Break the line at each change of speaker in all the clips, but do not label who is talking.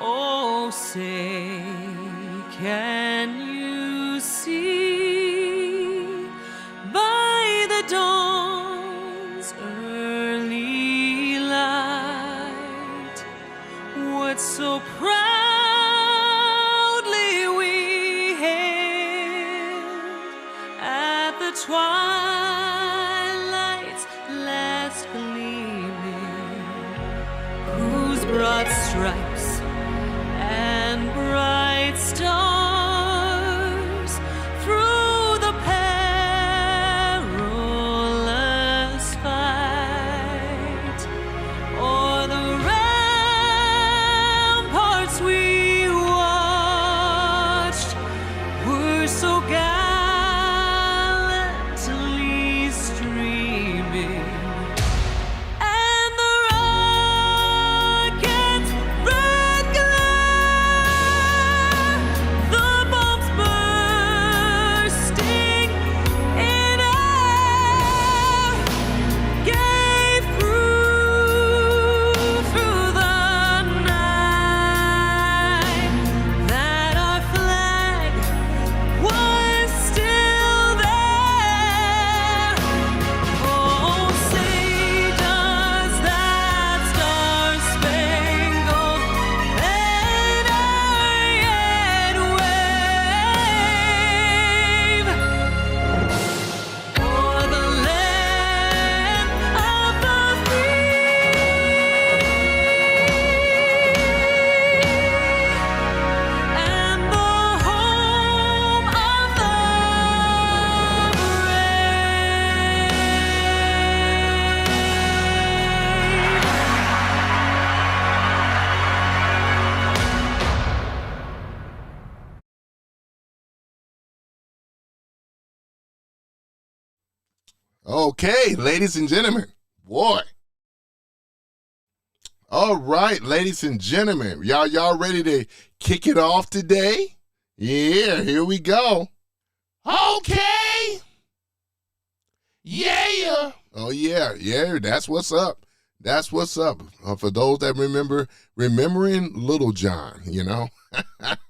Oh, say, can you see by the dawn's early light what so proudly we hailed at the twilight's last gleaming, whose broad stripes and bright stars through the perilous fight o'er the ramparts we watched were so gallantly streaming.
Okay, ladies and gentlemen, boy. All right, ladies and gentlemen, y'all ready to kick it off today? Yeah, here we go. Okay. Yeah. Oh, yeah, that's what's up. That's what's up. For those that remembering Little John, you know.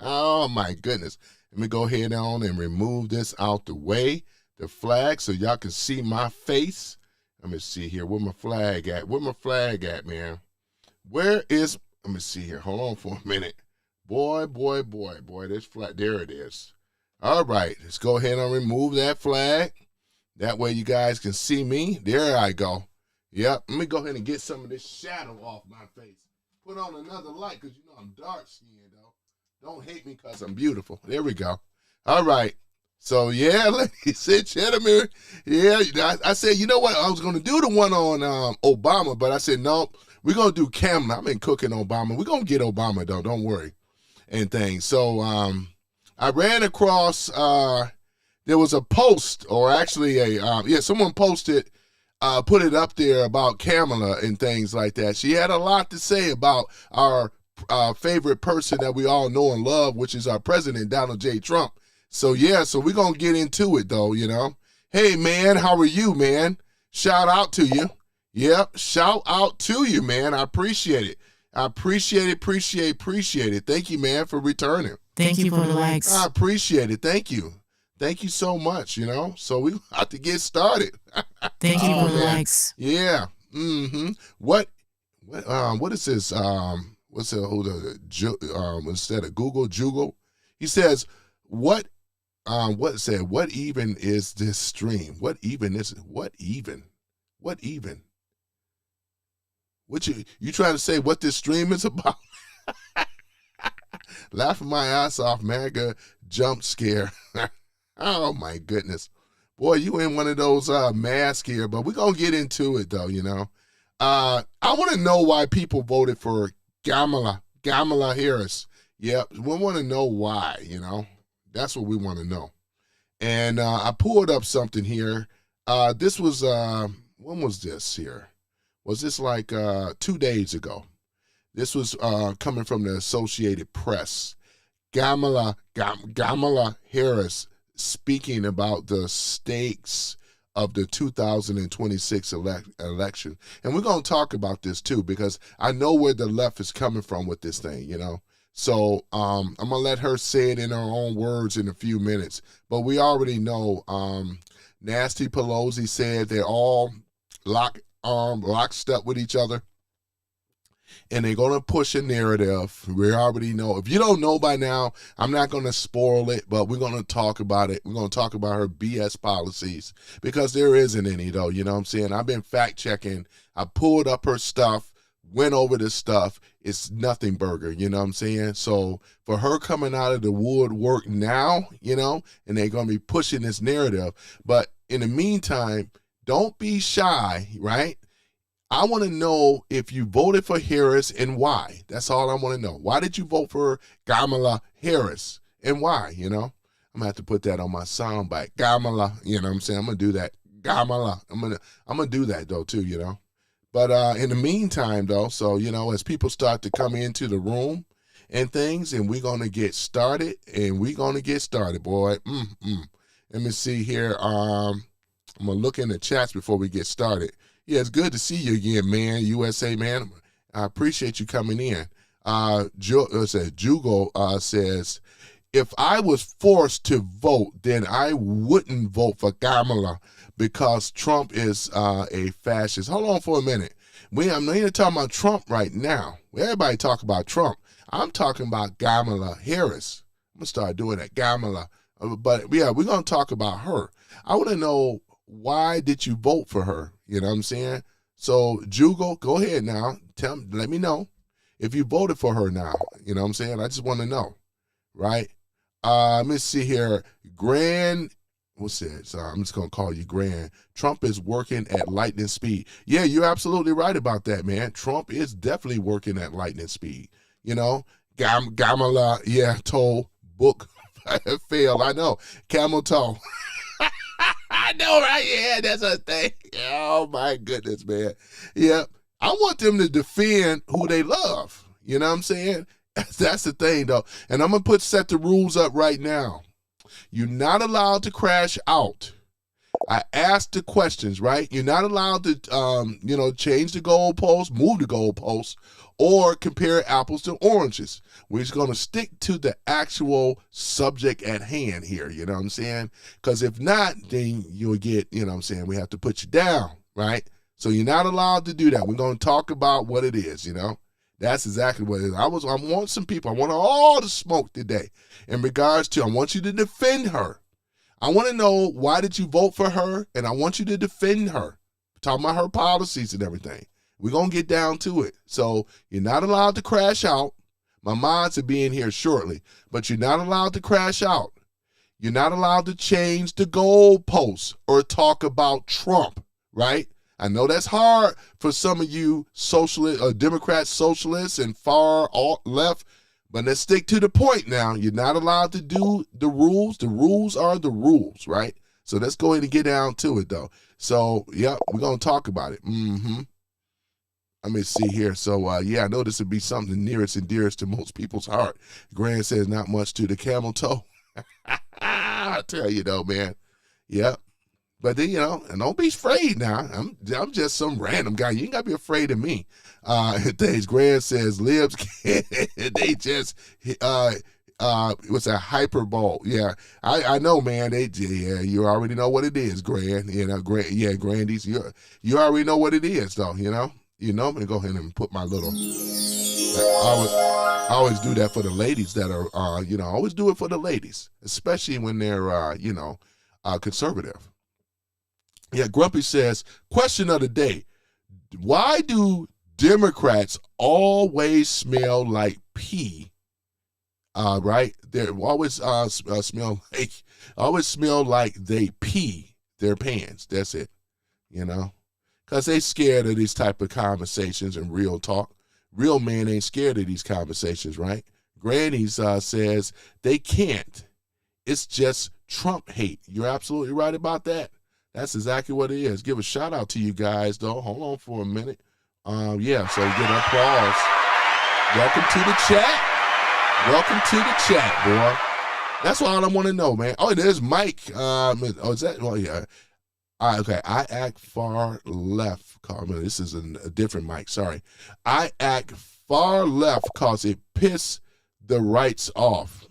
Oh, my goodness. Let me go ahead on and remove this out the way. The flag, so y'all can see my face. Let me see here. Where my flag at? Where my flag at, man? Where is, let me see here. Hold on for a minute. Boy, this flag, there it is. All right, let's go ahead and remove that flag. That way you guys can see me. There I go. Yep, let me go ahead and get some of this shadow off my face. Put on another light, because you know I'm dark skinned, though. Don't hate me because I'm beautiful. There we go. All right. So, yeah, ladies and gentlemen, yeah, I said, you know what, I was going to do the one on Obama, but I said, no, we're going to do Kamala. I've been cooking Obama. We're going to get Obama, though, don't worry, and things. So, I ran across, there was a post, or actually someone posted, put it up there about Kamala and things like that. She had a lot to say about our favorite person that we all know and love, which is our president, Donald J. Trump. So, yeah, so we're going to get into it, though, you know. Hey, man, how are you, man? Shout out to you. Yep, shout out to you, man. I appreciate it. I appreciate it. Thank you, man, for returning.
Thank you for the likes.
I appreciate it. Thank you. Thank you so much, you know. So we have to get started.
Thank you for the likes.
Yeah. Mm-hmm. What is this? What's instead of Google, Jugal? He says, what even is this stream? What even is it? What even? What you trying to say what this stream is about? Laughing my ass off, mega jump scare. Oh my goodness. Boy, you in one of those masks here, but we're gonna get into it though, you know. I want to know why people voted for Kamala Harris. Yep, we want to know why, you know. That's what we want to know. And I pulled up something here. This was, when was this here? Was this like 2 days ago? This was coming from the Associated Press. Kamala Harris speaking about the stakes of the 2026 election. And we're going to talk about this too, because I know where the left is coming from with this thing, you know. So I'm going to let her say it in her own words in a few minutes. But we already know Nasty Pelosi said they're all locked up with each other. And they're going to push a narrative. We already know. If you don't know by now, I'm not going to spoil it, but we're going to talk about it. We're going to talk about her BS policies because there isn't any, though. You know what I'm saying? I've been fact checking. I pulled up her stuff, went over the stuff. It's nothing burger. You know what I'm saying? So for her coming out of the woodwork now, you know, and they're going to be pushing this narrative. But in the meantime, don't be shy, right? I want to know if you voted for Harris and why. That's all I want to know. Why did you vote for Kamala Harris and why, you know? I'm going to have to put that on my soundbite. Kamala, you know what I'm saying? I'm going to do that. Kamala. I'm going to do that, though, too, you know? But in the meantime, though, so, you know, as people start to come into the room and things, and we're going to get started, boy. Let me see here. I'm going to look in the chats before we get started. Yeah, it's good to see you again, man. USA, man. I appreciate you coming in. Jugo says, if I was forced to vote, then I wouldn't vote for Kamala because Trump is a fascist. Hold on for a minute. I'm not even talking about Trump right now. Everybody talk about Trump. I'm talking about Kamala Harris. I'm going to start doing that, Kamala. But, yeah, we're going to talk about her. I want to know, why did you vote for her? You know what I'm saying? So, Jugo, go ahead now. Let me know if you voted for her now. You know what I'm saying? I just want to know, right? Let me see here. What's that? So I'm just going to call you Grand. Trump is working at lightning speed. Yeah, you're absolutely right about that, man. Trump is definitely working at lightning speed. You know, Kamala, yeah, toe, book, failed. I know. Camel toe. I know, right? Yeah, that's a thing. Oh, my goodness, man. Yeah, I want them to defend who they love. You know what I'm saying? That's the thing, though. And I'm going to set the rules up right now. You're not allowed to crash out. I asked the questions, right? You're not allowed to, change the goalposts, move the goalposts, or compare apples to oranges. We're just going to stick to the actual subject at hand here, you know what I'm saying? Because if not, then you'll get, you know what I'm saying, we have to put you down, right? So you're not allowed to do that. We're going to talk about what it is, you know? That's exactly what it is. I want some people, I want all the smoke today in regards to, I want you to defend her. I want to know, why did you vote for her? And I want you to defend her. Talking about her policies and everything. We're going to get down to it. So you're not allowed to crash out. My mods will be in here shortly. But you're not allowed to crash out. You're not allowed to change the goalposts or talk about Trump, right? I know that's hard for some of you socialist, Democrat socialists and far alt left, but let's stick to the point now. You're not allowed to do the rules. The rules are the rules, right? So let's go ahead and get down to it, though. So, yeah, we're going to talk about it. Let me see here. So, I know this would be something nearest and dearest to most people's heart. Grant says not much to the camel toe. I tell you, though, man. Yep. But then, and don't be afraid now. I'm just some random guy. You ain't got to be afraid of me. Grant says, libs, they just, what's that, hyperbole? Yeah, I know, man. You already know what it is, Grand. Grandies. You already know what it is, though, I'm going to go ahead and put my little, I always do that for the ladies that are, I always do it for the ladies, especially when they're, conservative. Yeah, Grumpy says, question of the day. Why do Democrats always smell like pee? Right? They always smell like they pee their pants. That's it. Because they scared of these type of conversations and real talk. Real men ain't scared of these conversations, right? Grannies says they can't. It's just Trump hate. You're absolutely right about that. That's exactly what it is. Give a shout out to you guys, though. Hold on for a minute. So get an applause. Welcome to the chat. Welcome to the chat, boy. That's all I want to know, man. Oh, there's Mike. Is that? Oh, yeah. Okay. I act far left. This is a different mic. Sorry. I act far left because it piss the rights off,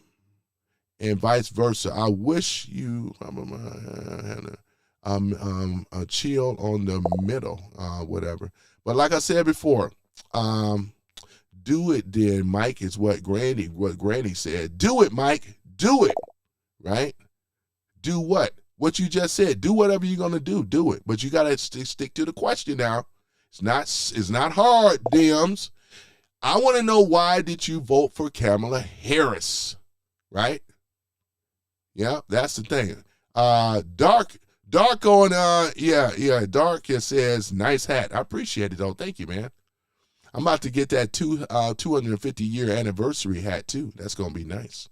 and vice versa. I wish you a chill on the middle, whatever. But like I said before, do it then, Mike, is what Granny said. Do it, Mike. Do it. Right? Do what? What you just said. Do whatever you're gonna do. Do it. But you gotta stick to the question now. It's not hard, Dems. I want to know, why did you vote for Kamala Harris? Right? Yeah, that's the thing. Dark on Dark, it says, nice hat. I appreciate it though. Thank you, man. I'm about to get that 250-year anniversary hat too. That's gonna be nice.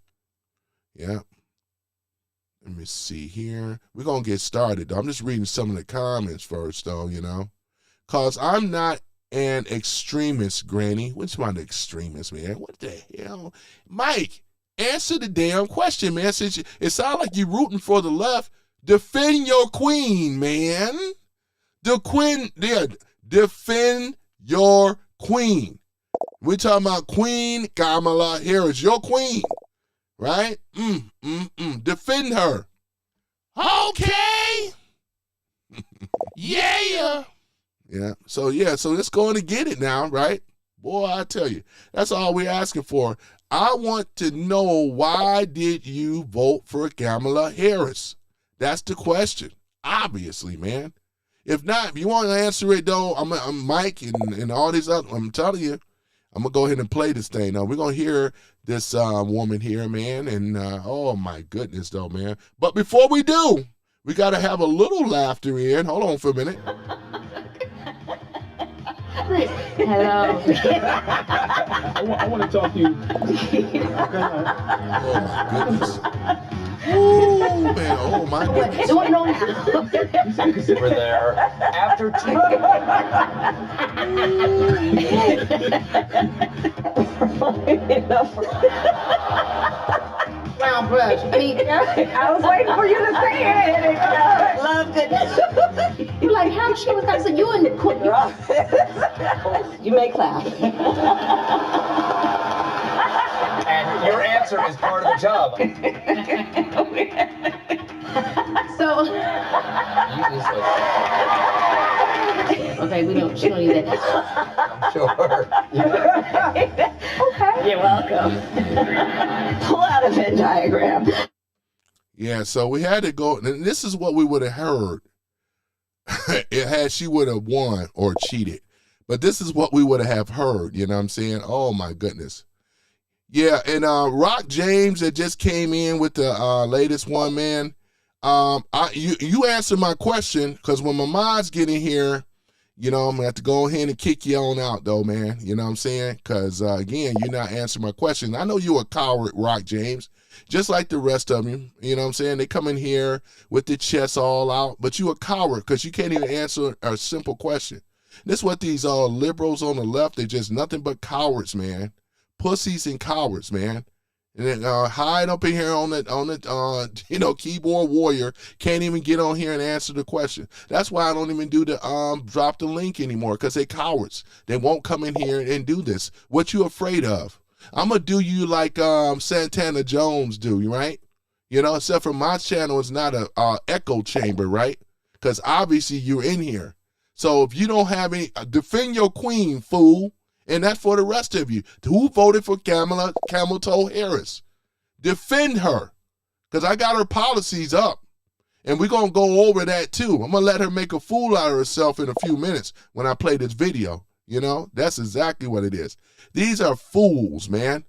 Yeah. Let me see here. We're gonna get started though. I'm just reading some of the comments first though, cause I'm not an extremist, Granny. Which one the extremist, man? What the hell? Mike, answer the damn question, man. Since it sounds like you're rooting for the left, defend your queen, man. Defend your queen. We're talking about Queen Kamala Harris, your queen, right? Defend her. Okay. Yeah. Yeah. So let's go in and get it now, right? Boy, I tell you, that's all we're asking for. I want to know, why did you vote for Kamala Harris? That's the question. Obviously, man. If not, if you want to answer it though, I'm Mike and all these other, I'm telling you, I'm gonna go ahead and play this thing. Now we're gonna hear this woman here, man, and oh my goodness though, man. But before we do, we gotta have a little laughter in. Hold on for a minute.
Hello.
I want to talk to you.
Oh my goodness. Ooh, man. Oh my goodness.
No.
We're there after
Round brush. I mean,
I was waiting for you to say it. And
loved it. You're like, how she was like, so you in the you make laugh.
and your answer is part of the job.
So.
Usually so.
Okay, she don't need that.
I'm sure.
okay. You're welcome. Pull out a Venn diagram.
Yeah, so we had to go, and this is what we would have heard had she would have won or cheated. But this is what we would have heard, you know what I'm saying? Oh my goodness. Yeah, and Rock James that just came in with the latest one, man. You answered my question, because when my mods get in here, I'm gonna have to go ahead and kick you on out though, man. You know what I'm saying? Because again, you're not answering my question. I know you're a coward, Rock James, just like the rest of you. You know what I'm saying? They come in here with the chest all out, but you a coward because you can't even answer a simple question. This is what these liberals on the left, they're just nothing but cowards, man. Pussies and cowards, man. And then hide up in here on the keyboard warrior, can't even get on here and answer the question. That's why I don't even do the drop the link anymore, because they cowards. They won't come in here and do this. What you afraid of? I'm gonna do you like Santana Jones do, right? Except for my channel is not a echo chamber, right? Because obviously you're in here. So if you don't have any, defend your queen, fool. And that's for the rest of you. Who voted for Kamala Harris? Defend her. Because I got her policies up. And we're going to go over that too. I'm going to let her make a fool out of herself in a few minutes when I play this video. That's exactly what it is. These are fools, man.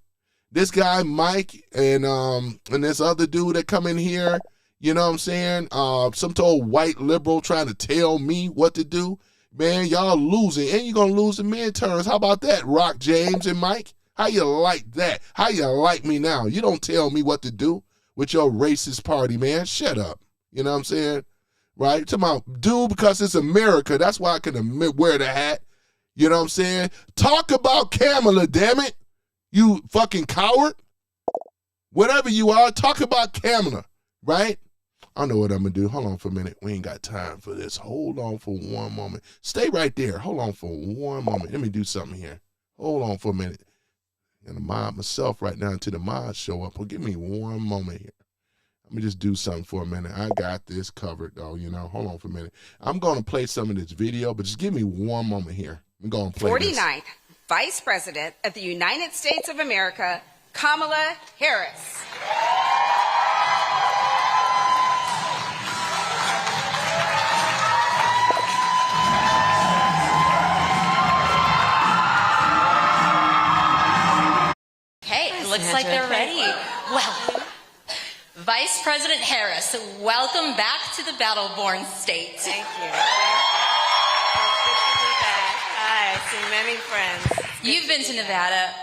This guy, Mike, and this other dude that come in here, you know what I'm saying? Some old white liberal trying to tell me what to do. Man, y'all losing, and you're going to lose the midterms. How about that, Rock James and Mike? How you like that? How you like me now? You don't tell me what to do with your racist party, man. Shut up. You know what I'm saying? Right? Talking about, dude, because it's America. That's why I can wear the hat. You know what I'm saying? Talk about Kamala, damn it. You fucking coward. Whatever you are, talk about Kamala, right? I know what I'm going to do. Hold on for a minute. We ain't got time for this. Hold on for one moment. Stay right there. Hold on for one moment. Let me do something here. Hold on for a minute. And the mod myself right now until the mods show up. Well, give me one moment here. Let me just do something for a minute. I got this covered, though, you know. Hold on for a minute. I'm going to play some of this video, but just give me one moment here. I'm going to play
49th Vice President of the United States of America, Kamala Harris.
Okay, looks like they're ready. Well, Vice President Harris, welcome back to the battle-born state.
Thank you. Good to be back. Hi, I see many friends.
You've been to Nevada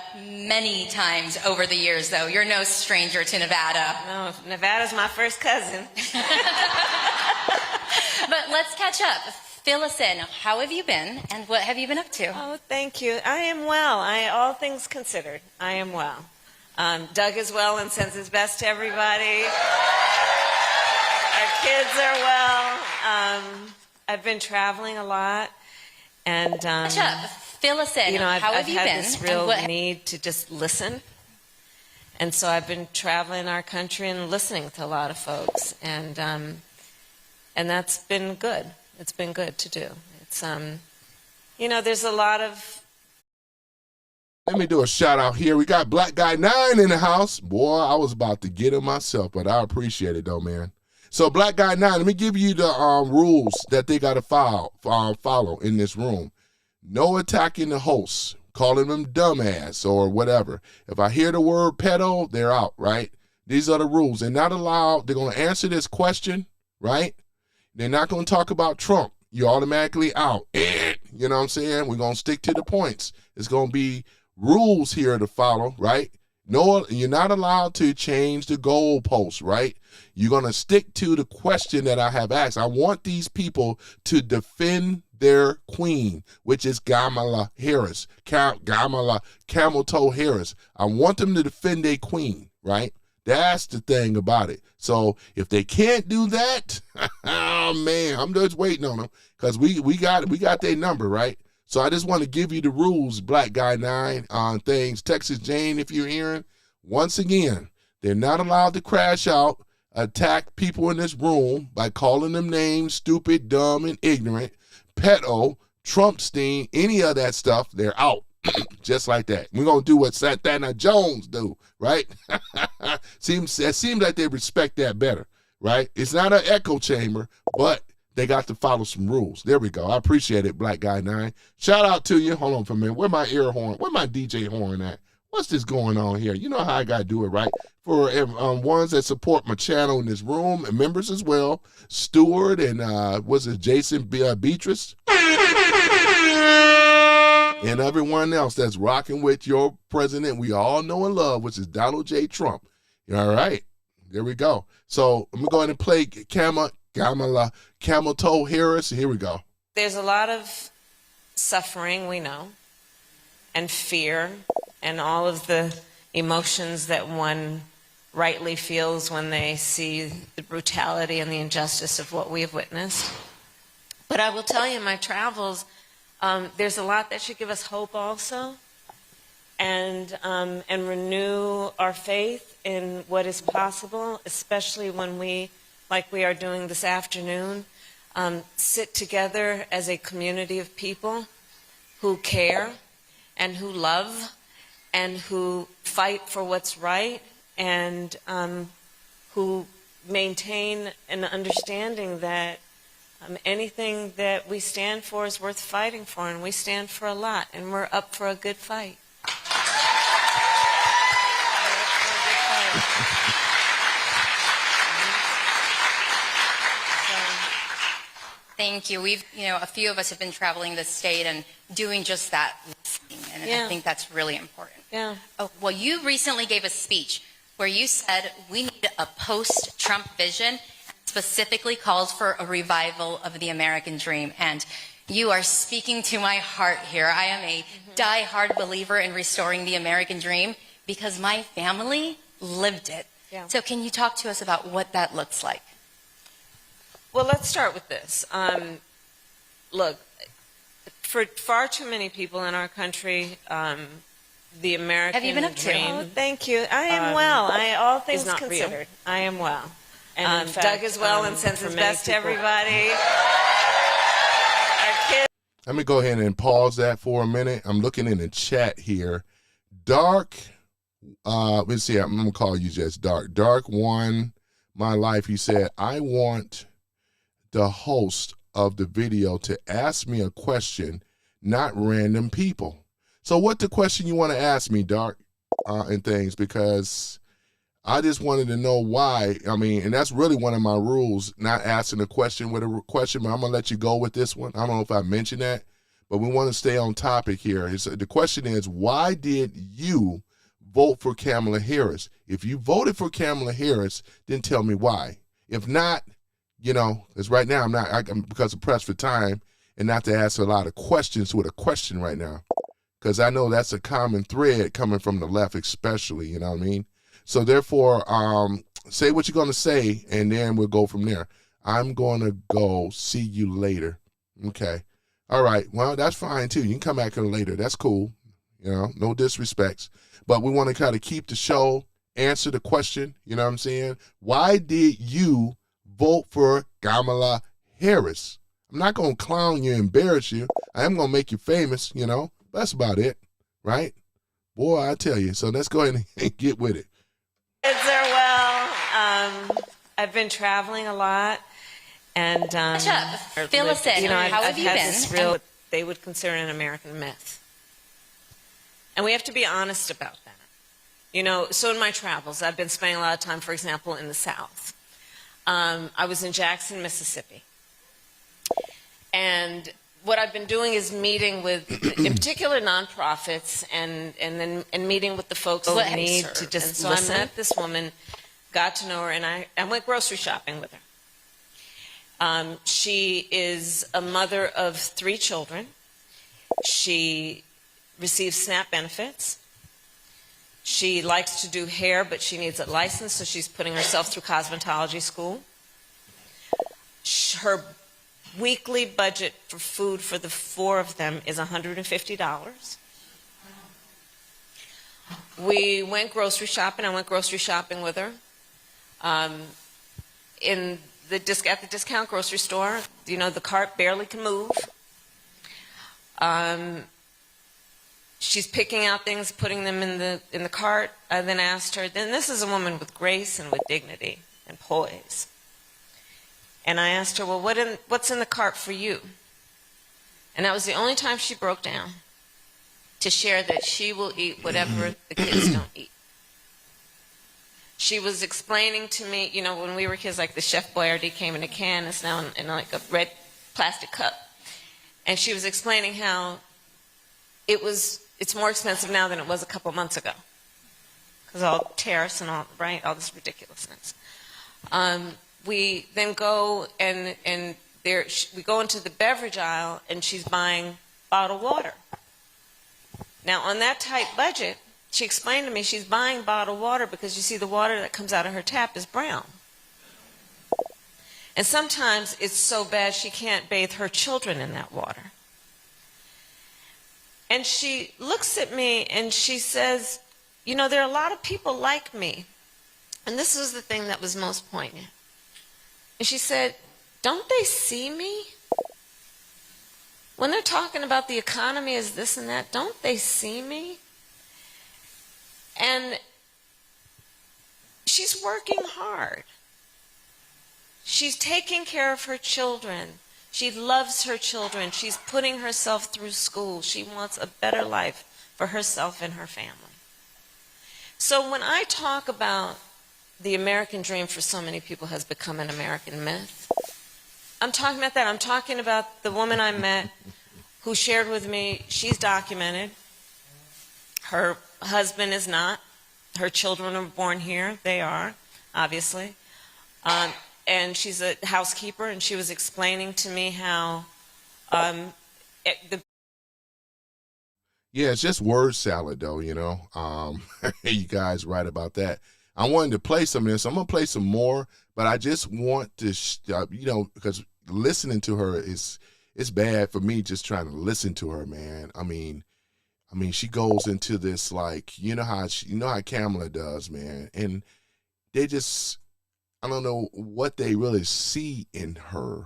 many times over the years, though. You're no stranger to Nevada.
No, Nevada's my first cousin.
But let's catch up. Fill us in. How have you been, and what have you been up to?
Oh, thank you. I am well. All things considered, I am well. Doug is well and sends his best to everybody. Our kids are well. I've been traveling a lot, and
catch up. Fill us in.
you know,
How
I've
have you
had
been?
this real need to just listen, and so I've been traveling our country and listening to a lot of folks, and that's been good. It's been good to do. It's you know, there's a lot of.
Let me do a shout out here. We got Black Guy 9 in the house. Boy, I was about to get him myself, but I appreciate it though, man. So Black Guy 9, let me give you the rules that they got to follow in this room. No attacking the hosts, calling them dumbass or whatever. If I hear the word pedo, they're out, right? These are the rules. They're not allowed. They're going to answer this question, right? They're not going to talk about Trump. You're automatically out. You know what I'm saying? We're going to stick to the points. It's going to be rules here to follow, right? No, you're not allowed to change the goalposts, right? You're going to stick to the question that I have asked. I want these people to defend their queen, which is Kamala Harris, Kamala Camel Toe Harris. I want them to defend their queen, right? That's the thing about it. So if they can't do that, oh man, I'm just waiting on them because we got their number, right? So I just want to give you the rules, Black Guy 9, on things. Texas Jane, if you're hearing, once again, they're not allowed to crash out, attack people in this room by calling them names, stupid, dumb, and ignorant, pedo, Trumpstein, any of that stuff. They're out, just like that. We're going to do what Santana Jones do, right? It seems like they respect that better, right? It's not an echo chamber, but they got to follow some rules. There we go. I appreciate it, Black Guy 9. Shout out to you. Hold on for a minute. Where my air horn? Where my DJ horn at? What's this going on here? You know how I got to do it, right? For ones that support my channel in this room and members as well, Stewart and was it Jason Beatrice? And everyone else that's rocking with your president we all know and love, which is Donald J. Trump. All right. There we go. So I'm going to go ahead and play Kamala Camel Toe Harris. Here we go.
There's a lot of suffering, we know, and fear, and all of the emotions that one rightly feels when they see the brutality and the injustice of what we have witnessed. But I will tell you, in my travels, there's a lot that should give us hope also, and renew our faith in what is possible, especially when we, like we are doing this afternoon, sit together as a community of people who care and who love and who fight for what's right and who maintain an understanding that anything that we stand for is worth fighting for, and we stand for a lot, and we're up for a good fight.
Thank you. We've, a few of us have been traveling the state and doing just that, and I think that's really important.
Yeah.
Oh, well, you recently gave a speech where you said we need a post-Trump vision, specifically calls for a revival of the American dream, and you are speaking to my heart here. I am a die-hard believer in restoring the American dream because my family lived it.
Yeah.
So can you talk to us about what that looks like?
Well, let's start with this. Look, for far too many people in our country, the American
Have you been up to?
dream. Oh, thank you. I am well. All things
not
considered,
real.
I am well.
And in fact,
Doug is well and sends
for
his
many
best to
people-
everybody. Our kids.
Let me go ahead and pause that for a minute. I'm looking in the chat here. Dark, let's see, I'm going to call you just Dark. Dark One, My Life, he said, I want the host of the video to ask me a question, not random people. So what the question you want to ask me, Dark, and things, because I just wanted to know why. I mean, and that's really one of my rules, not asking a question with a question, but I'm going to let you go with this one. I don't know if I mentioned that, but we want to stay on topic here. The question is, why did you vote for Kamala Harris? If you voted for Kamala Harris, then tell me why. If not, you know, because right now I'm because I'm pressed for time and not to ask a lot of questions with a question right now, because I know that's a common thread coming from the left especially, you know what I mean? So therefore, say what you're going to say, and then we'll go from there. I'm going to go see you later. Okay. All right. Well, that's fine, too. You can come back here later. That's cool. You know, no disrespects. But we want to kind of keep the show, answer the question, you know what I'm saying? Why did you vote for Kamala Harris? I'm not going to clown you, embarrass you. I am going to make you famous, you know? That's about it, right? Boy, I tell you. So let's go ahead and get with it.
Kids are well. I've been traveling a lot, and
Fill us in. How have
I've
you
had
been?
this real, what they would consider an American myth, and we have to be honest about that. You know, so in my travels, I've been spending a lot of time, for example, in the South. I was in Jackson, Mississippi, and what I've been doing is meeting with, in particular, nonprofits, and meeting with the folks who need to just listen. So I met this woman, got to know her, and I went grocery shopping with her. She is a mother of 3 children. She receives SNAP benefits. She likes to do hair, but she needs a license, so she's putting herself through cosmetology school. Her weekly budget for food for the 4 of them is $150. We went grocery shopping. I went grocery shopping with her. At the discount grocery store, you know, the cart barely can move. She's picking out things, putting them in the cart. I then asked her, then this is a woman with grace and with dignity and poise. And I asked her, well, what's in the cart for you? And that was the only time she broke down to share that she will eat whatever the kids don't eat. She was explaining to me, you know, when we were kids, like the Chef Boyardee came in a can, it's now in like a red plastic cup. And she was explaining how it's more expensive now than it was a couple months ago. Because all tariffs and all, right, all this ridiculousness. We then go and we go into the beverage aisle, and she's buying bottled water. Now, on that tight budget, she explained to me she's buying bottled water because, you see, the water that comes out of her tap is brown. And sometimes it's so bad she can't bathe her children in that water. And she looks at me and she says, you know, there are a lot of people like me. And this was the thing that was most poignant. And she said, don't they see me? When they're talking about the economy as this and that, don't they see me? And she's working hard. She's taking care of her children. She loves her children. She's putting herself through school. She wants a better life for herself and her family. So when I talk about the American dream for so many people has become an American myth, I'm talking about that. I'm talking about the woman I met who shared with me, she's documented. Her husband is not. Her children are born here. They are, obviously. And she's a housekeeper, and she was explaining to me how
Yeah, it's just word salad, though, you know. You guys right about that. I wanted to play some of this. I'm going to play some more, but I just want to, you know, because listening to her it's bad for me just trying to listen to her, man. I mean, I mean, she goes into this like, you know how Kamala does, man. And they just, I don't know what they really see in her.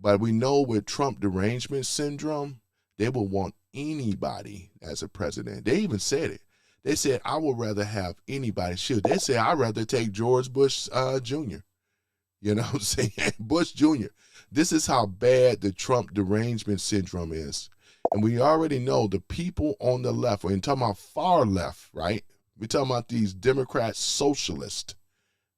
But we know with Trump derangement syndrome, they will want anybody as a president. They even said it. They said, I would rather have anybody. Shoot, they said, I'd rather take George Bush Jr. You know what I'm saying? Bush Jr. This is how bad the Trump derangement syndrome is. And we already know the people on the left, we're talking about far left, right? We're talking about these Democrat socialists.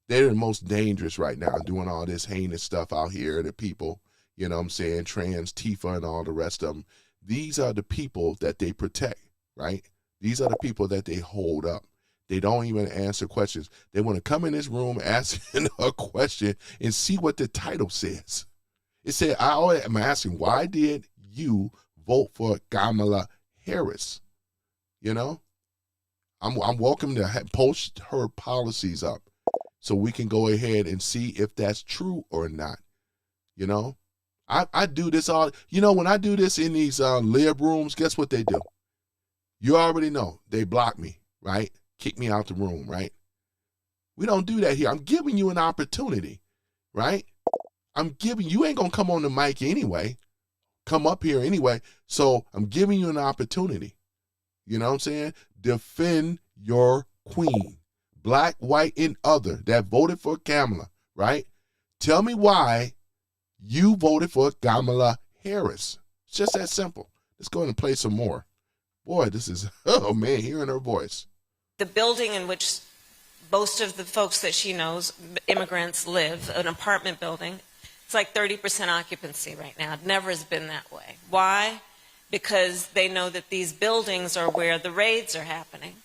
They're the most dangerous right now, doing all this heinous stuff out here. The people, you know what I'm saying, trans, Tifa, and all the rest of them. These are the people that they protect, right? These are the people that they hold up. They don't even answer questions. They want to come in this room asking a question and see what the title says. It said, I'm asking, why did you vote for Kamala Harris? You know, I'm welcome to post her policies up so we can go ahead and see if that's true or not. You know, I do this all, you know, when I do this in these lib rooms, guess what they do? You already know. They block me, right? Kick me out the room, right? We don't do that here. I'm giving you an opportunity, right? You ain't going to come on the mic anyway. Come up here anyway. So I'm giving you an opportunity. You know what I'm saying? Defend your queen. Black, white, and other that voted for Kamala, right? Tell me why you voted for Kamala Harris. It's just that simple. Let's go and play some more. Boy, this is, oh man, hearing her voice.
The building in which most of the folks that she knows, immigrants, live, an apartment building, it's like 30% occupancy right now. It never has been that way. Why? Because they know that these buildings are where the raids are happening.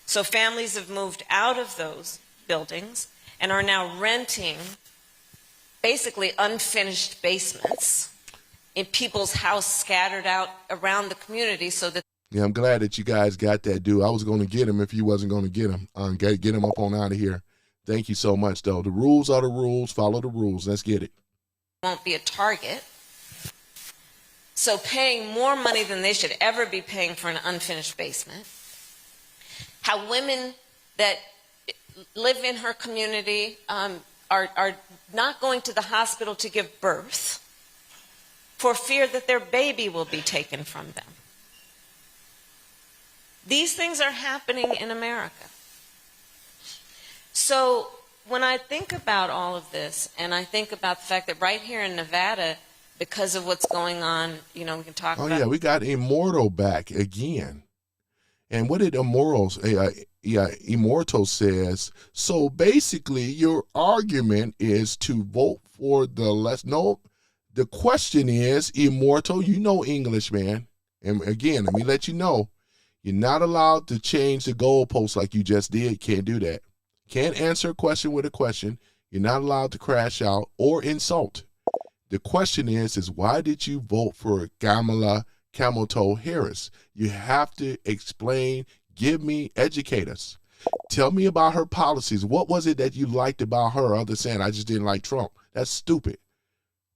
So families have moved out of those buildings and are now renting basically unfinished basements in people's house scattered out around the community so that.
Yeah, I'm glad that you guys got that dude. I was going to get him if you wasn't going to get him. Get him up on out of here. Thank you so much, though. The rules are the rules. Follow the rules. Let's get it.
Won't be a target. So paying more money than they should ever be paying for an unfinished basement. How women that live in her community are not going to the hospital to give birth for fear that their baby will be taken from them. These things are happening in America. So when I think about all of this, and I think about the fact that right here in Nevada, because of what's going on, you know, we can talk about. Oh,
yeah, we got Immortal back again. And what did Immortal says, so basically your argument is to vote for the less. No, the question is, Immortal, you know English, man. And again, let me let you know, you're not allowed to change the goalposts like you just did. Can't do that. Can't answer a question with a question. You're not allowed to crash out or insult. The question is why did you vote for Kamala Harris? You have to explain, give me, educate us. Tell me about her policies. What was it that you liked about her other than saying, I just didn't like Trump? That's stupid.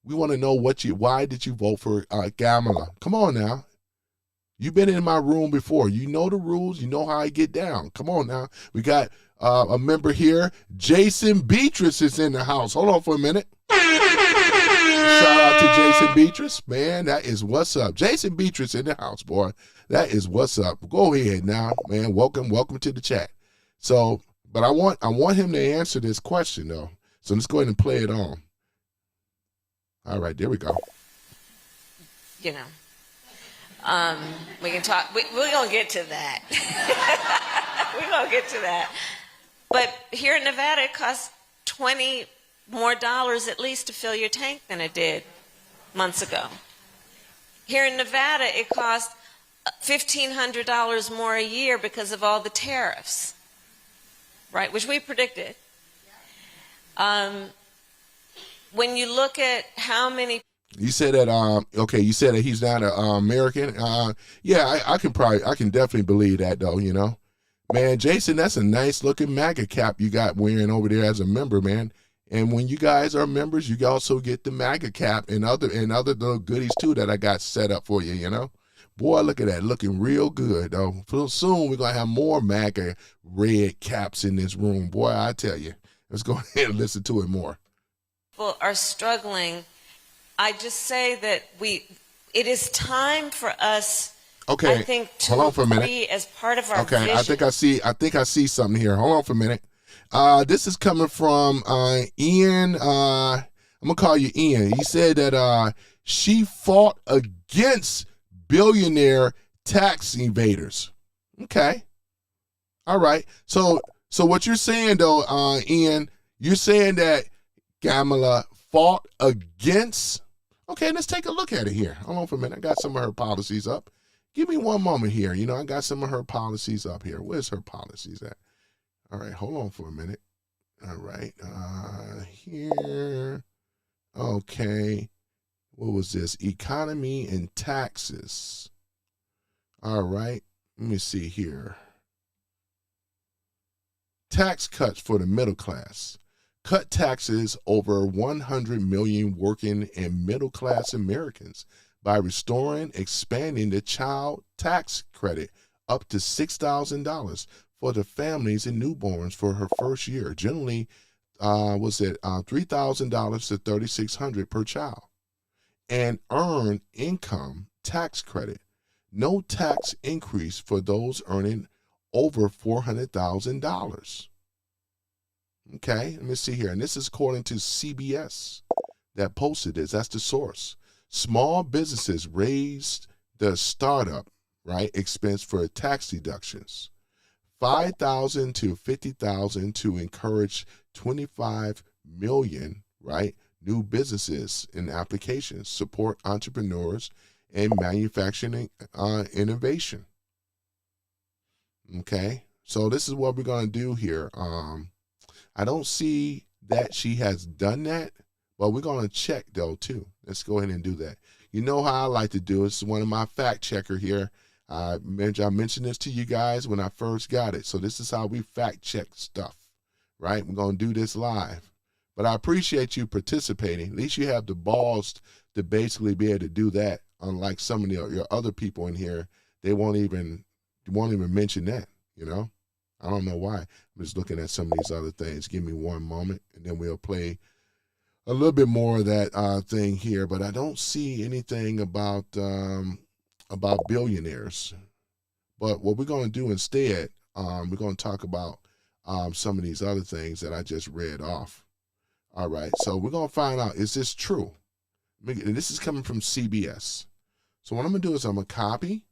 We want to know why did you vote for Kamala? Come on now. You've been in my room before. You know the rules. You know how I get down. Come on now. We got a member here. Jason Beatrice is in the house. Hold on for a minute. Shout out to Jason Beatrice. Man, that is what's up. Jason Beatrice in the house, boy. That is what's up. Go ahead now, man. Welcome to the chat. So, but I want him to answer this question, though. So let's go ahead and play it on. All right, there we go.
You know. We can talk. We're going to get to that. We're going to get to that. But here in Nevada, it costs $20 more at least to fill your tank than it did months ago. Here in Nevada, it costs $1,500 more a year because of all the tariffs, right? Which we predicted. When you look at how many.
You said that, okay, you said that he's not an American. Yeah, I can definitely believe that, though, you know. Man, Jason, that's a nice looking MAGA cap you got wearing over there as a member, man. And when you guys are members, you also get the MAGA cap and other little goodies, too, that I got set up for you, you know. Boy, look at that, looking real good, though. So soon we're going to have more MAGA red caps in this room. Boy, I tell you. Let's go ahead and listen to it more.
People are struggling. I just say that it is time for us,
Okay,
I think, to
hold on for a minute.
agree as part of our
Okay,
vision.
I think I see something here. Hold on for a minute. This is coming from Ian. I'm gonna call you Ian. He said that she fought against billionaire tax evaders. Okay, all right. So what you're saying though, Ian, you're saying that Kamala fought against. Okay, let's take a look at it here. Hold on for a minute. I got some of her policies up. Give me one moment here. You know, I got some of her policies up here. Where's her policies at? All right, hold on for a minute. All right, here. Okay, what was this? Economy and taxes. All right, let me see here. Tax cuts for the middle class. Cut taxes over 100 million working and middle class Americans by restoring, expanding the child tax credit up to $6,000 for the families and newborns for her first year. Generally, was it $3,000 to $3,600 per child, and earned income tax credit. No tax increase for those earning over $400,000. Okay, let me see here, and this is according to CBS that posted this. That's the source. Small businesses raised the startup, right, expense for tax deductions, $5,000 to $50,000 to encourage 25 million, right, new businesses and applications, support entrepreneurs and manufacturing innovation. Okay, so this is what we're going to do here. I don't see that she has done that, but we're going to check though too. Let's go ahead and do that. You know how I like to do it. This is one of my fact checker here. I mentioned this to you guys when I first got it. So this is how we fact check stuff, right? We're going to do this live. But I appreciate you participating. At least you have the balls to basically be able to do that. Unlike some of your other people in here, they won't even mention that, you know? I don't know why. I'm just looking at some of these other things. Give me one moment, and then we'll play a little bit more of that thing here. But I don't see anything about billionaires. But what we're going to do instead, we're going to talk about some of these other things that I just read off. All right, so we're going to find out, is this true? And this is coming from CBS. So what I'm going to do is I'm going to copy.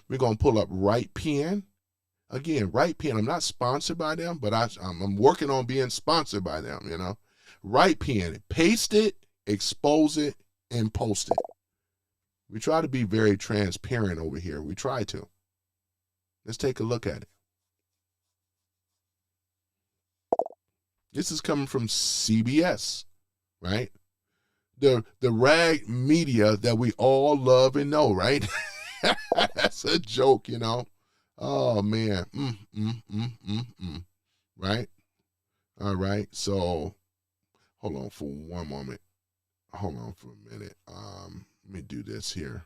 We're going to pull up Right Pen. Again, Right Pen, I'm not sponsored by them, but I'm working on being sponsored by them, you know. Right Pen, paste it, expose it, and post it. We try to be very transparent over here. We try to. Let's take a look at it. This is coming from CBS, right? The rag media that we all love and know, right? That's a joke, you know. Oh, man. Right? All right. So, hold on for one moment. Hold on for a minute. Let me do this here.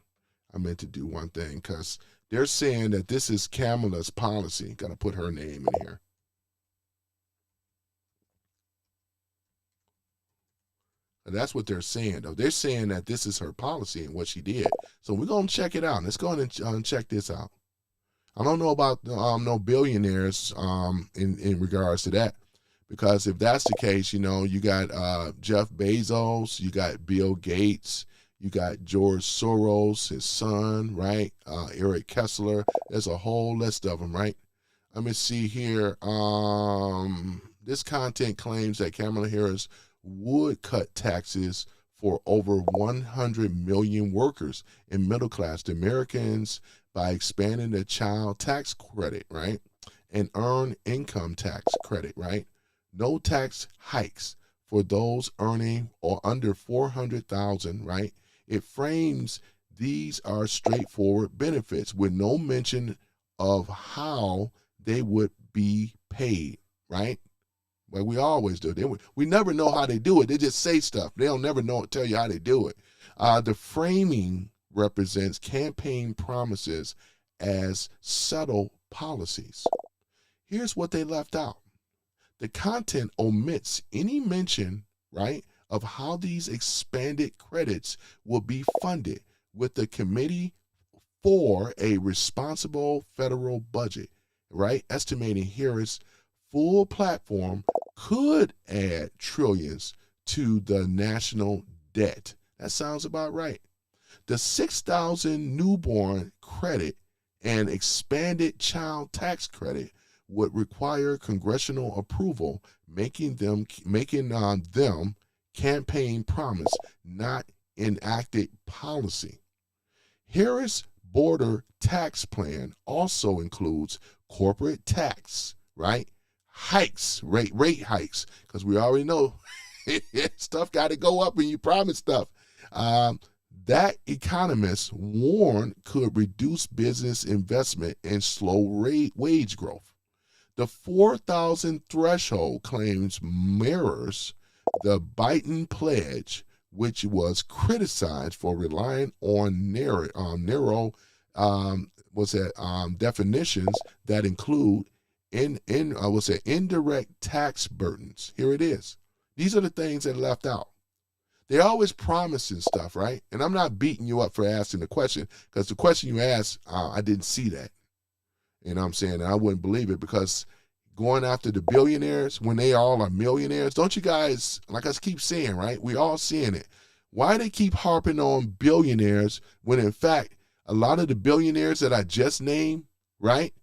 I meant to do one thing because they're saying that this is Kamala's policy. Got to put her name in here. And that's what they're saying, though. They're saying that this is her policy and what she did. So we're going to check it out. Let's go ahead and check this out. I don't know about no billionaires in regards to that, because if that's the case, you know, you got Jeff Bezos, you got Bill Gates, you got George Soros, his son, right? Eric Kessler. There's a whole list of them, right? Let me see here. This content claims that Kamala Harris would cut taxes for over 100 million workers and middle class Americans by expanding the child tax credit, right? And earned income tax credit, right? No tax hikes for those earning or under 400,000, right? It frames these are straightforward benefits with no mention of how they would be paid, right? Like we always do. We never know how they do it. They just say stuff. They'll never tell you how they do it. The framing represents campaign promises as subtle policies. Here's what they left out. The content omits any mention, right, of how these expanded credits will be funded with the Committee for a Responsible Federal Budget, right? Estimating Harris' full platform could add trillions to the national debt. That sounds about right. The 6,000 newborn credit and expanded child tax credit would require congressional approval, making them campaign promise, not enacted policy. Harris' border tax plan also includes corporate tax, right? Hikes, rate hikes, because we already know stuff got to go up when you promise stuff. That economists warn could reduce business investment and slow wage growth. The 4,000 threshold claims mirrors the Biden pledge, which was criticized for relying on narrow definitions that include indirect tax burdens. Here it is. These are the things that are left out. They're always promising stuff, right? And I'm not beating you up for asking the question, because the question you asked, I didn't see that. You know what I'm saying? And I wouldn't believe it, because going after the billionaires when they all are millionaires, don't you guys, like I keep saying, right? We all seeing it. Why they keep harping on billionaires when in fact, a lot of the billionaires that I just named, right?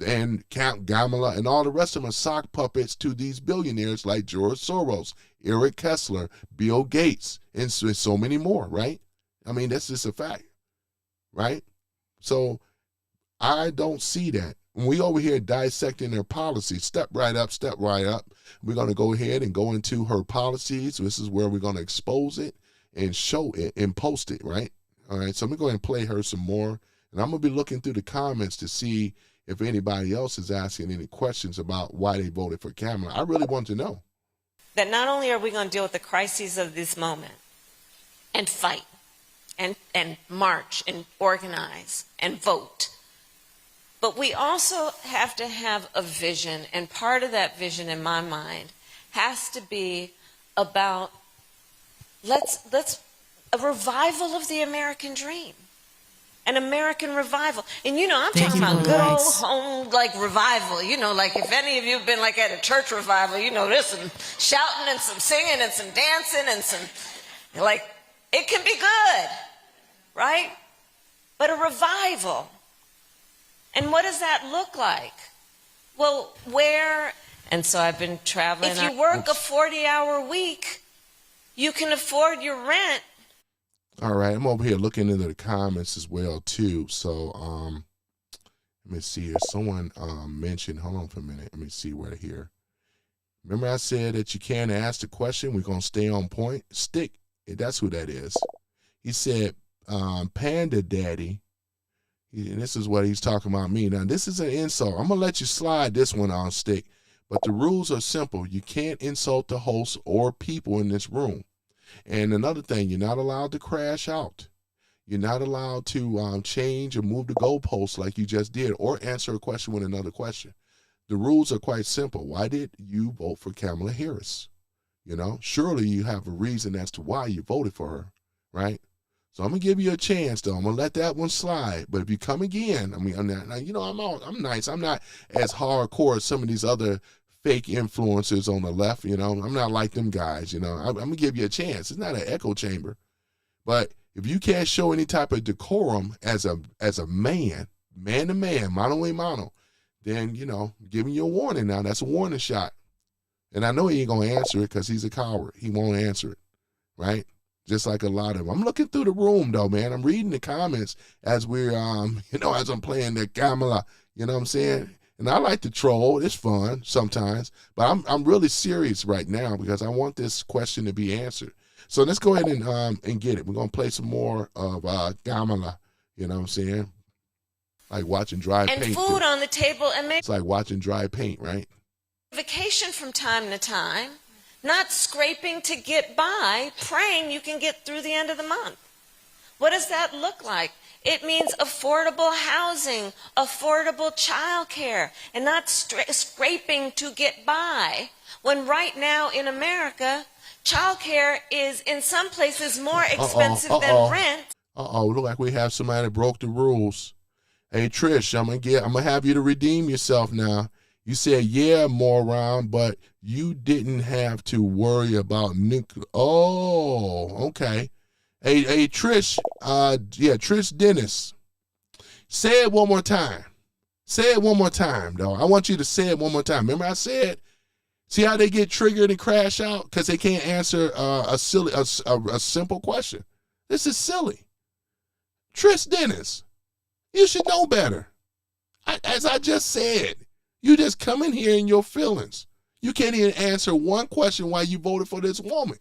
And Kamala and all the rest of them are sock puppets to these billionaires like George Soros, Eric Kessler, Bill Gates, and so many more, right? I mean, that's just a fact, right? So I don't see that. When we over here dissecting their policies, step right up. We're going to go ahead and go into her policies. This is where we're going to expose it and show it and post it, right? All right, so I'm going to go ahead and play her some more. And I'm going to be looking through the comments to see if anybody else is asking any questions about why they voted for Kamala. I really want to know.
That not only are we going to deal with the crises of this moment and fight and march and organize and vote, but we also have to have a vision, and part of that vision in my mind has to be about let's a revival of the American dream. An American revival. And you know, I'm talking about good old home like revival. You know, like if any of you have been like at a church revival, you know, there's some shouting and some singing and some dancing and some, like, it can be good, right? But a revival. And what does that look like? Well, where? And so I've been traveling. If you work a 40-hour week, you can afford your rent.
All right, I'm over here looking into the comments as well too. So let me see here. Someone mentioned, hold on for a minute. Let me see right here. Remember I said that you can't ask the question. We're going to stay on point. Stick. That's who that is. He said, Panda Daddy. And this is what he's talking about me. Now, this is an insult. I'm going to let you slide this one on, Stick. But the rules are simple. You can't insult the host or people in this room. And another thing, you're not allowed to crash out. You're not allowed to change or move the goalposts like you just did, or answer a question with another question. The rules are quite simple. Why did you vote for Kamala Harris? You know, surely you have a reason as to why you voted for her, right? So I'm going to give you a chance, though. I'm going to let that one slide. But if you come again, I mean, I'm nice. I'm not as hardcore as some of these other fake influencers on the left, you know. I'm not like them guys, you know. I'm going to give you a chance. It's not an echo chamber. But if you can't show any type of decorum as a man to man, mano a mano, then, you know, giving you a warning now. That's a warning shot. And I know he ain't going to answer it because he's a coward. He won't answer it, right? Just like a lot of them. I'm looking through the room, though, man. I'm reading the comments as we're, as I'm playing the Kamala, you know what I'm saying? And I like to troll. It's fun sometimes. But I'm really serious right now because I want this question to be answered. So let's go ahead and get it. We're going to play some more of Kamala, you know what I'm saying? Like watching dry paint.
And food on the table. And maybe
it's like watching dry paint, right?
Vacation from time to time. Not scraping to get by, praying you can get through the end of the month. What does that look like? It means affordable housing, affordable childcare, and not scraping to get by. When right now in America, childcare is in some places more expensive than rent.
Look like we have somebody that broke the rules. Hey Trish, I'm gonna have you to redeem yourself now. You said, yeah, moron, but you didn't have to worry about nuclear. Oh, okay. Hey, Trish, Trish Dennis. Say it one more time. Say it one more time, though. I want you to say it one more time. Remember I said, see how they get triggered and crash out? Because they can't answer a simple question. This is silly. Trish Dennis, you should know better. As I just said, you just come in here in your feelings. You can't even answer one question why you voted for this woman.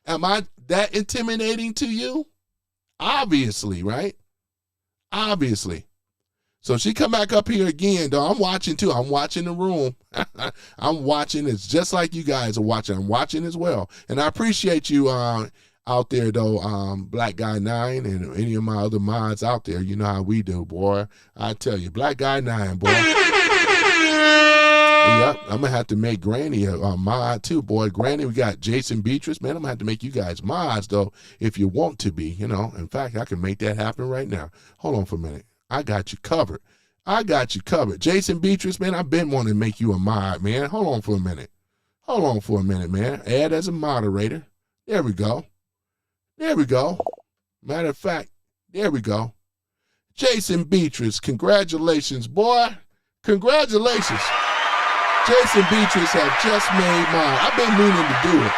Am I that intimidating to you? Obviously, right? Obviously. So she come back up here again, though. I'm watching too. I'm watching the room. I'm watching. It's just like you guys are watching. I'm watching as well. And I appreciate you out there, though, Black Guy 9 and any of my other mods out there. You know how we do, boy. I tell you, Black Guy 9, boy. Yep, I'm going to have to make Granny a mod too, boy. Granny, we got Jason Beatrice. Man, I'm going to have to make you guys mods, though, if you want to be, you know. In fact, I can make that happen right now. Hold on for a minute. I got you covered. I got you covered. Jason Beatrice, man, I've been wanting to make you a mod, man. Hold on for a minute. Hold on for a minute, man. Add as a moderator. There we go. There we go. Matter of fact, there we go. Jason Beatrice, congratulations, boy. Congratulations. Jason Beatrice have just made mine. I've been meaning to do it.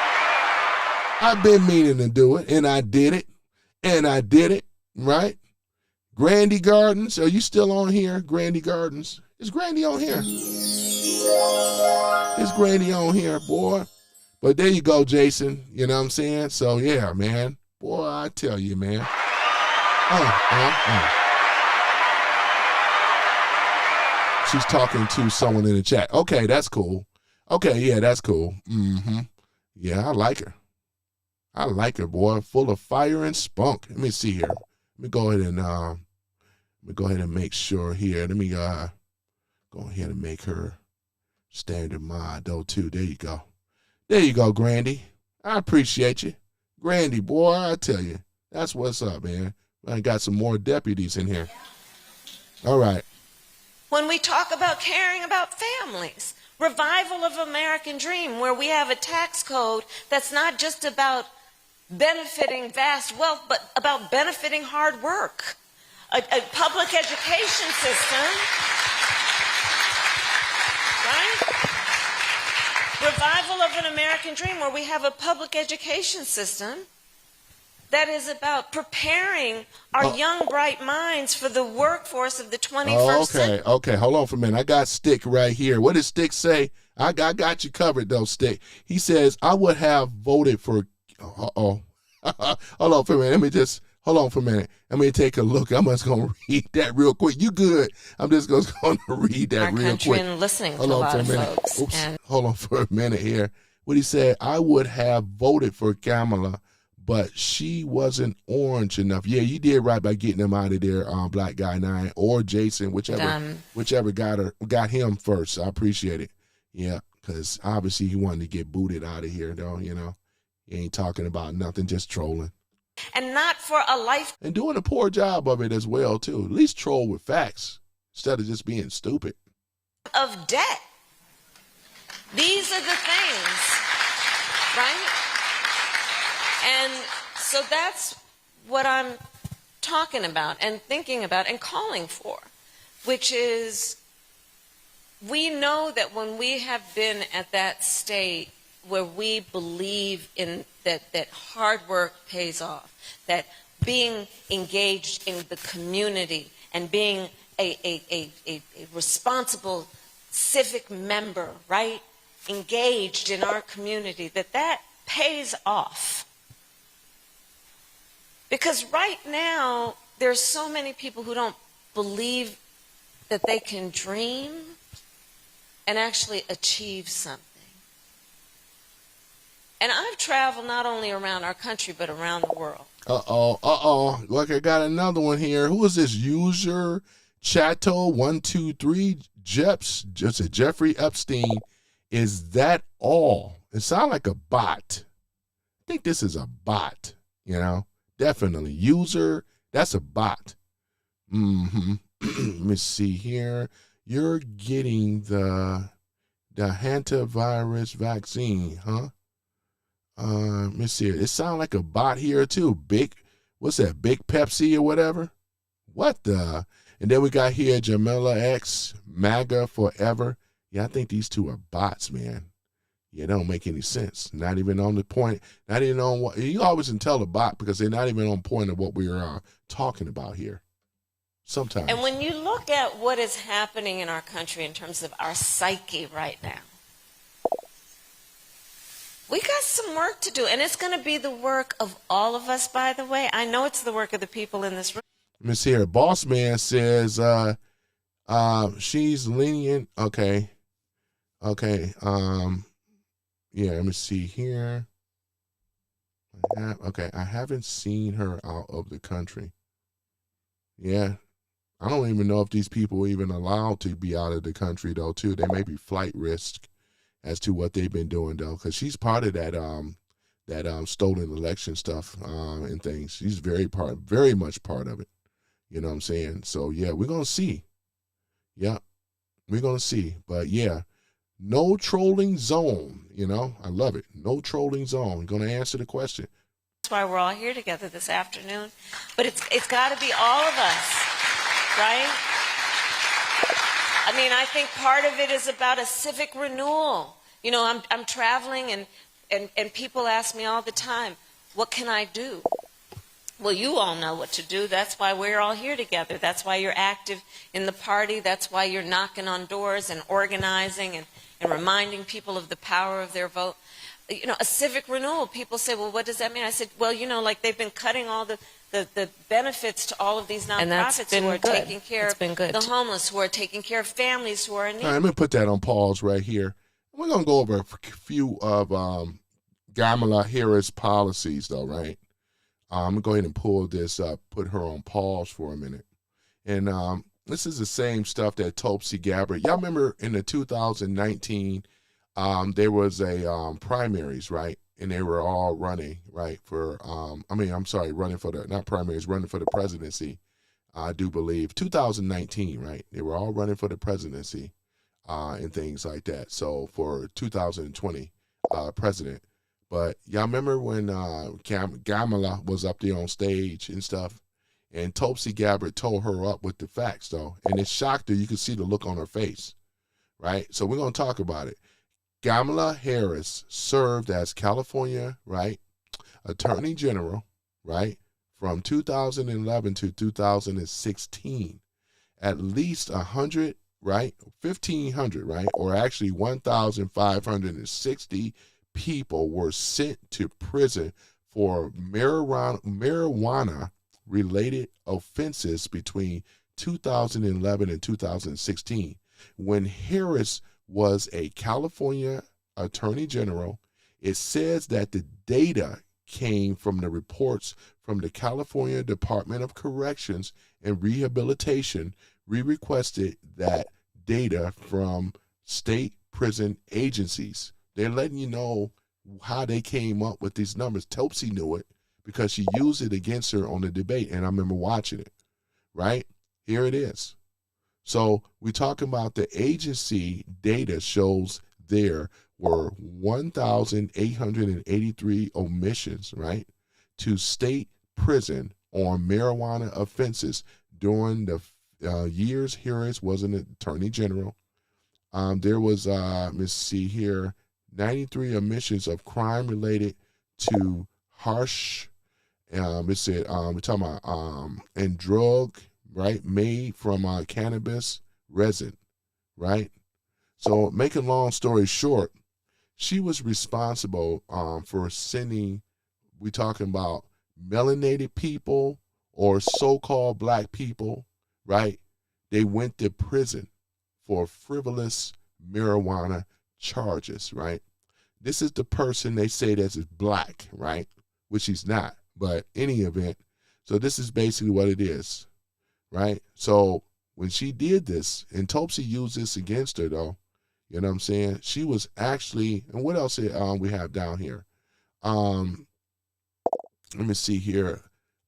I've been meaning to do it, and I did it. And I did it, right? Grandy Gardens, are you still on here? Grandy Gardens. Is Grandy on here? Is Grandy on here, boy? But there you go, Jason. You know what I'm saying? So, yeah, man. Boy, I tell you, man. She's talking to someone in the chat. Okay, that's cool. Okay, yeah, that's cool. Mm-hmm. Yeah, I like her. I like her, boy. Full of fire and spunk. Let me see here. Let me go ahead and make sure here. Let me go ahead and make her standard mod though too. There you go. There you go, Grandy. I appreciate you. Grandy, boy, I tell you. That's what's up, man. I got some more deputies in here. All right.
When we talk about caring about families, revival of American dream, where we have a tax code that's not just about benefiting vast wealth, but about benefiting hard work. A public education system, right? Revival of an American dream, where we have a public education system that is about preparing our young, bright minds for the workforce of the 21st century.
Okay, hold on for a minute. I got Stick right here. What does Stick say? I got you covered, though, Stick. He says, I would have voted for... Hold on for a minute. Hold on for a minute. Let me take a look. I'm just going to read that real quick. You good? I'm just going to read that real quick.
And listening to a lot of folks.
Oops. Hold on for a minute here. What he said, I would have voted for Kamala, but she wasn't orange enough. Yeah, you did right by getting them out of there, Black Guy 9 or Jason, whichever got him first. I appreciate it. Yeah, because obviously he wanted to get booted out of here, though, you know. He ain't talking about nothing, just trolling.
And not for a life.
And doing a poor job of it as well, too. At least troll with facts instead of just being stupid.
Of debt. These are the things, right? And so that's what I'm talking about and thinking about and calling for, which is we know that when we have been at that state where we believe in that hard work pays off, that being engaged in the community and being a responsible civic member, right, engaged in our community, that pays off. Because right now, there's so many people who don't believe that they can dream and actually achieve something. And I've traveled not only around our country, but around the world.
Look, I got another one here. Who is this user? Chateau123 Jeffrey Epstein. Is that all? It sounds like a bot. I think this is a bot, Definitely. User, that's a bot. Let me see here. You're getting the hantavirus vaccine, huh? Let me see. It sounds like a bot here too. What's that? Big Pepsi or whatever? What the? And then we got here Jamila X, MAGA Forever. Yeah, I think these two are bots, man. Yeah, it don't make any sense. Not even on the point. Not even on what you always can tell a bot because they're not even on point of what we are talking about here. Sometimes.
And when you look at what is happening in our country in terms of our psyche right now, we got some work to do, and it's going to be the work of all of us, by the way. I know it's the work of the people in this room.
Let me see here. Boss Man says she's lenient. Okay. Yeah, let me see here. I haven't seen her out of the country. Yeah. I don't even know if these people are even allowed to be out of the country, though, too. They may be flight risk as to what they've been doing, though, because she's part of that stolen election stuff and things. She's very much part of it. You know what I'm saying? So, yeah, we're going to see. Yeah, we're going to see. But, yeah, no trolling zone, I love it. No trolling zone. Going to answer the question.
That's why we're all here together this afternoon. But it's got to be all of us, right? I mean, I think part of it is about a civic renewal. I'm traveling and people ask me all the time, what can I do? Well, you all know what to do. That's why we're all here together. That's why you're active in the party. That's why you're knocking on doors and organizing and reminding people of the power of their vote. A civic renewal. People say, well, what does that mean? I said, well, like they've been cutting all the benefits to all of these nonprofits who are taking care of the homeless, who are taking care of families who are in need.
All right, let me put that on pause right here. We're going to go over a few of Kamala Harris policies, though, right? I'm going to go ahead and pull this up, put her on pause for a minute. And this is the same stuff that Tulsi Gabbard. Y'all remember in the 2019, there was a primaries, right? And they were all running, right, for, running for not primaries, running for the presidency, I do believe. 2019, right? They were all running for the presidency and things like that. So for 2020 president. But y'all remember when Kamala was up there on stage and stuff, and Tulsi Gabbard told her up with the facts, though, and it shocked her. You could see the look on her face, right? So we're going to talk about it. Kamala Harris served as California, right, Attorney General, right, from 2011 to 2016. At least 100, right, 1,500, right, or actually 1,560 people were sent to prison for marijuana-related offenses between 2011 and 2016. When Harris was a California Attorney General, it says that the data came from the reports from the California Department of Corrections and Rehabilitation. We requested that data from state prison agencies. They're letting you know how they came up with these numbers. Tulsi knew it because she used it against her on the debate, and I remember watching it, right? Here it is. So we're talking about the agency data shows there were 1,883 omissions, right, to state prison on marijuana offenses during the years Harris was an attorney general. There was, let's see here, 93 omissions of crime related to harsh, we're talking about, and drug, right, made from cannabis resin, right? So making long story short, she was responsible for sending, we talking about melanated people or so-called black people, right? They went to prison for frivolous marijuana charges, right? This is the person they say that is black, right? Which he's not, But any event, so this is basically what it is, right? So when she did this, and Topsy used this against her, though, you know what I'm saying? She was actually, and what else we have down here? Let me see here.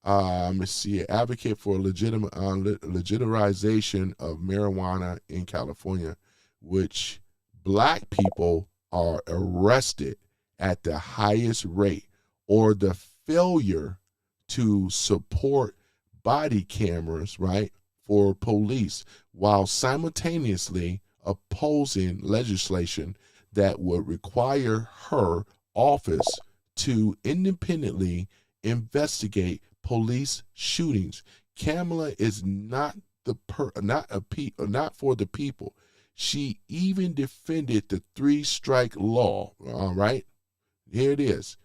Let me see. Advocate for legitimization of marijuana in California, which black people are arrested at the highest rate, or the failure to support body cameras, right, for police, while simultaneously opposing legislation that would require her office to independently investigate police shootings. Kamala is not for the people. She even defended the 3-strike law. All right, here it is.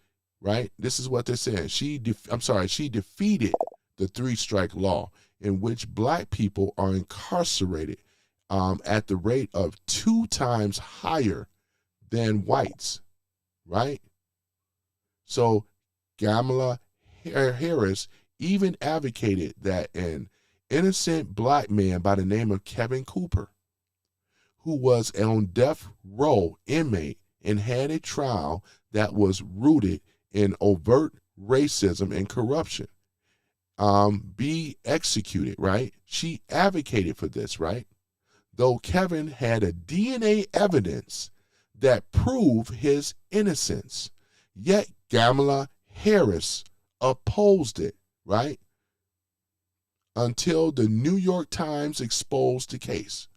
Right, this is what they're saying. She defeated the 3-strike law, in which black people are incarcerated at the rate of 2 times higher than whites. Right. So Kamala Harris even advocated that an innocent black man by the name of Kevin Cooper, who was on death row inmate and had a trial that was rooted in overt racism and corruption, be executed, right? She advocated for this, right? Though Kevin had a DNA evidence that proved his innocence, yet Kamala Harris opposed it, right? Until the New York Times exposed the case.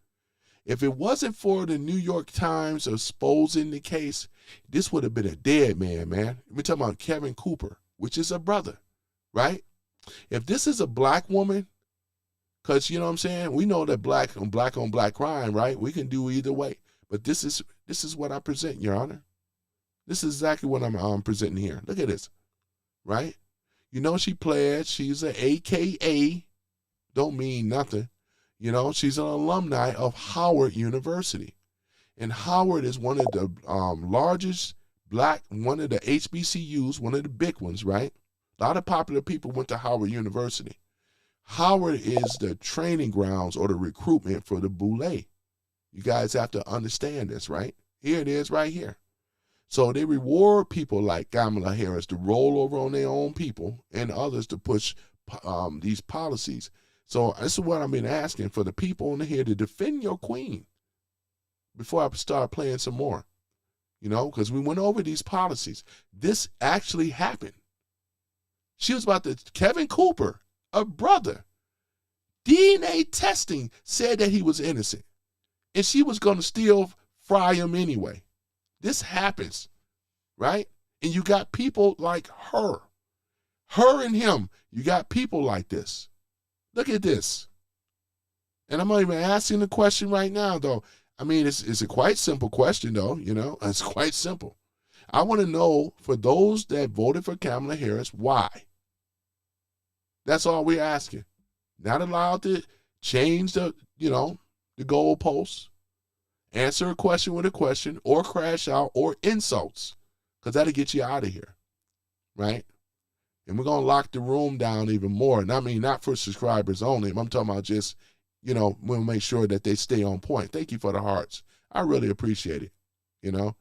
If it wasn't for the New York Times exposing the case, this would have been a dead man, man. We're talking about Kevin Cooper, which is a brother, right? If this is a black woman, because, you know what I'm saying, we know that black on black crime, right? We can do either way. But this is what I present, Your Honor. This is exactly what I'm presenting here. Look at this, right? You know, she pledged. She's an AKA. Don't mean nothing. You know, she's an alumni of Howard University. And Howard is one of the largest one of the HBCUs, one of the big ones, right? A lot of popular people went to Howard University. Howard is the training grounds or the recruitment for the boule. You guys have to understand this, right? Here it is right here. So they reward people like Kamala Harris to roll over on their own people and others to push these policies. So this is what I've been asking for the people on here to defend your queen before I start playing some more, you know, because we went over these policies. This actually happened. She was about to, Kevin Cooper, a brother, DNA testing said that he was innocent, and she was going to still fry him anyway. This happens, right? And you got people like her and him. You got people like this. Look at this. And I'm not even asking the question right now, though. I mean, it's a quite simple question, though, you know. It's quite simple. I want to know, for those that voted for Kamala Harris, why? That's all we're asking. Not allowed to change the goalposts, answer a question with a question, or crash out, or insults, because that'll get you out of here, right? And we're going to lock the room down even more. And I mean, not for subscribers only. I'm talking about just, you know, we'll make sure that they stay on point. Thank you for the hearts. I really appreciate it, you know.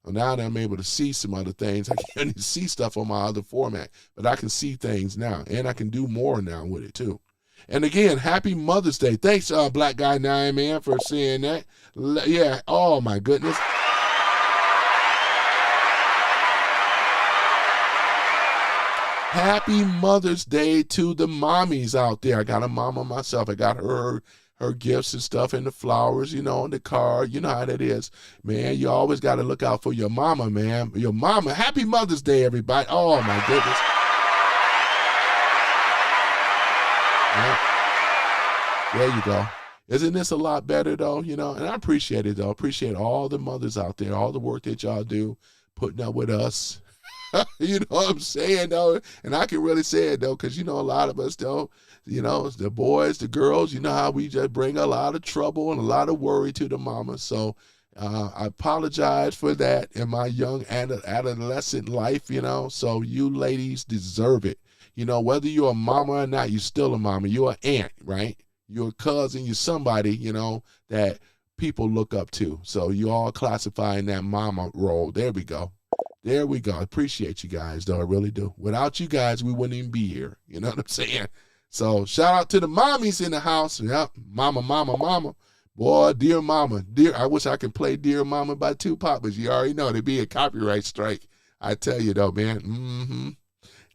Well, now that I'm able to see some other things, I can't see stuff on my other format, but I can see things now, and I can do more now with it, too. And again, happy Mother's Day. Thanks, Black Guy 9, man, for saying that. Yeah, oh, my goodness. Happy Mother's Day to the mommies out there. I got a mama myself. I got her gifts and stuff and the flowers, you know, and the card. You know how that is. Man, you always got to look out for your mama, man. Your mama. Happy Mother's Day, everybody. Oh, my goodness. Yeah. There you go. Isn't this a lot better, though? You know, and I appreciate it, though. Appreciate all the mothers out there, all the work that y'all do, putting up with us. You know what I'm saying, though? And I can really say it, though, because, you know, a lot of us, though, you know, the boys, the girls, you know how we just bring a lot of trouble and a lot of worry to the mama. So I apologize for that in my young adolescent life, you know. So you ladies deserve it. You know, whether you're a mama or not, you're still a mama. You're an aunt, right? You're a cousin. You're somebody, you know, that people look up to. So you all classify in that mama role. There we go. There we go. I appreciate you guys, though. I really do. Without you guys, we wouldn't even be here. You know what I'm saying? So shout out to the mommies in the house. Yep. Mama, mama, mama. Boy, dear mama. Dear, I wish I could play Dear Mama by Tupac, but you already know there'd be a copyright strike. I tell you, though, man. Mm-hmm.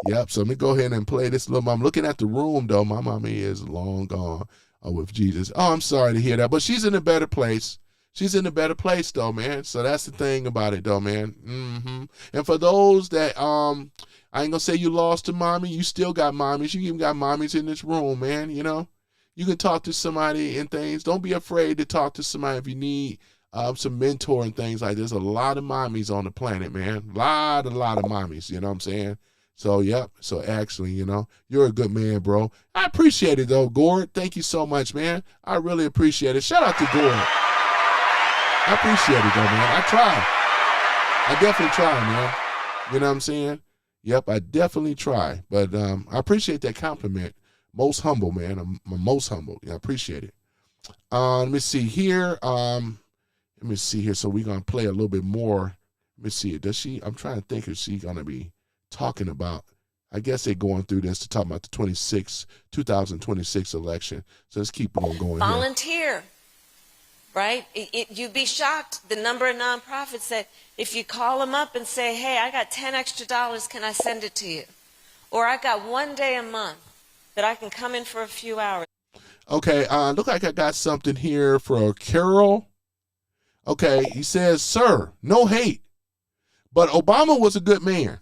Yep. So let me go ahead and play this little mom. Looking at the room, though, my mommy is long gone with Jesus. Oh, I'm sorry to hear that, but she's in a better place. She's in a better place, though, man. So that's the thing about it, though, man. Mm-hmm. And for those that, I ain't gonna say you lost to mommy. You still got mommies. You even got mommies in this room, man, you know. You can talk to somebody and things. Don't be afraid to talk to somebody if you need some mentor and things like this. A lot of mommies on the planet, man. A lot of mommies, you know what I'm saying? So, yep. So, actually, you know, you're a good man, bro. I appreciate it, though, Gord. Thank you so much, man. I really appreciate it. Shout out to Gord. I appreciate it, though, man. I try. I definitely try, man. You know what I'm saying? Yep, I definitely try. But I appreciate that compliment. Most humble, man. I'm most humble. Yeah, I appreciate it. Let me see here. So we're going to play a little bit more. Let me see. I'm trying to think if she's going to be talking about, I guess they're going through this to talk about the 2026 election. So let's keep on going
Volunteer, here. Right? You'd be shocked the number of nonprofits that if you call them up and say, hey, I got $10 extra, can I send it to you? Or I got one day a month that I can come in for a few hours.
Okay, look like I got something here for Carol. Okay, he says, sir, no hate, but Obama was a good man.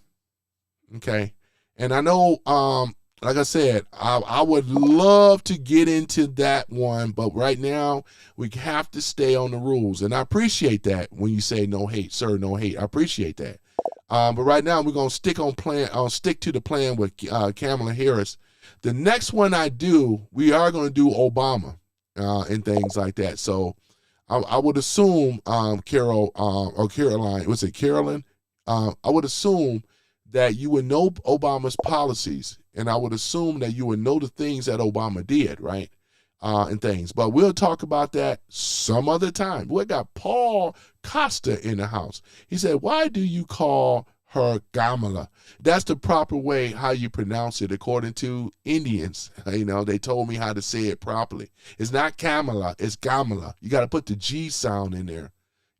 Okay, and I know, like I said, I would love to get into that one, but right now we have to stay on the rules, and I appreciate that when you say no hate, sir, no hate. I appreciate that. But right now we're gonna stick to the plan with Kamala Harris. The next one we are going to do Obama and things like that. So I would assume, Carol or Caroline, was it Carolyn? I would assume that you would know Obama's policies, and I would assume that you would know the things that Obama did, right? And things. But we'll talk about that some other time. We got Paul Costa in the house. He said, why do you call her Kamala? That's the proper way how you pronounce it according to Indians. You know, they told me how to say it properly. It's not Kamala, it's Kamala. You got to put the G sound in there.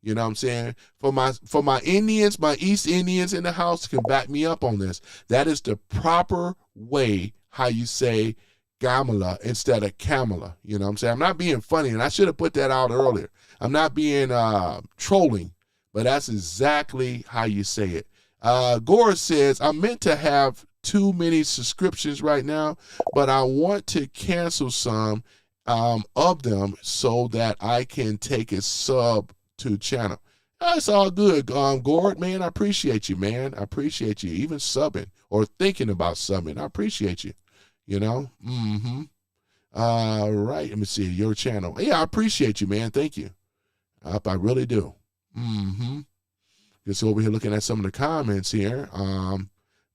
You know what I'm saying? For my Indians, my East Indians in the house can back me up on this. That is the proper way how you say Kamala instead of Kamala. You know what I'm saying? I'm not being funny, and I should have put that out earlier. I'm not being trolling, but that's exactly how you say it. Gore says, I'm meant to have too many subscriptions right now, but I want to cancel some of them so that I can take a sub to channel. It's all good, Gord, man. I appreciate you, man. I appreciate you even subbing or thinking about subbing. I appreciate you, you know. All right, let me see your channel. Yeah, I appreciate you, man. Thank you. I really do. Just over here looking at some of the comments here.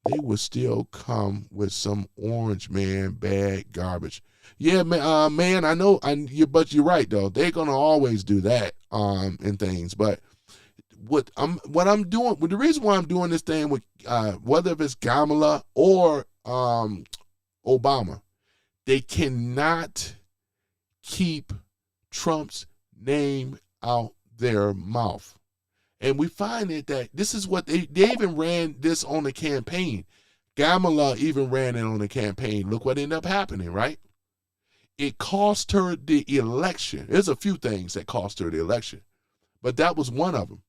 They would still come with some orange man bag garbage. Yeah, man, I know, but you're right though. They're gonna always do that and things. But what I'm doing, the reason why I'm doing this thing with whether if it's Kamala or Obama, they cannot keep Trump's name out their mouth. And we find it that this is what they even ran this on the campaign. Kamala even ran it on the campaign. Look what ended up happening, right? It cost her the election. There's a few things that cost her the election, but that was one of them.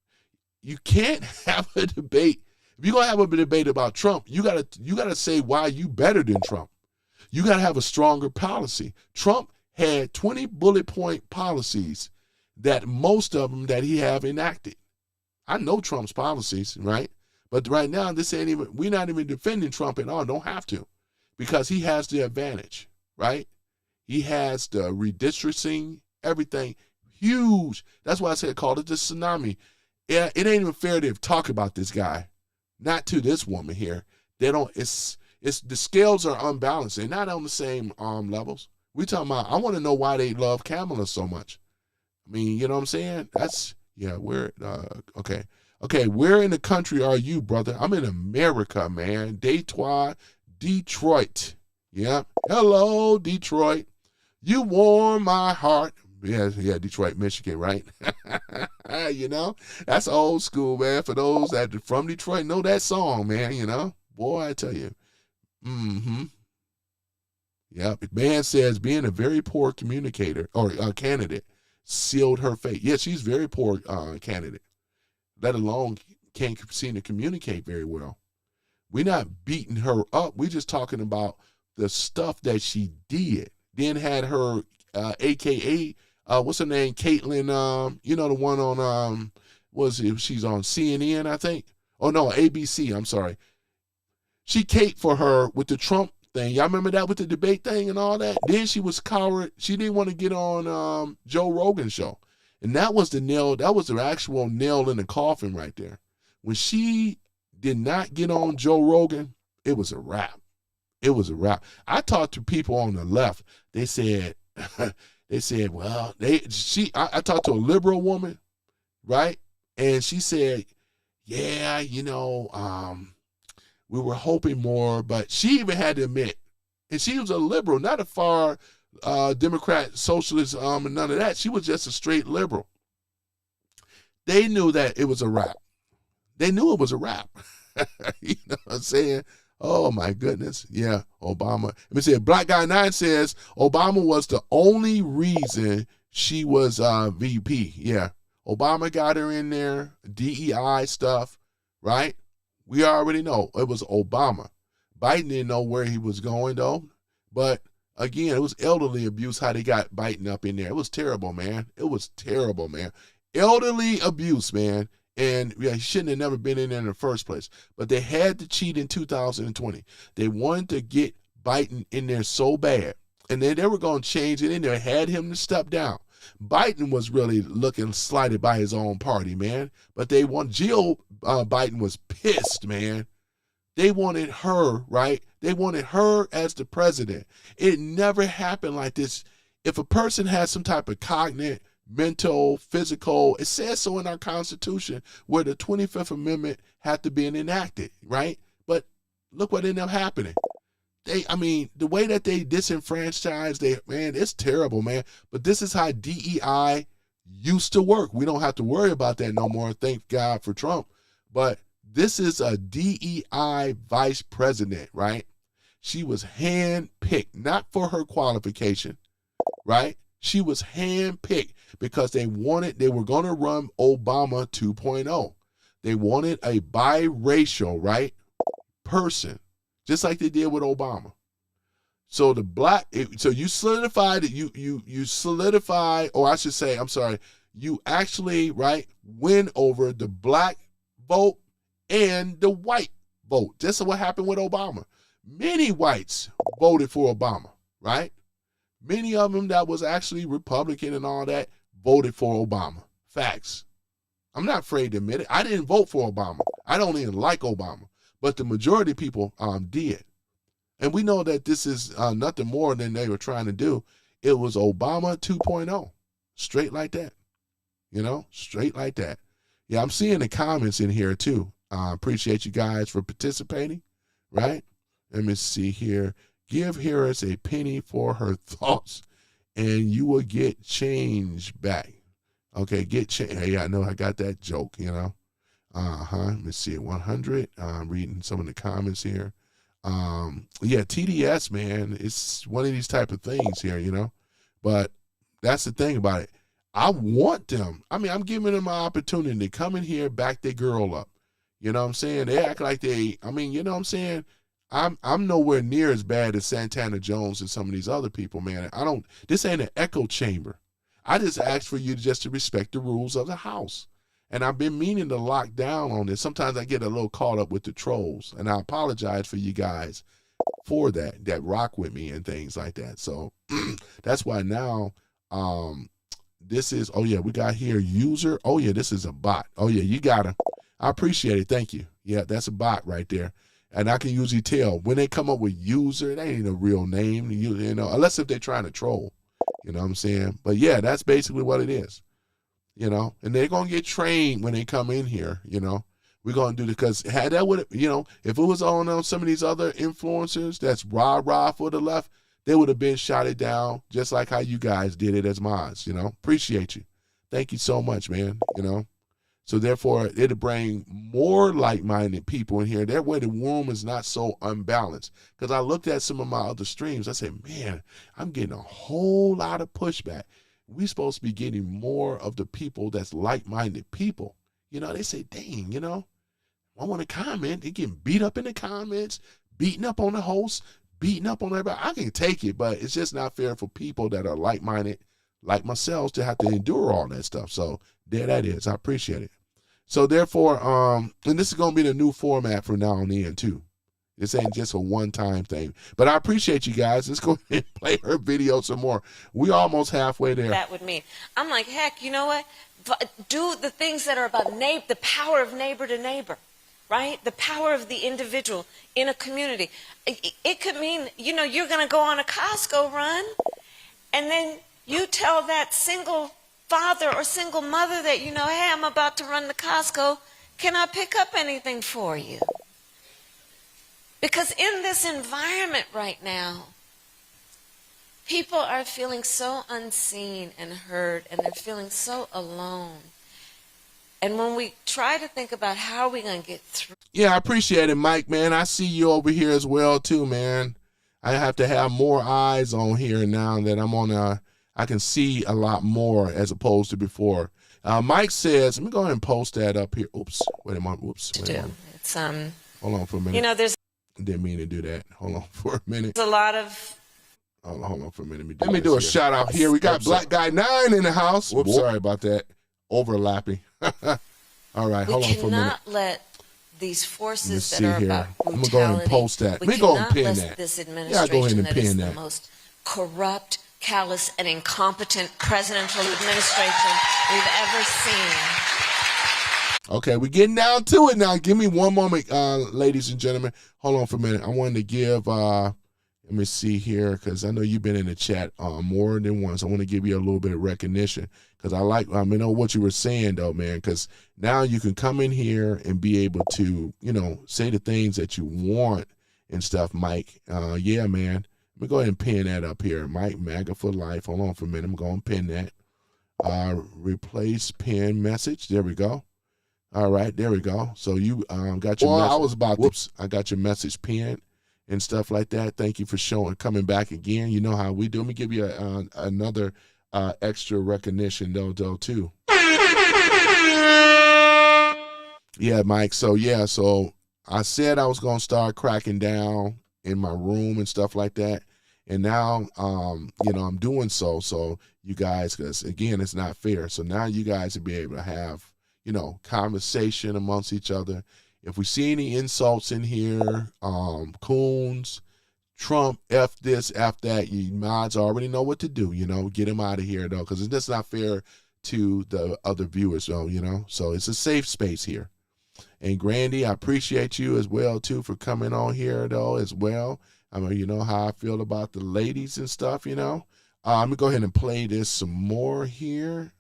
You can't have a debate. If you're gonna have a debate about Trump, you gotta say why you better than Trump. You gotta have a stronger policy. Trump had 20 bullet point policies that most of them that he have enacted. I know Trump's policies, right? But right now, we're not even defending Trump at all. Don't have to, because he has the advantage, right? He has the redistricting, everything. huge. That's why I said call it the tsunami. Yeah, it ain't even fair to talk about this guy, not to this woman here. They don't. It's the scales are unbalanced. They're not on the same levels. We talking about. I want to know why they love Kamala so much. I mean, you know what I'm saying? That's We're okay. Okay, where in the country are you, brother? I'm in America, man. Detroit. Yeah. Hello, Detroit. You warm my heart. Yeah, Detroit, Michigan, right? You know, that's old school, man. For those that are from Detroit, know that song, man, you know. Boy, I tell you. Yep. Man says being a very poor communicator or candidate sealed her fate. Yeah, she's very poor candidate, let alone can't seem to communicate very well. We're not beating her up. We're just talking about the stuff that she did. Then had her AKA, what's her name? Caitlin, you know, the one on, she's on CNN, I think. Oh, no, ABC, I'm sorry. She caped for her with the Trump thing. Y'all remember that with the debate thing and all that? Then she was coward. She didn't want to get on Joe Rogan's show. And that was the nail. That was the actual nail in the coffin right there. When she did not get on Joe Rogan, it was a wrap. It was a wrap. I talked to people on the left. They said, well, I talked to a liberal woman, right? And she said, yeah, you know, we were hoping more, but she even had to admit, and she was a liberal, not a far Democrat, socialist, and none of that. She was just a straight liberal. They knew that it was a wrap. They knew it was a wrap. You know what I'm saying? Oh, my goodness. Yeah, Obama. Let me say, Black Guy 9 says Obama was the only reason she was VP. Yeah, Obama got her in there, DEI stuff, right? We already know it was Obama. Biden didn't know where he was going, though. But, again, it was elderly abuse, how they got Biden up in there. It was terrible, man. It was terrible, man. Elderly abuse, man. And yeah, he shouldn't have never been in there in the first place. But they had to cheat in 2020. They wanted to get Biden in there so bad. And then they were going to change it in there, had him to step down. Biden was really looking slighted by his own party, man. But they want Jill Biden was pissed, man. They wanted her, right? They wanted her as the president. It never happened like this. If a person has some type of cognitive, mental, physical, it says so in our Constitution where the 25th Amendment had to be enacted, right? But look what ended up happening. The way that they disenfranchised, man, it's terrible, man. But this is how DEI used to work. We don't have to worry about that no more. Thank God for Trump. But this is a DEI vice president, right? She was handpicked, not for her qualification, right? She was handpicked because they were going to run Obama 2.0. They wanted a biracial, right, person, just like they did with Obama. So you solidified it. You solidify, or I should say, I'm sorry, you actually, right, win over the black vote and the white vote. Just what happened with Obama. Many whites voted for Obama, right? Many of them that was actually Republican and all that voted for Obama. Facts. I'm not afraid to admit it. I didn't vote for Obama. I don't even like Obama. But the majority of people did. And we know that this is nothing more than they were trying to do. It was Obama 2.0. Straight like that. You know, straight like that. Yeah, I'm seeing the comments in here too. Appreciate you guys for participating, right? Let me see here. Give Harris a penny for her thoughts, and you will get change back. Okay, get change. Hey, I know I got that joke, you know. Let me see, 100. I'm reading some of the comments here. Yeah, TDS, man, it's one of these type of things here, you know. But that's the thing about it. I want them. I mean, I'm giving them an opportunity to come in here, back their girl up. You know what I'm saying? They act like you know what I'm saying? I'm nowhere near as bad as Santana Jones and some of these other people, man. This ain't an echo chamber. I just ask for you to respect the rules of the house. And I've been meaning to lock down on this. Sometimes I get a little caught up with the trolls, and I apologize for you guys for that rock with me and things like that. So that's why now, this is, oh yeah, we got here user. Oh yeah, this is a bot. Oh yeah, you got him. I appreciate it. Thank you. Yeah, that's a bot right there. And I can usually tell when they come up with user, that ain't a real name, you know, unless if they're trying to troll. You know what I'm saying? But yeah, that's basically what it is. You know, and they're gonna get trained when they come in here. You know, we're gonna do this because had that would, you know, if it was on some of these other influencers that's rah for the left, they would have been shot it down just like how you guys did it as mods. You know, appreciate you. Thank you so much, man. You know, so therefore it'll bring more like-minded people in here. That way the room is not so unbalanced. Because I looked at some of my other streams, I said, man, I'm getting a whole lot of pushback. We supposed to be getting more of the people that's like-minded people. You know, they say, dang, you know, I want to comment. They getting beat up in the comments, beating up on the host, beating up on everybody. I can take it, but it's just not fair for people that are like-minded, like myself, to have to endure all that stuff. So there that is. I appreciate it. So therefore, and this is going to be the new format from now on in too. This ain't just a one-time thing. But I appreciate you guys. Let's go ahead and play her video some more. We almost halfway there.
That would mean. I'm like, heck, you know what? Do the things that are about the power of neighbor to neighbor, right? The power of the individual in a community. It could mean, you know, you're going to go on a Costco run, and then you tell that single father or single mother that, you know, hey, I'm about to run to Costco. Can I pick up anything for you? Because in this environment right now, people are feeling so unseen and heard, and they're feeling so alone. And when we try to think about how are we going to get through.
Yeah, I appreciate it, Mike, man. I see you over here as well, too, man. I have to have more eyes on here now that I'm on I can see a lot more as opposed to before. Mike says, let me go ahead and post that up here. Oops, wait a moment. Whoops. Wait a moment.
It's,
hold on for a minute.
you know, there's
Didn't mean to do that. Hold on for a minute.
a lot of.
Hold on for a minute. Let me do a shout out here. We got Black Guy 9 in the house. Whoops, sorry about that. Overlapping. All right, hold on for a minute.
We cannot let these forces that are
here.
about brutality.
I'm going to go ahead and post that. Let me go ahead and pin that.
This
Yeah, go ahead and pin that.
The most corrupt, callous, and incompetent presidential administration we've ever seen.
Okay, we're getting down to it now. Give me one moment, ladies and gentlemen. Hold on for a minute. I wanted to give, let me see here, because I know you've been in the chat more than once. I want to give you a little bit of recognition, because I know what you were saying, though, man, because now you can come in here and be able to, you know, say the things that you want and stuff, Mike. Yeah, man. Let me go ahead and pin that up here. Mike, MAGA for life. Hold on for a minute. I'm going to pin that. Replace pin message. There we go. All right, there we go. So you got your message. I was about I got your message pinned and stuff like that. Thank you for coming back again. You know how we do. Let me give you another extra recognition, though, too. Yeah, Mike. So, yeah, so I said I was going to start cracking down in my room and stuff like that. And now, you know, I'm doing so. So you guys, because, again, it's not fair. So now you guys will be able to have, you know, conversation amongst each other. If we see any insults in here, coons, Trump, F this, F that, you mods already know what to do, you know, get him out of here, though, because it's just not fair to the other viewers, though, you know. So it's a safe space here. And Grandy, I appreciate you as well, too, for coming on here, though, as well. I mean, you know how I feel about the ladies and stuff, you know. Let me go ahead and play this some more here.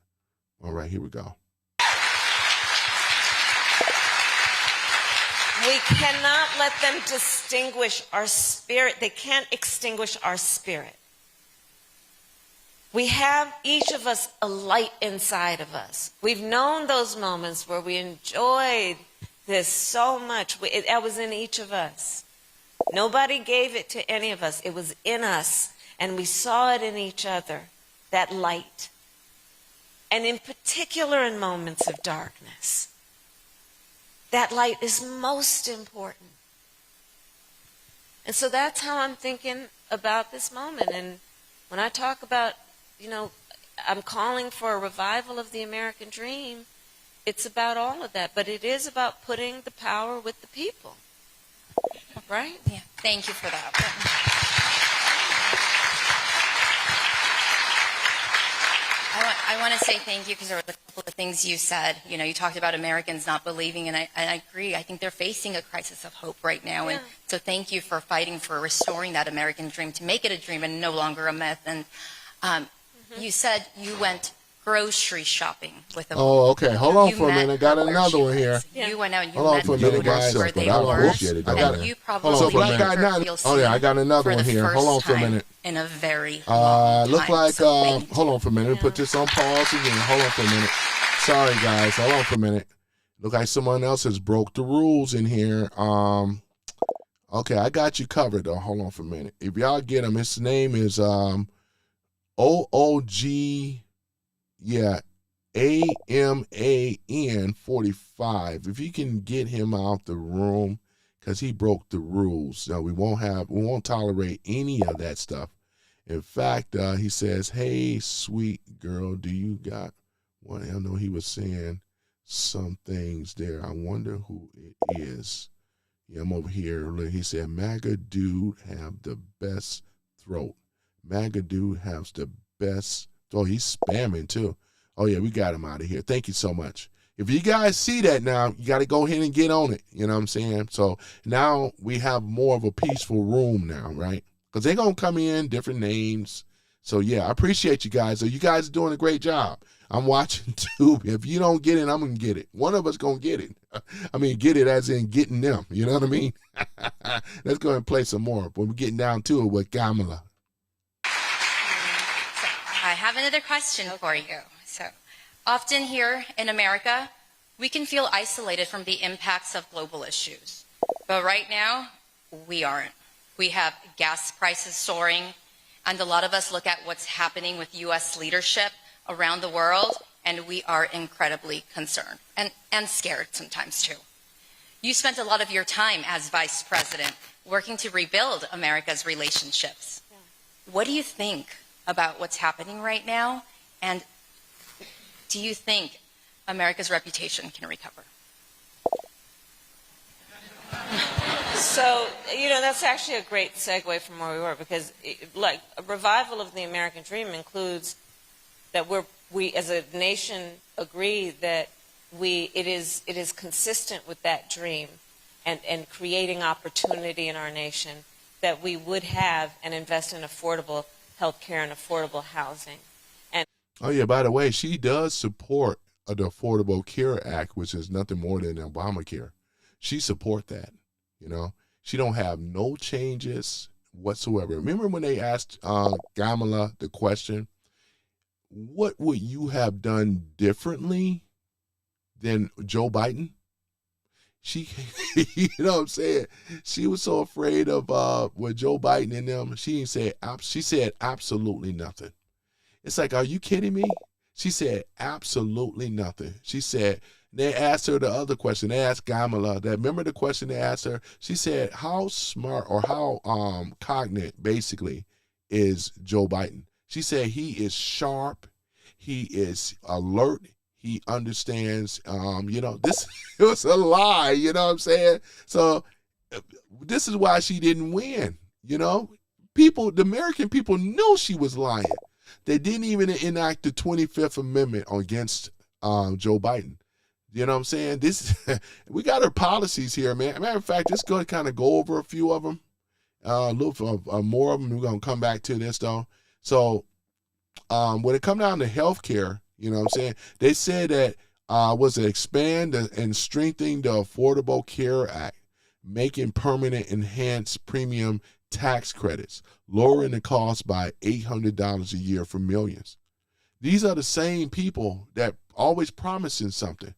All right, here we go.
We cannot let them distinguish our spirit. They can't extinguish our spirit. We have, each of us, a light inside of us. We've known those moments where we enjoyed this so much. That was in each of us. Nobody gave it to any of us. It was in us, and we saw it in each other, that light. And in particular in moments of darkness, that light is most important. And so that's how I'm thinking about this moment. And when I talk about, you know, I'm calling for a revival of the American dream, it's about all of that. But it is about putting the power with the people. Right?
Yeah. Thank you for that. I want to say thank you because there were a couple of things you said. You know, you talked about Americans not believing, and I agree. I think they're facing a crisis of hope right now. Yeah. And so thank you for fighting for restoring that American dream, to make it a dream and no longer a myth. And you said you went grocery shopping with a
Oh, okay. Hold on for a minute. I got another one here.
You went out and you
Hold on
met
for a minute,
voters
guys.
where they
I
were.
appreciate it.
And you probably
So Black Guy
made her
Nine.
feel
Oh yeah, I
seen
got another
for
one
the
here.
first
Hold on for a
time
minute.
in a very long
Look
time.
like
So thank you.
hold on for a minute. Put this on pause again. Hold on for a minute. Sorry guys. Hold on for a minute. Look like someone else has broke the rules in here. Okay, I got you covered though. Hold on for a minute. If y'all get him, his name is OOG. Yeah. AMAN 45. If you can get him out the room, because he broke the rules. Now we won't tolerate any of that stuff. In fact, he says, "Hey, sweet girl, do you got one?" I know he was saying some things there. I wonder who it is. Yeah, I'm over here. He said, "MAGA dude have the best throat. MAGA dude has the best." Oh, he's spamming too. Oh, yeah, we got him out of here. Thank you so much. If you guys see that now, you got to go ahead and get on it. You know what I'm saying? So now we have more of a peaceful room now, right? Because they're going to come in, different names. So, yeah, I appreciate you guys. So you guys are doing a great job. I'm watching, too. If you don't get it, I'm going to get it. One of us going to get it. I mean, get it as in getting them. You know what I mean? Let's go ahead and play some more. When we're getting down to it with Kamala.
I have another question for you. So, often here in America, we can feel isolated from the impacts of global issues. But right now, we aren't. We have gas prices soaring, and a lot of us look at what's happening with U.S. leadership around the world, and we are incredibly concerned and scared sometimes too. You spent a lot of your time as vice president working to rebuild America's relationships. Yeah. What do you think about what's happening right now, and do you think America's reputation can recover?
So, that's actually a great segue from where we were, because like a revival of the American dream includes that we as a nation agree that it is consistent with that dream and creating opportunity in our nation, that we would have and invest in affordable health care and affordable housing.
Oh, yeah, by the way, she does support the Affordable Care Act, which is nothing more than Obamacare. She support that, She don't have no changes whatsoever. Remember when they asked Kamala the question, what would you have done differently than Joe Biden? She, you know what I'm saying? She was so afraid of with Joe Biden and them. She said absolutely nothing. It's like, are you kidding me? She said absolutely nothing. She said, they asked her the other question. They asked Kamala that. Remember the question they asked her? She said, how smart or how cognate basically is Joe Biden? She said he is he is alert, he understands, this it was a lie, you know what I'm saying? So this is why she didn't win, the American people knew she was lying. They didn't even enact the 25th Amendment against Joe Biden. You know what I'm saying? We got our policies here, man. Matter of fact, just going to kind of go over a few of them. A little more of them. We're going to come back to this, though. So when it comes down to health care, you know what I'm saying? They said that was to expand and strengthen the Affordable Care Act, making permanent enhanced premium tax credits, lowering the cost by $800 a year for millions. These are the same people that always promising something.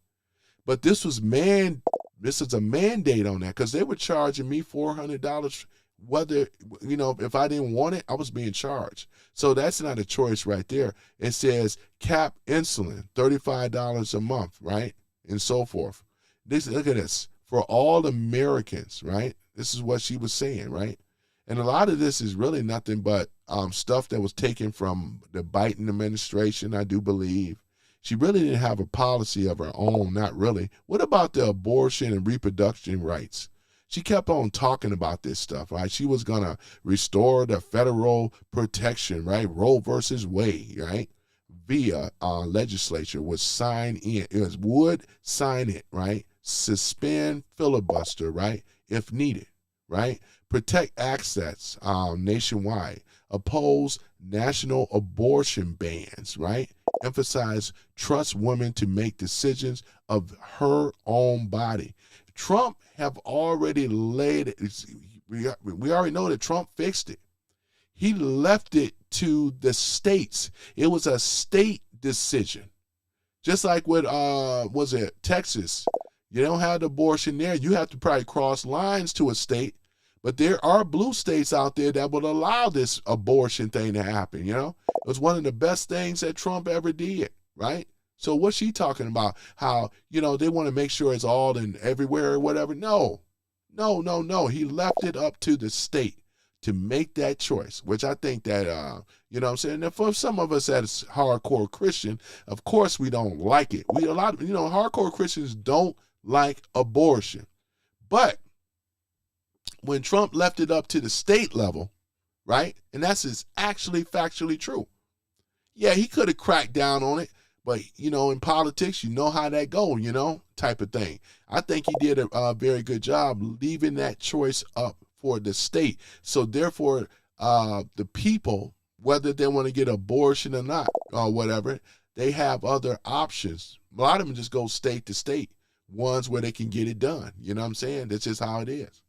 But this is a mandate on that, because they were charging me $400 whether, if I didn't want it, I was being charged. So that's not a choice right there. It says cap insulin, $35 a month, right? And so forth. Look at this. For all Americans, right? This is what she was saying, right? And a lot of this is really nothing but stuff that was taken from the Biden administration, I do believe. She really didn't have a policy of her own, not really. What about the abortion and reproduction rights? She kept on talking about this stuff, right? She was going to restore the federal protection, right? Roe versus Wade, right? via legislature would sign it, right? Suspend filibuster, right? If needed, right? Protect access nationwide. Oppose national abortion bans, right? Emphasize trust women to make decisions of her own body. Trump have already laid it. We already know that Trump fixed it. He left it to the states. It was a state decision. Just like with, was it Texas? You don't have the abortion there. You have to probably cross lines to a state. But there are blue states out there that would allow this abortion thing to happen, you know? It was one of the best things that Trump ever did, right? So what's she talking about? How, you know, they want to make sure it's all in everywhere or whatever. No. He left it up to the state to make that choice, which I think that, you know what I'm saying? And for some of us that's hardcore Christian, of course we don't like it. Hardcore Christians don't like abortion. But when Trump left it up to the state level, right? And that's actually factually true. Yeah, he could have cracked down on it, but, you know, in politics, you know how that go, you know, type of thing. I think he did a very good job leaving that choice up for the state. So therefore, the people, whether they want to get abortion or not, or whatever, they have other options. A lot of them just go state to state, ones where they can get it done. You know what I'm saying? That's just how it is.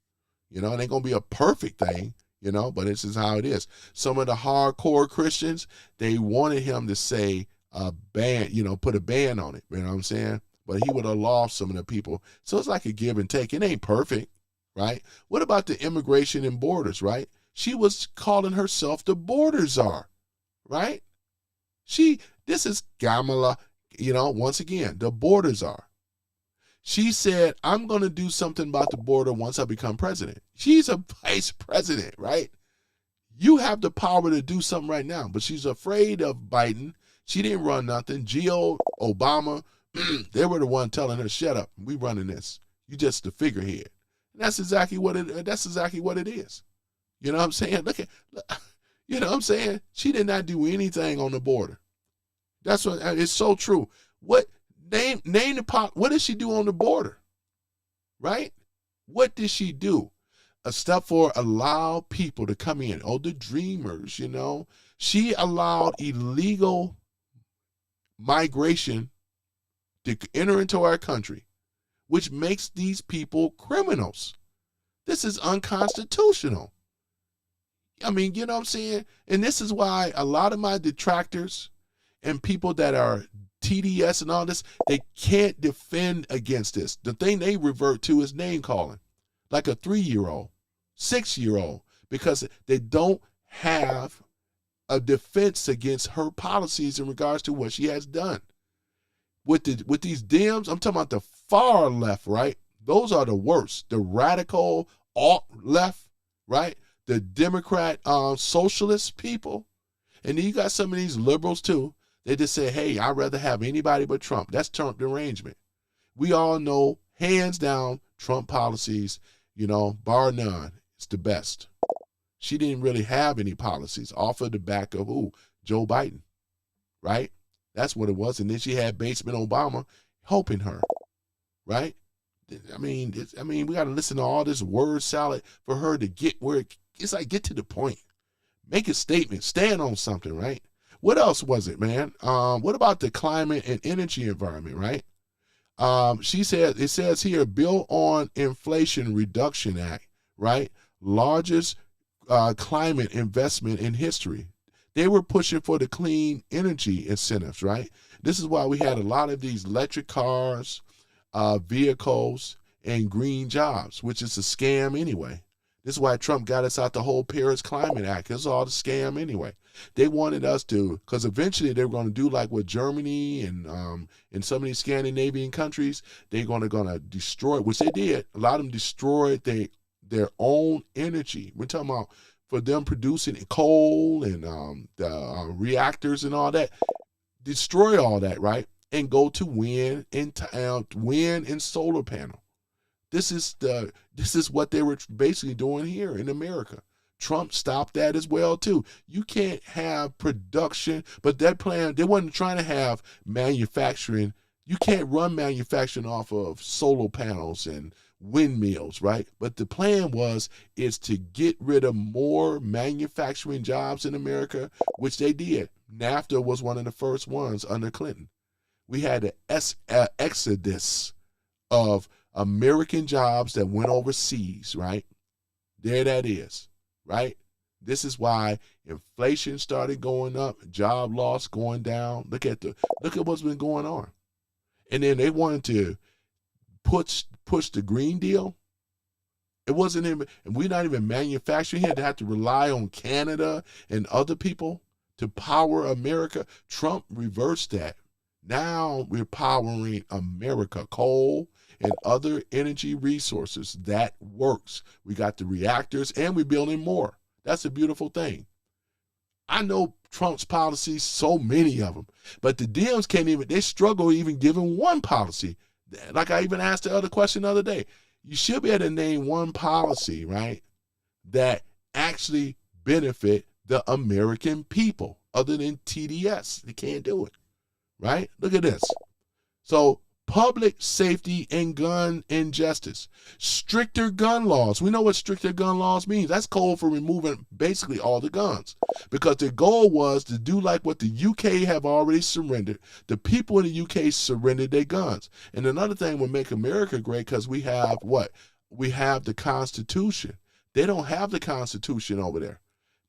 You know, it ain't going to be a perfect thing, you know, but this is how it is. Some of the hardcore Christians, they wanted him to say a ban, you know, put a ban on it. You know what I'm saying? But he would have lost some of the people. So it's like a give and take. It ain't perfect, right? What about the immigration and borders, right? She was calling herself the border czar, right? This is Kamala, you know, once again, the border czar. She said, I'm going to do something about the border once I become president. She's a vice president, right? You have the power to do something right now, but she's afraid of Biden. She didn't run nothing. Gio, Obama, they were the one telling her, shut up, we running this. You just the figurehead. And that's exactly what it is. You know what I'm saying? You know what I'm saying? She did not do anything on the border. That's what, it's so true. Name the pop. What did she do on the border? Right? What did she do? A step for allow people to come in. Oh, the dreamers, you know. She allowed illegal migration to enter into our country, which makes these people criminals. This is unconstitutional. I mean, you know what I'm saying? And this is why a lot of my detractors and people that are TDS and all this, they can't defend against this. The thing they revert to is name calling, like a 3-year-old, 6-year-old, because they don't have a defense against her policies in regards to what she has done. With these Dems, I'm talking about the far left, right? Those are the worst. The radical alt left, right? The Democrat socialist people. And then you got some of these liberals too. They just say, hey, I'd rather have anybody but Trump. That's Trump derangement. We all know, hands down, Trump policies, you know, bar none, it's the best. She didn't really have any policies off of the back of who? Joe Biden, right? That's what it was. And then she had Basement Obama helping her, right? I mean, we got to listen to all this word salad for her to get where it's like, get to the point. Make a statement. Stand on something, right? What else was it, man? What about the climate and energy environment, right? She said, it says here, Bill on Inflation Reduction Act, right? Largest climate investment in history. They were pushing for the clean energy incentives, right? This is why we had a lot of these electric cars, vehicles, and green jobs, which is a scam anyway. This is why Trump got us out the whole Paris Climate Act. It's all the scam anyway. They wanted us to, because eventually they were going to do like with Germany and some of these Scandinavian countries, they're going to destroy, which they did. A lot of them destroyed their own energy. We're talking about for them producing coal and the reactors and all that. Destroy all that, right? And go to wind and solar panel. This is what they were basically doing here in America, Trump stopped that as well too. You can't have production, but that plan, they wasn't trying to have manufacturing. You can't run manufacturing off of solar panels and windmills, right? But the plan is to get rid of more manufacturing jobs in America, which they did. NAFTA was one of the first ones under Clinton. We had an exodus of American jobs that went overseas, right? There that is, right? This is why inflation started going up, job loss going down. Look at what's been going on. And then they wanted to push the Green Deal. It wasn't even, and we're not even manufacturing here. They have to rely on Canada and other people to power America. Trump reversed that. Now we're powering America, coal and other energy resources. That works. We got the reactors and we're building more. That's a beautiful thing. I know Trump's policies, so many of them, but the Dems can't even, they struggle even giving one policy. Like I even asked the other question the other day. You should be able to name one policy, right, that actually benefit the American people other than TDS. They can't do it, right? Look at this. So public safety and gun injustice. Stricter gun laws. We know what stricter gun laws means. That's code for removing basically all the guns. Because the goal was to do like what the UK have already surrendered. The people in the UK surrendered their guns. And another thing will make America great because we have what? We have the Constitution. They don't have the Constitution over there.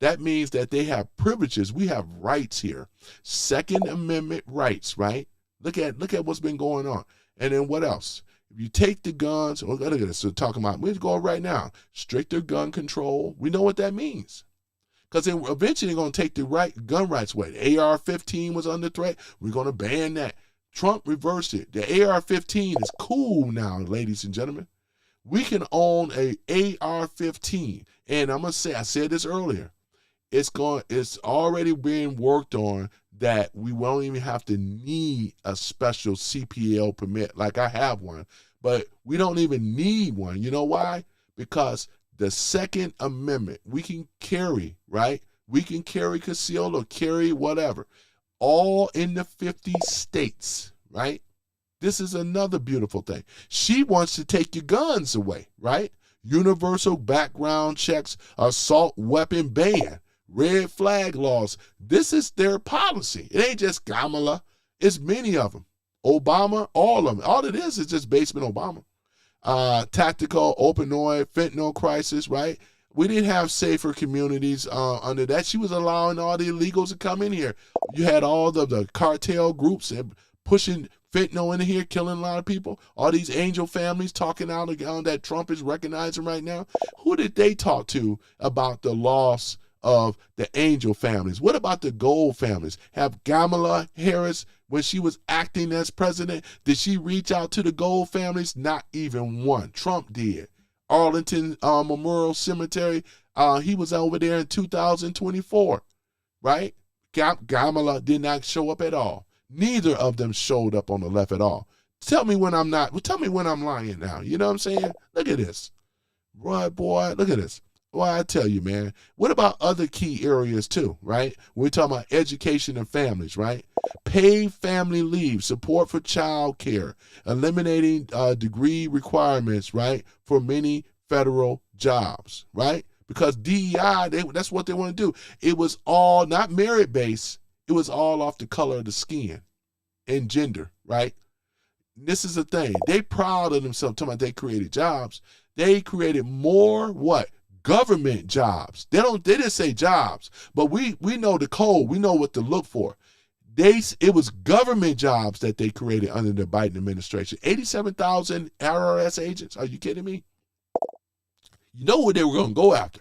That means that they have privileges. We have rights here. Second Amendment rights, right? Look at what's been going on. And then what else? If you take the guns, look at this. So talking about, we're going right now, stricter gun control. We know what that means. Because then eventually they're going to take the gun rights away. The AR-15 was under threat. We're going to ban that. Trump reversed it. The AR-15 is cool now, ladies and gentlemen. We can own a AR-15. And I'm going to say, I said this earlier, it's already being worked on that we won't even have to need a special CPL permit. Like I have one, but we don't even need one. You know why? Because the Second Amendment, we can carry, right? We can carry concealed or carry whatever, all in the 50 states, right? This is another beautiful thing. She wants to take your guns away, right? Universal background checks, assault weapon ban, red flag laws. This is their policy. It ain't just Kamala. It's many of them. Obama, all of them. All it is just basement Obama. Tactical opioid, fentanyl crisis, right? We didn't have safer communities under that. She was allowing all the illegals to come in here. You had all the cartel groups pushing fentanyl in here, killing a lot of people. All these angel families talking out that Trump is recognizing right now. Who did they talk to about the loss of the angel families? What about the gold families? Have Kamala Harris, when she was acting as president, did she reach out to the gold families? Not even one. Trump did. Arlington Memorial Cemetery, he was over there in 2024, right? Kamala did not show up at all. Neither of them showed up on the left at all. Tell me when I'm lying now. You know what I'm saying? Look at this. Right, boy, look at this. Well, I tell you, man, what about other key areas too, right? We're talking about education and families, right? Paid family leave, support for child care, eliminating degree requirements, right, for many federal jobs, right? Because DEI, that's what they want to do. It was all not merit-based. It was all off the color of the skin and gender, right? This is the thing. They proud of themselves talking about they created jobs. They created more what? Government jobs. They didn't say jobs, but we know the code. We know what to look for. It was government jobs that they created under the Biden administration. 87,000 IRS agents. Are you kidding me? You know what they were going to go after.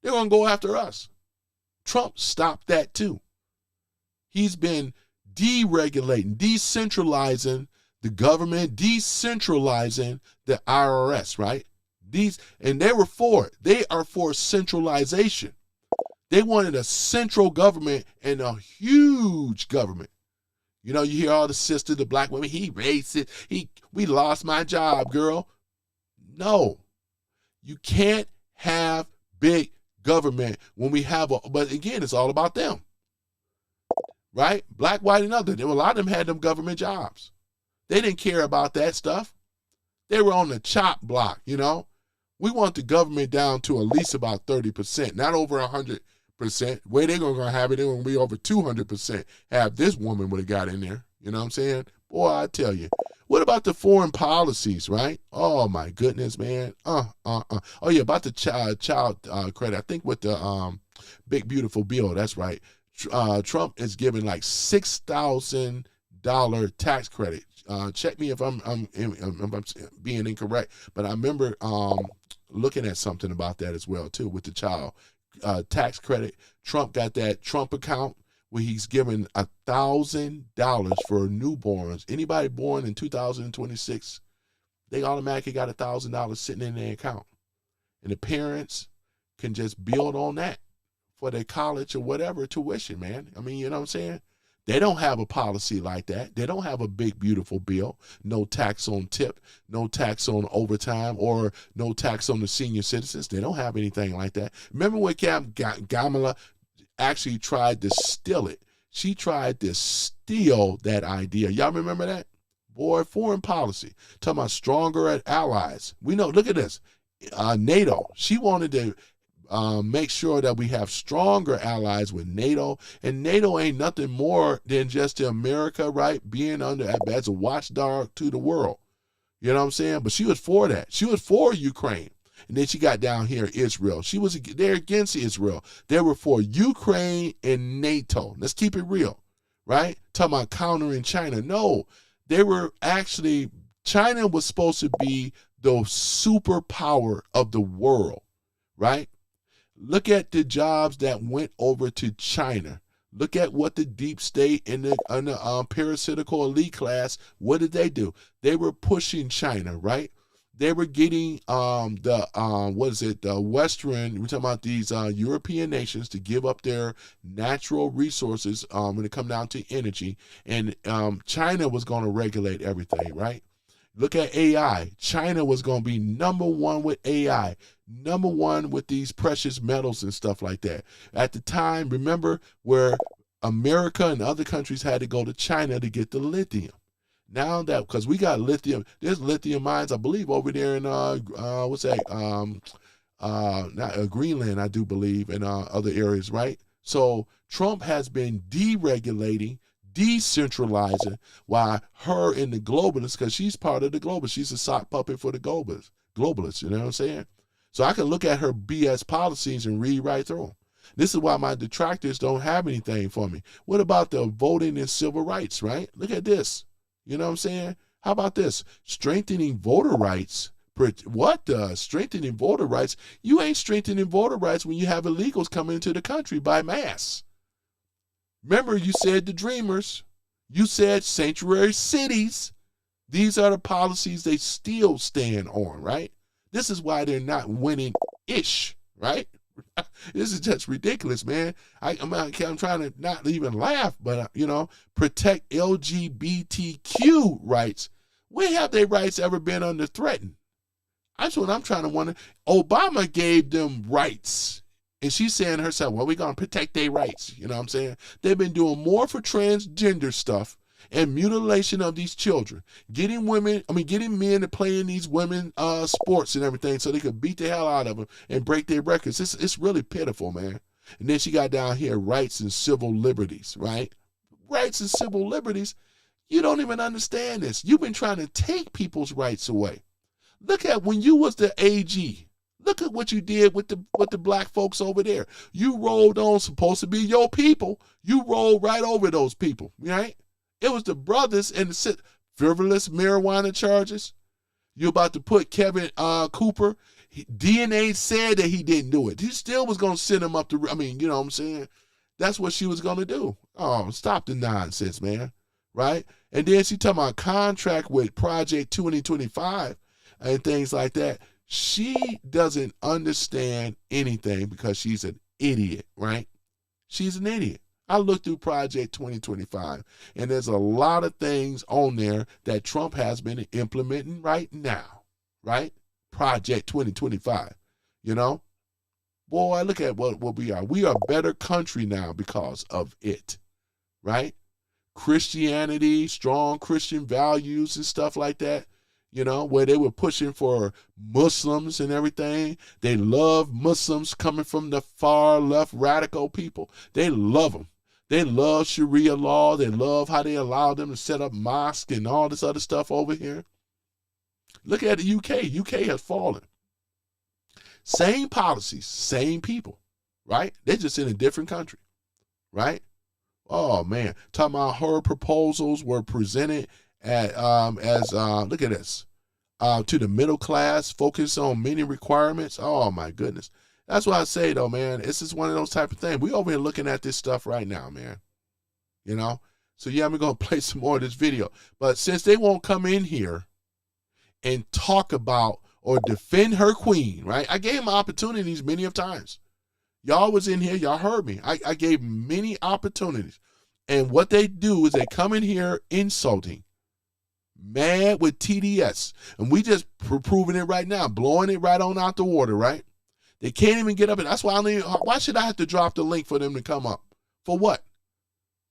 They're going to go after us. Trump stopped that too. He's been deregulating, decentralizing the government, decentralizing the IRS, right? And they were for it. They are for centralization. They wanted a central government and a huge government. You know, you hear all the sisters, the black women, he racist. We lost my job, girl. No, you can't have big government when we have but again, it's all about them, right? Black, white, and other. A lot of them had them government jobs. They didn't care about that stuff. They were on the chop block, you know. We want the government down to at least about 30%, not over 100%. Where they're going to have it, they're going to be over 200%. Have this woman would have got in there, you know what I'm saying? Boy, I tell you. What about the foreign policies, right? Oh, my goodness, man. Oh, yeah, about the child credit. I think with the big, beautiful bill, that's right. Trump is giving like $6,000 tax credit. Check me if I'm being incorrect, but I remember looking at something about that as well, too, with the child tax credit. Trump got that Trump account where he's giving $1,000 for newborns. Anybody born in 2026, they automatically got $1,000 sitting in their account. And the parents can just build on that for their college or whatever tuition, man. I mean, you know what I'm saying? They don't have a policy like that. They don't have a big, beautiful bill. No tax on tip, no tax on overtime, or no tax on the senior citizens. They don't have anything like that. Remember when Kamala actually tried to steal it? She tried to steal that idea. Y'all remember that? Boy, foreign policy. Talking about stronger allies. We know, look at this. NATO. She wanted to make sure that we have stronger allies with NATO. And NATO ain't nothing more than just America, right, being under as a watchdog to the world. You know what I'm saying? But she was for that. She was for Ukraine. And then she got down here, Israel. She was there against Israel. They were for Ukraine and NATO. Let's keep it real, right? Talking about countering China. No, they were actually, China was supposed to be the superpower of the world, right? Look at the jobs that went over to China. Look at what the deep state and the parasitical elite class, what did they do? They were pushing China, right? They were getting the Western, we're talking about these European nations to give up their natural resources when it comes down to energy. And China was going to regulate everything, right? Look at AI. China was going to be number one with AI, number one with these precious metals and stuff like that. At the time, remember where America and other countries had to go to China to get the lithium. Now that, because we got lithium, there's lithium mines, I believe, over there in Greenland, I do believe, and other areas, right? So Trump has been deregulating, decentralizing, while her and the globalists, because she's part of the globalists, she's a sock puppet for the globalists, you know what I'm saying? So I can look at her BS policies and read right through them. This is why my detractors don't have anything for me. What about the voting and civil rights, right? Look at this. You know what I'm saying? How about this? Strengthening voter rights. What the? Strengthening voter rights? You ain't strengthening voter rights when you have illegals coming into the country by mass. Remember, you said the dreamers. You said sanctuary cities. These are the policies they still stand on, right? This is why they're not winning-ish, right? This is just ridiculous, man. I'm trying to not even laugh, but, protect LGBTQ rights. When have their rights ever been under threatened? That's what I'm trying to wonder. Obama gave them rights. And she's saying herself, well, we're going to protect their rights. You know what I'm saying? They've been doing more for transgender stuff and mutilation of these children. Getting men to play in these women sports and everything so they could beat the hell out of them and break their records. It's really pitiful, man. And then she got down here, rights and civil liberties, right? Rights and civil liberties. You don't even understand this. You've been trying to take people's rights away. Look at when you was the AG. Look at what you did with the black folks over there. You rolled on, supposed to be your people. You rolled right over those people, right? It was the brothers and the frivolous marijuana charges. You're about to put Kevin Cooper. DNA said that he didn't do it. He still was going to send him up to, you know what I'm saying? That's what she was going to do. Oh, stop the nonsense, man. Right? And then she talking about contract with Project 2025 and things like that. She doesn't understand anything because she's an idiot, right? She's an idiot. I looked through Project 2025, and there's a lot of things on there that Trump has been implementing right now, right? Project 2025, Boy, look at what we are. We are a better country now because of it, right? Christianity, strong Christian values and stuff like that, you know, where they were pushing for Muslims and everything. They love Muslims coming from the far left radical people. They love them. They love Sharia law. They love how they allow them to set up mosques and all this other stuff over here. Look at the UK. UK has fallen. Same policies, same people, right? They're just in a different country, right? Oh, man. Talking about her proposals were presented at, look at this, to the middle class, focus on many requirements. Oh, my goodness. That's why I say, though, man, this is one of those type of things. We over here looking at this stuff right now, man. You know? So, yeah, I'm going to play some more of this video. But since they won't come in here and talk about or defend her queen, right? I gave them opportunities many of times. Y'all was in here. Y'all heard me. I gave many opportunities. And what they do is they come in here insulting, mad with TDS. And we just proving it right now, blowing it right on out the water, right? They can't even get up. And that's why why should I have to drop the link for them to come up? For what?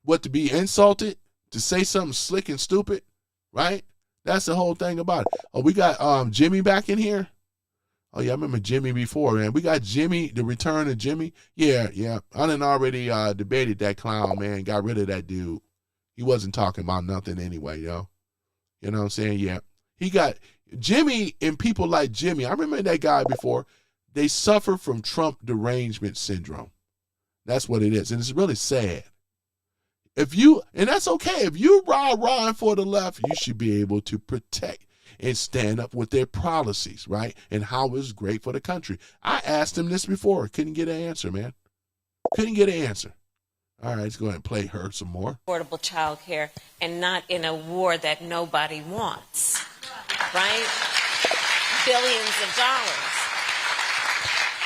What, to be insulted? To say something slick and stupid? Right? That's the whole thing about it. Oh, we got Jimmy back in here. Oh, yeah, I remember Jimmy before, man. We got Jimmy, the return of Jimmy. Yeah. I done already debated that clown, man. Got rid of that dude. He wasn't talking about nothing anyway, yo. You know what I'm saying? Yeah. He got Jimmy, and people like Jimmy. I remember that guy before. They suffer from Trump derangement syndrome. That's what it is. And it's really sad. And that's okay. If you rah-rahing for the left, you should be able to protect and stand up with their policies, right? And how it's great for the country. I asked them this before. Couldn't get an answer, man. Couldn't get an answer. All right, let's go ahead and play her some more.
Affordable child care and not in a war that nobody wants, right? Billions of dollars.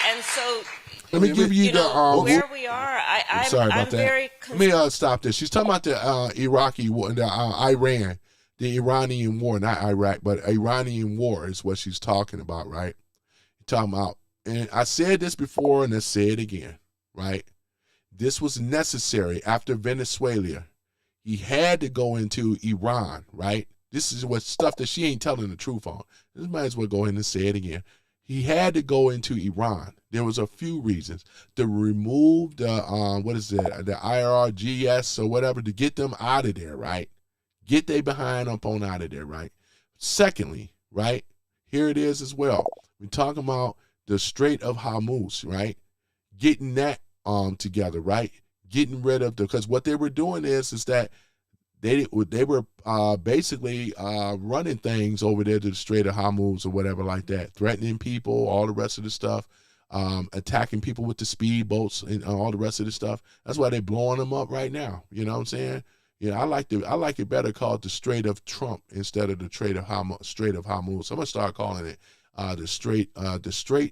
And so,
let me give you
where we are. I'm
sorry about that.
very
Let me stop this. She's talking about the Iraqi war, the Iran, the Iranian war, not Iraq, but Iranian war is what she's talking about, right? Talking about, and I said this before, and I say it again, right? This was necessary after Venezuela. He had to go into Iran, right? This is what stuff that she ain't telling the truth on. This might as well go ahead and say it again. He had to go into Iran. There was a few reasons to remove the the IRGS or whatever, to get them out of there, right? Get they behind up on out of there, right? Secondly, right, here it is as well. We're talking about the Strait of Hormuz, right? Getting that together, right? Getting rid of because what they were doing is that they were basically running things over there to the Strait of Hormuz or whatever like that, threatening people, all the rest of the stuff, attacking people with the speedboats and all the rest of the stuff. That's why they're blowing them up right now. You know what I'm saying? Yeah, I like it better called the Strait of Trump instead of the Strait of Hormuz. I'm gonna start calling it the Strait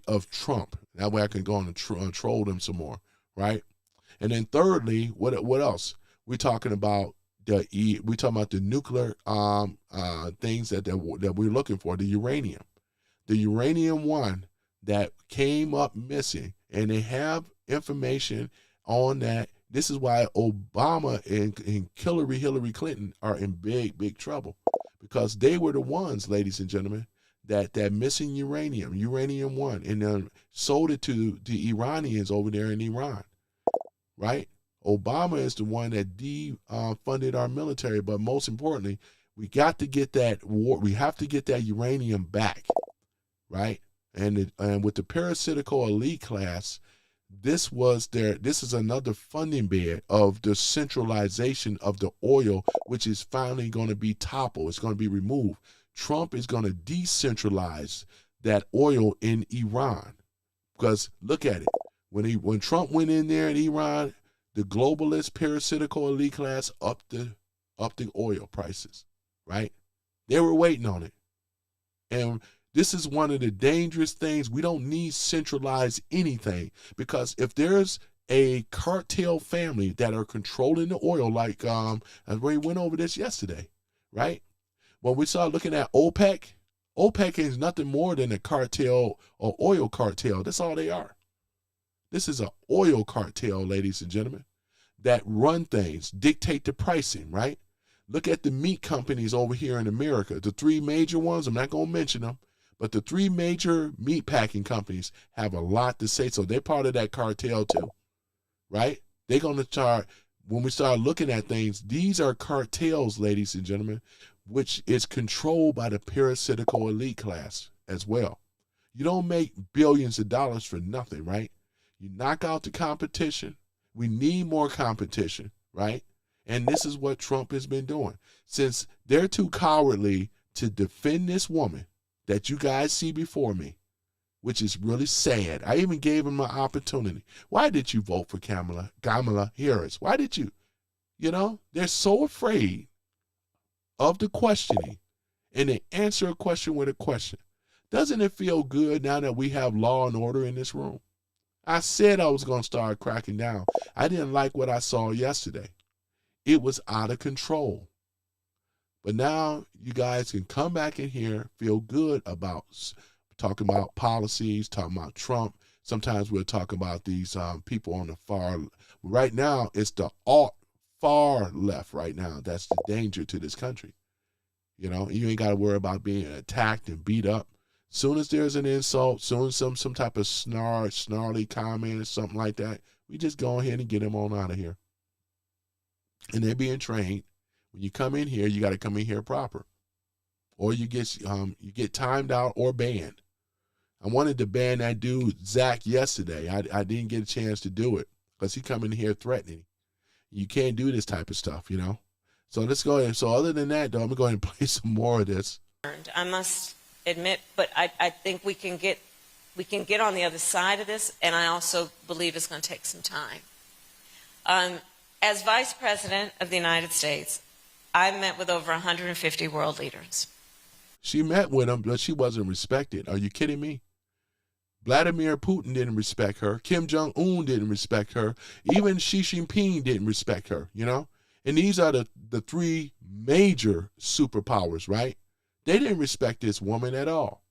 of Trump. That way I can go on and troll them some more, right? And then thirdly, what else? We're talking about the nuclear things that we're looking for, the uranium. The uranium one that came up missing, and they have information on that. This is why Obama and Hillary Clinton are in big trouble, because they were the ones, ladies and gentlemen, that missing uranium one, and then sold it to the Iranians over there in Iran, right? Obama is the one that funded our military, but most importantly, we got to get that war. We have to get that uranium back, right? And with the parasitical elite class, this is another funding bed of the centralization of the oil, which is finally going to be toppled. It's going to be removed. Trump is going to decentralize that oil in Iran, because look at it. When Trump went in there in Iran, the globalist parasitical elite class up the oil prices, right? They were waiting on it. And this is one of the dangerous things. We don't need centralized anything, because if there's a cartel family that are controlling the oil, like we went over this yesterday, right? When we started looking at OPEC is nothing more than a cartel or oil cartel. That's all they are. This is an oil cartel, ladies and gentlemen, that run things, dictate the pricing, right? Look at the meat companies over here in America. The three major ones, I'm not going to mention them, but the three major meat packing companies have a lot to say. So they're part of that cartel too, right? They're going to start, when we start looking at things, these are cartels, ladies and gentlemen, which is controlled by the parasitical elite class as well. You don't make billions of dollars for nothing, right? You knock out the competition. We need more competition, right? And this is what Trump has been doing. Since they're too cowardly to defend this woman that you guys see before me, which is really sad. I even gave him an opportunity. Why did you vote for Kamala Harris? Why did you? You know, they're so afraid of the questioning, and they answer a question with a question. Doesn't it feel good now that we have law and order in this room? I said I was going to start cracking down. I didn't like what I saw yesterday. It was out of control. But now you guys can come back in here, feel good about talking about policies, talking about Trump. Sometimes we'll talk about these people on the far. Right now, it's the far left right now. That's the danger to this country. You know, you ain't got to worry about being attacked and beat up. Soon as there's an insult, soon as some type of snarly comment or something like that, we just go ahead and get them on out of here. And they're being trained. When you come in here, you got to come in here proper, or you get timed out or banned. I wanted to ban that dude Zach yesterday. I didn't get a chance to do it because he come in here threatening. You can't do this type of stuff, you know. So let's go ahead. So other than that, though, I'm going to go ahead and play some more of this.
I must admit, but I think we can get on the other side of this, and I also believe it's going to take some time. As Vice President of the United States, I met with over 150 world leaders.
She met with them, but she wasn't respected. Are you kidding me? Vladimir Putin didn't respect her. Kim Jong-un didn't respect her. Even Xi Jinping didn't respect her, you know? And these are the three major superpowers, right? They didn't respect this woman at all.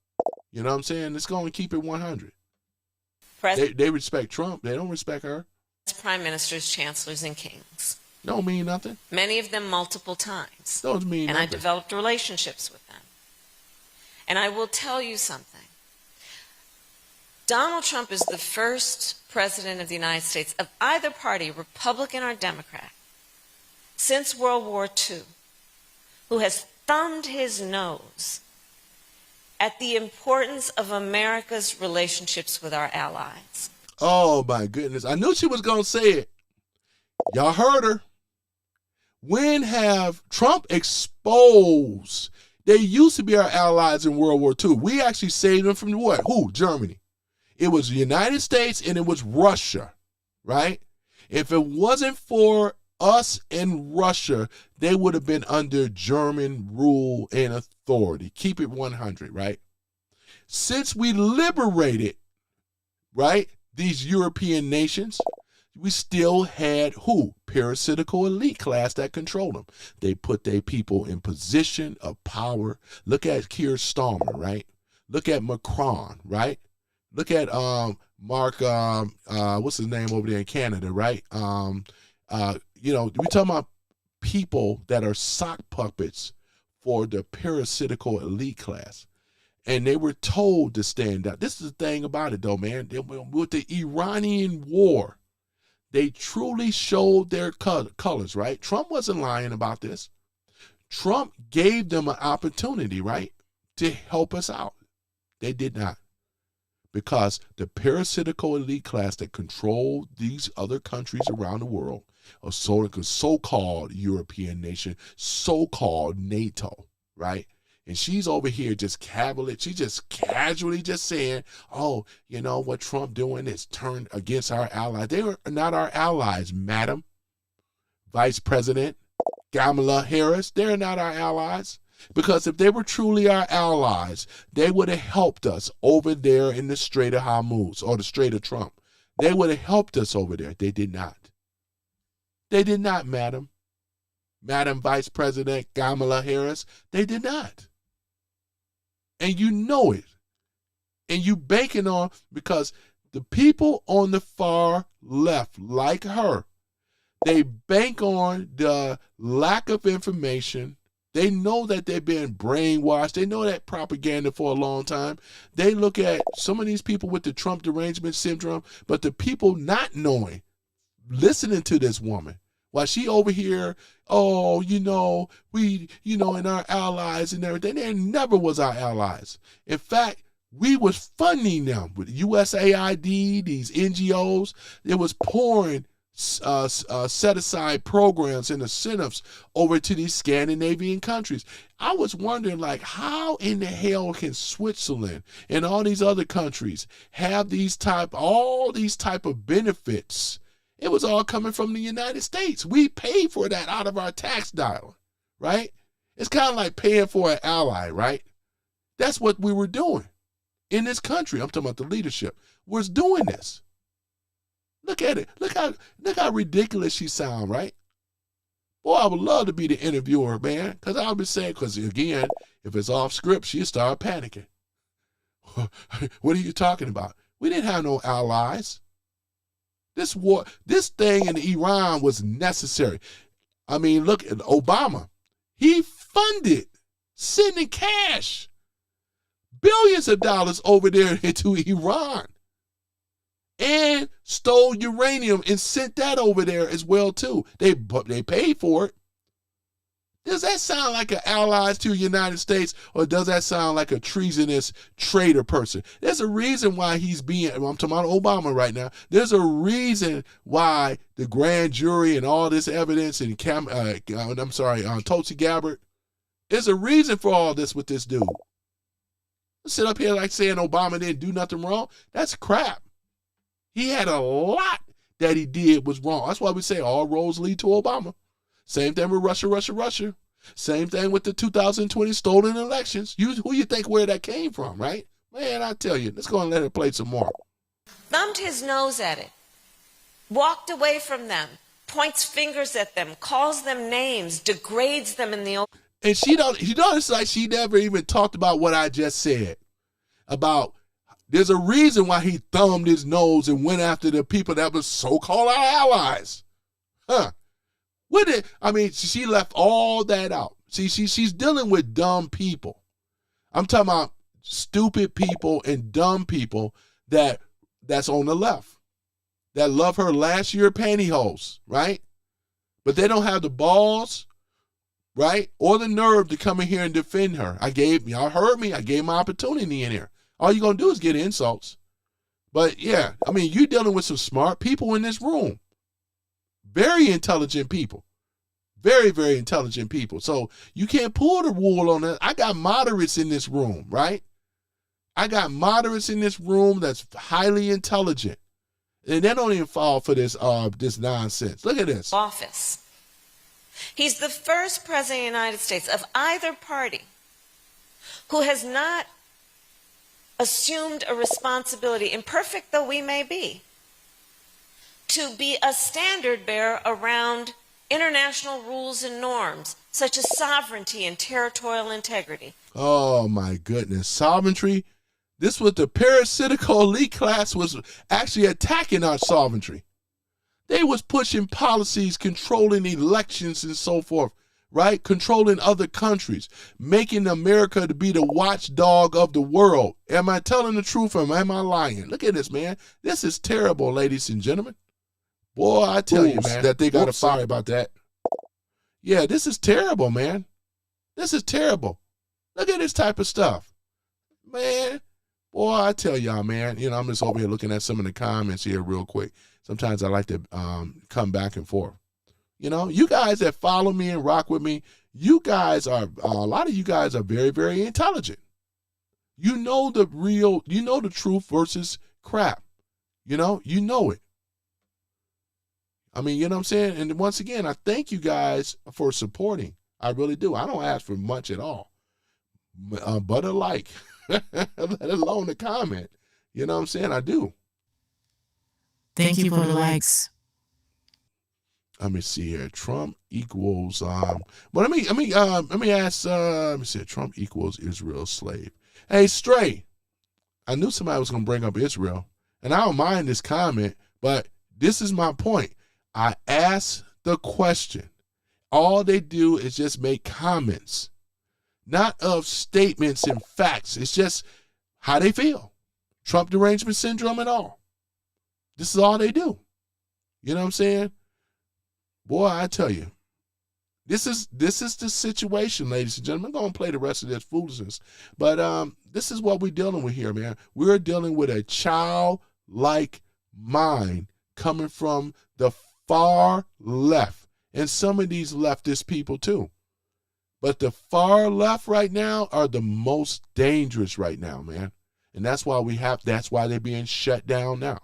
You know what I'm saying? Let's go and keep it 100. They respect Trump. They don't respect her.
Prime ministers, chancellors, and kings.
Don't mean nothing.
Many of them multiple times.
Don't mean nothing.
And I developed relationships with them. And I will tell you something. Donald Trump is the first president of the United States of either party, Republican or Democrat, since World War II, who has thumbed his nose at the importance of America's relationships with our allies.
Oh, my goodness. I knew she was going to say it. Y'all heard her. When have Trump exposed? They used to be our allies in World War II. We actually saved them from what? Who? Germany. It was the United States and it was Russia, right? If it wasn't for us and Russia, they would have been under German rule and authority. Keep it 100, right? Since we liberated, right, these European nations, we still had who? Parasitical elite class that controlled them. They put their people in position of power. Look at Keir Starmer, right? Look at Macron, right? Look at Mark, what's his name over there in Canada, right? You know, we're talking about people that are sock puppets for the parasitical elite class. And they were told to stand up. This is the thing about it, though, man. With the Iranian war, they truly showed their colors, right? Trump wasn't lying about this. Trump gave them an opportunity, right, to help us out. They did not. Because the parasitical elite class that controlled these other countries around the world, or so-called European nation, so-called NATO, right? And she's over here just she's just casually just saying, oh, you know, what Trump doing is turned against our allies. They are not our allies, Madam Vice President Kamala Harris. They're not our allies. Because if they were truly our allies, they would have helped us over there in the Strait of Hormuz or the Strait of Trump. They would have helped us over there. They did not. They did not, Madam Vice President Kamala Harris. They did not. And you know it. And you banking on, because The people on the far left, like her, they bank on the lack of information. They know that they've been brainwashed. They know that propaganda for a long time. They look at some of these people with the Trump derangement syndrome, but the people not knowing, listening to this woman, while she over here, oh, we, and our allies and everything. They never was our allies. In fact, we was funding them with USAID, these NGOs. It was pouring set-aside programs and incentives over to these Scandinavian countries. I was wondering, like, how in the hell can Switzerland and all these other countries have all these type of benefits? It was all coming from the United States. We paid for that out of our tax dollar, right? It's kind of like paying for an ally, right? That's what we were doing in this country. I'm talking about the leadership was doing this. Look at it. Look how ridiculous she sound, right? Boy, I would love to be the interviewer, man, because I'll be saying, because again, if it's off script, she'll start panicking. What are you talking about? We didn't have no allies. This war, this thing in Iran was necessary. I mean, look at Obama. He funded, sending cash, billions of dollars over there into Iran, and stole uranium and sent that over there as well too. They paid for it. Does that sound like an ally to the United States, or does that sound like a treasonous traitor person? There's a reason why I'm talking about Obama right now. There's a reason why the grand jury and all this evidence and Tulsi Gabbard. There's a reason for all this with this dude. Sit up here like saying Obama didn't do nothing wrong. That's crap. He had a lot that he did was wrong. That's why we say all roads lead to Obama. Same thing with Russia. Same thing with the 2020 stolen elections. Who you think where that came from, right? Man, I tell you, let's go and let her play some more.
Thumbed his nose at it, walked away from them, points fingers at them, calls them names, degrades them in the open.
And it's like she never even talked about what I just said about. There's a reason why he thumbed his nose and went after the people that was so-called our allies. Huh. She left all that out. See, she's dealing with dumb people. I'm talking about stupid people and dumb people that's on the left, that love her last year pantyhose, right? But they don't have the balls, right, or the nerve to come in here and defend her. Y'all heard me. I gave my opportunity in here. All you're going to do is get insults. But, yeah, you're dealing with some smart people in this room. Very intelligent people. Very, very intelligent people. So you can't pull the wool on that. I got moderates in this room, right? I got moderates in this room that's highly intelligent. And they don't even fall for this nonsense. Look at this.
Office. He's the first president of the United States of either party who has not assumed a responsibility, imperfect though we may be, to be a standard bearer around international rules and norms, such as sovereignty and territorial integrity.
Oh, my goodness. Sovereignty? This was the parasitical elite class was actually attacking our sovereignty. They was pushing policies, controlling elections and so forth, right? Controlling other countries, making America to be the watchdog of the world. Am I telling the truth or am I lying? Look at this, man. This is terrible, ladies and gentlemen. Boy, I tell you, man, that they got a fire about that. Yeah, this is terrible, man. This is terrible. Look at this type of stuff. Man, boy, I tell y'all, man, I'm just over here looking at some of the comments here real quick. Sometimes I like to come back and forth. You guys that follow me and rock with me, a lot of you guys are very, very intelligent. You know the truth versus crap. You know it. You know what I'm saying? And once again, I thank you guys for supporting. I really do. I don't ask for much at all. But a like, let alone a comment. You know what I'm saying? I do.
Thank you for the likes.
Let me see here. Trump equals but let me ask let me see. Trump equals Israel's slave. Hey, Stray. I knew somebody was gonna bring up Israel. And I don't mind this comment, but this is my point. I asked the question. All they do is just make comments, not of statements and facts. It's just how they feel. Trump derangement syndrome and all. This is all they do. You know what I'm saying? Boy, I tell you, this is the situation, ladies and gentlemen. I'm going to play the rest of this foolishness. But this is what we're dealing with here, man. We're dealing with a childlike mind coming from the far left. And some of these leftist people too. But the far left right now are the most dangerous right now, man. And that's why they're being shut down now.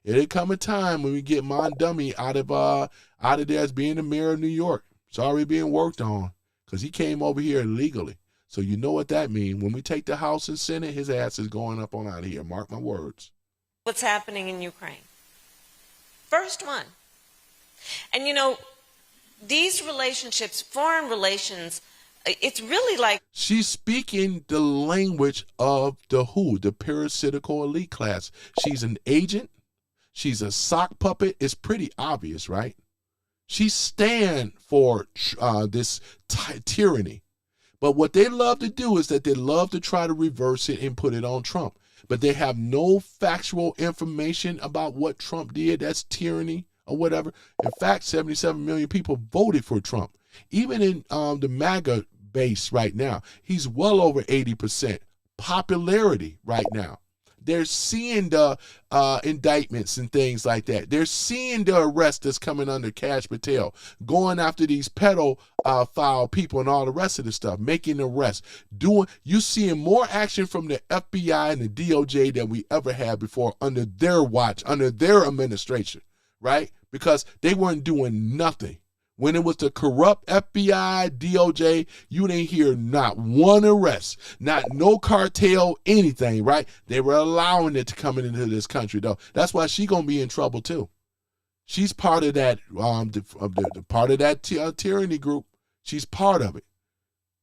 It'll come a time when we get Mon Dummy out of there as being the mayor of New York. It's already being worked on because he came over here illegally. So you know what that means. When we take the House and Senate, his ass is going up on out of here. Mark my words.
What's happening in Ukraine? First one. And you know, these relationships, foreign relations, it's really like...
She's speaking the language of the who? The parasitical elite class. She's an agent. She's a sock puppet. It's pretty obvious, right? She stand for this tyranny. But what they love to do is that they love to try to reverse it and put it on Trump. But they have no factual information about what Trump did. That's tyranny or whatever. In fact, 77 million people voted for Trump. Even in the MAGA base right now, he's well over 80% popularity right now. They're seeing the indictments and things like that. They're seeing the arrest that's coming under Kash Patel, going after these pedophile people and all the rest of the stuff, making arrests. You seeing more action from the FBI and the DOJ than we ever had before under their watch, under their administration, right? Because they weren't doing nothing. When it was the corrupt FBI, DOJ, you didn't hear not one arrest, not no cartel, anything, right? They were allowing it to come into this country, though. That's why she's going to be in trouble, too. She's part of that, part of that tyranny group. She's part of it.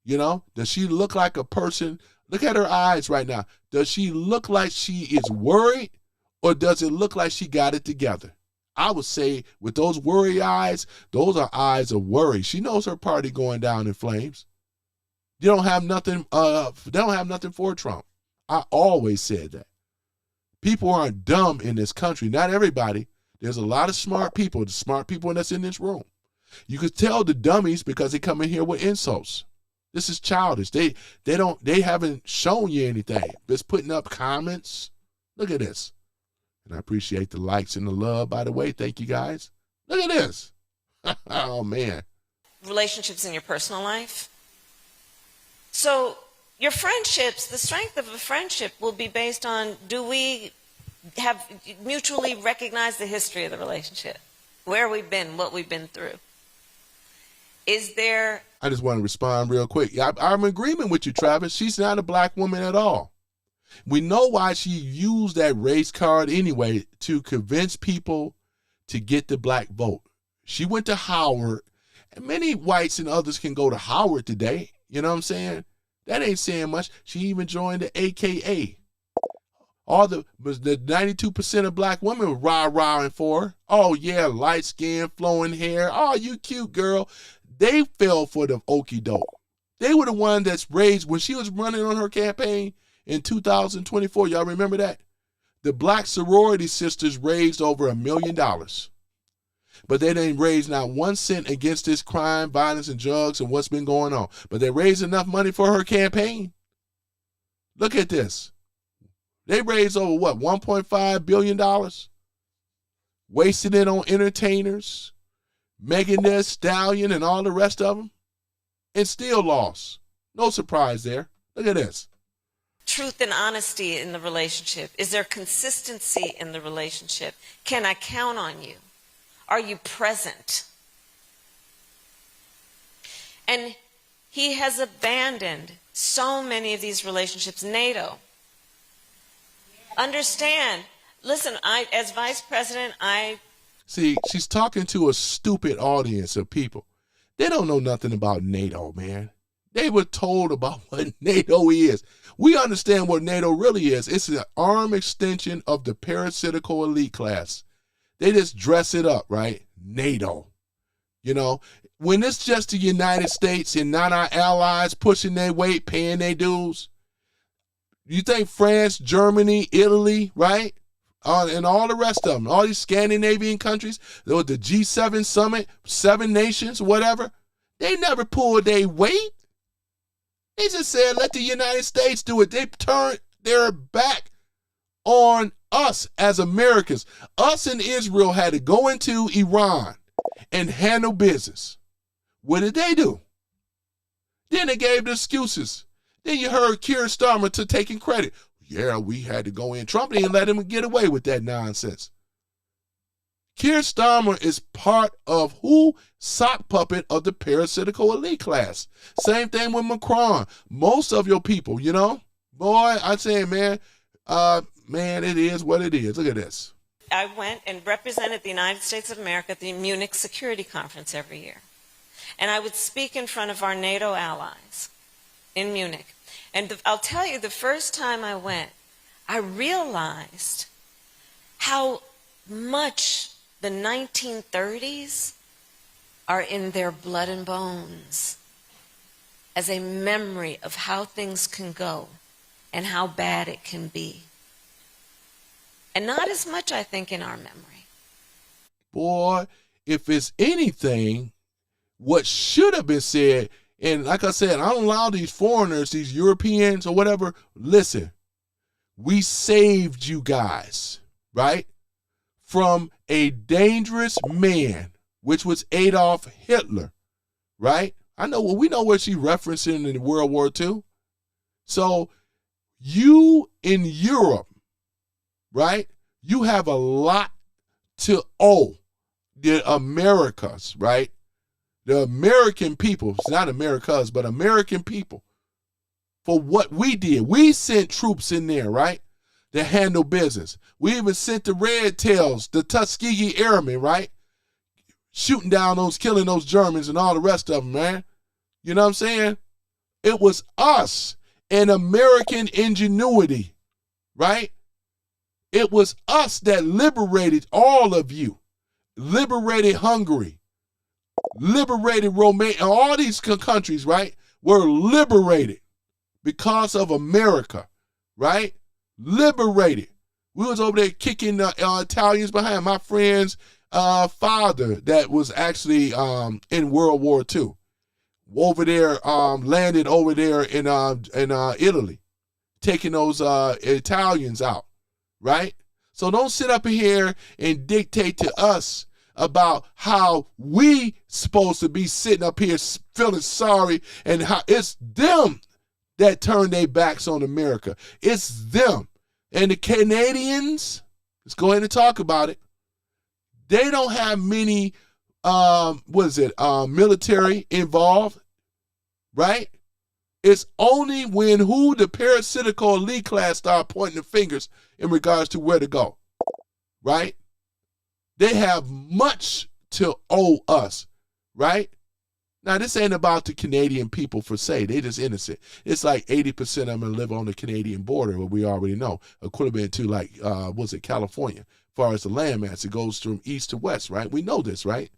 You know, does she look like a person? Look at her eyes right now. Does she look like she is worried, or does it look like she got it together? I would say with those worry eyes, those are eyes of worry. She knows her party going down in flames. They don't have nothing for Trump. I always said that. People aren't dumb in this country. Not everybody. There's a lot of smart people, the smart people that's in this room. You could tell the dummies because they come in here with insults. This is childish. They haven't shown you anything. Just putting up comments. Look at this. And I appreciate the likes and the love, by the way. Thank you, guys. Look at this. Oh, man.
Relationships in your personal life. So your friendships, the strength of a friendship will be based on, do we have mutually recognized the history of the relationship? Where we've been, what we've been through. Is there...
I just want to respond real quick. I'm in agreement with you, Travis. She's not a black woman at all. We know why she used that race card anyway, to convince people to get the black vote. She went to Howard, and many whites and others can go to Howard today. You know what I'm saying? That ain't saying much. She even joined the AKA. All the 92% of black women were rah-rahing for her. Oh, yeah, light skin, flowing hair. Oh, you cute, girl. They fell for the okie doke. They were the one that's raised when she was running on her campaign. In 2024, y'all remember that? The black sorority sisters raised over $1 million. But they didn't raise not 1 cent against this crime, violence, and drugs and what's been going on. But they raised enough money for her campaign. Look at this. They raised over, what, $1.5 billion? Wasted it on entertainers, Megan Thee Stallion, and all the rest of them. And still lost. No surprise there. Look at this.
Truth and honesty in the relationship? Is there consistency in the relationship? Can I count on you? Are you present? And he has abandoned so many of these relationships. NATO. Understand. Listen, as vice president,
See, she's talking to a stupid audience of people. They don't know nothing about NATO, man. They were told about what NATO is. We understand what NATO really is. It's an arm extension of the parasitical elite class. They just dress it up, right? NATO. You know, when it's just the United States and not our allies pushing their weight, paying their dues, you think France, Germany, Italy, right? And all the rest of them, all these Scandinavian countries, there was the G7 summit, 7 nations, whatever, they never pulled their weight. They just said, let the United States do it. They turned their back on us as Americans. Us and Israel had to go into Iran and handle business. What did they do? Then they gave the excuses. Then you heard Keir Starmer taking credit. Yeah, we had to go in. Trump didn't let him get away with that nonsense. Keir Starmer is part of who? Sock puppet of the parasitical elite class. Same thing with Macron. Most of your people, you know? Boy, I'm saying, man, it is what it is. Look at this.
I went and represented the United States of America at the Munich Security Conference every year. And I would speak in front of our NATO allies in Munich. And I'll tell you, the first time I went, I realized how much the 1930s are in their blood and bones as a memory of how things can go and how bad it can be. And not as much, I think, in our memory.
Boy, if it's anything, what should have been said, and like I said, I don't allow these foreigners, these Europeans or whatever, listen, we saved you guys, right? From a dangerous man, which was Adolf Hitler, right? We know what she's referencing in World War II. So you in Europe, right? You have a lot to owe the Americas, right? The American people, it's not Americas, but American people, for what we did. We sent troops in there, right, to handle business. We even sent the Red Tails, the Tuskegee Airmen, right, shooting down killing those Germans and all the rest of them, man. You know what I'm saying? It was us and American ingenuity, right? It was us that liberated all of you, liberated Hungary, liberated Romania, all these countries, right, were liberated because of America, right? Liberated. We was over there kicking the Italians behind. My friend's father that was actually in World War II, over there, landed over there in Italy, taking those Italians out, right? So don't sit up here and dictate to us about how we supposed to be sitting up here feeling sorry, and how it's them that turned their backs on America. It's them. And the Canadians, let's go ahead and talk about it. They don't have many, military involved, right? It's only when the parasitical elite class start pointing the fingers in regards to where to go, right? They have much to owe us, right? Now, this ain't about the Canadian people per se. They just innocent. It's like 80% of them live on the Canadian border, what we already know, equivalent to like, California. As far as the landmass, it goes from east to west, right? We know this, right?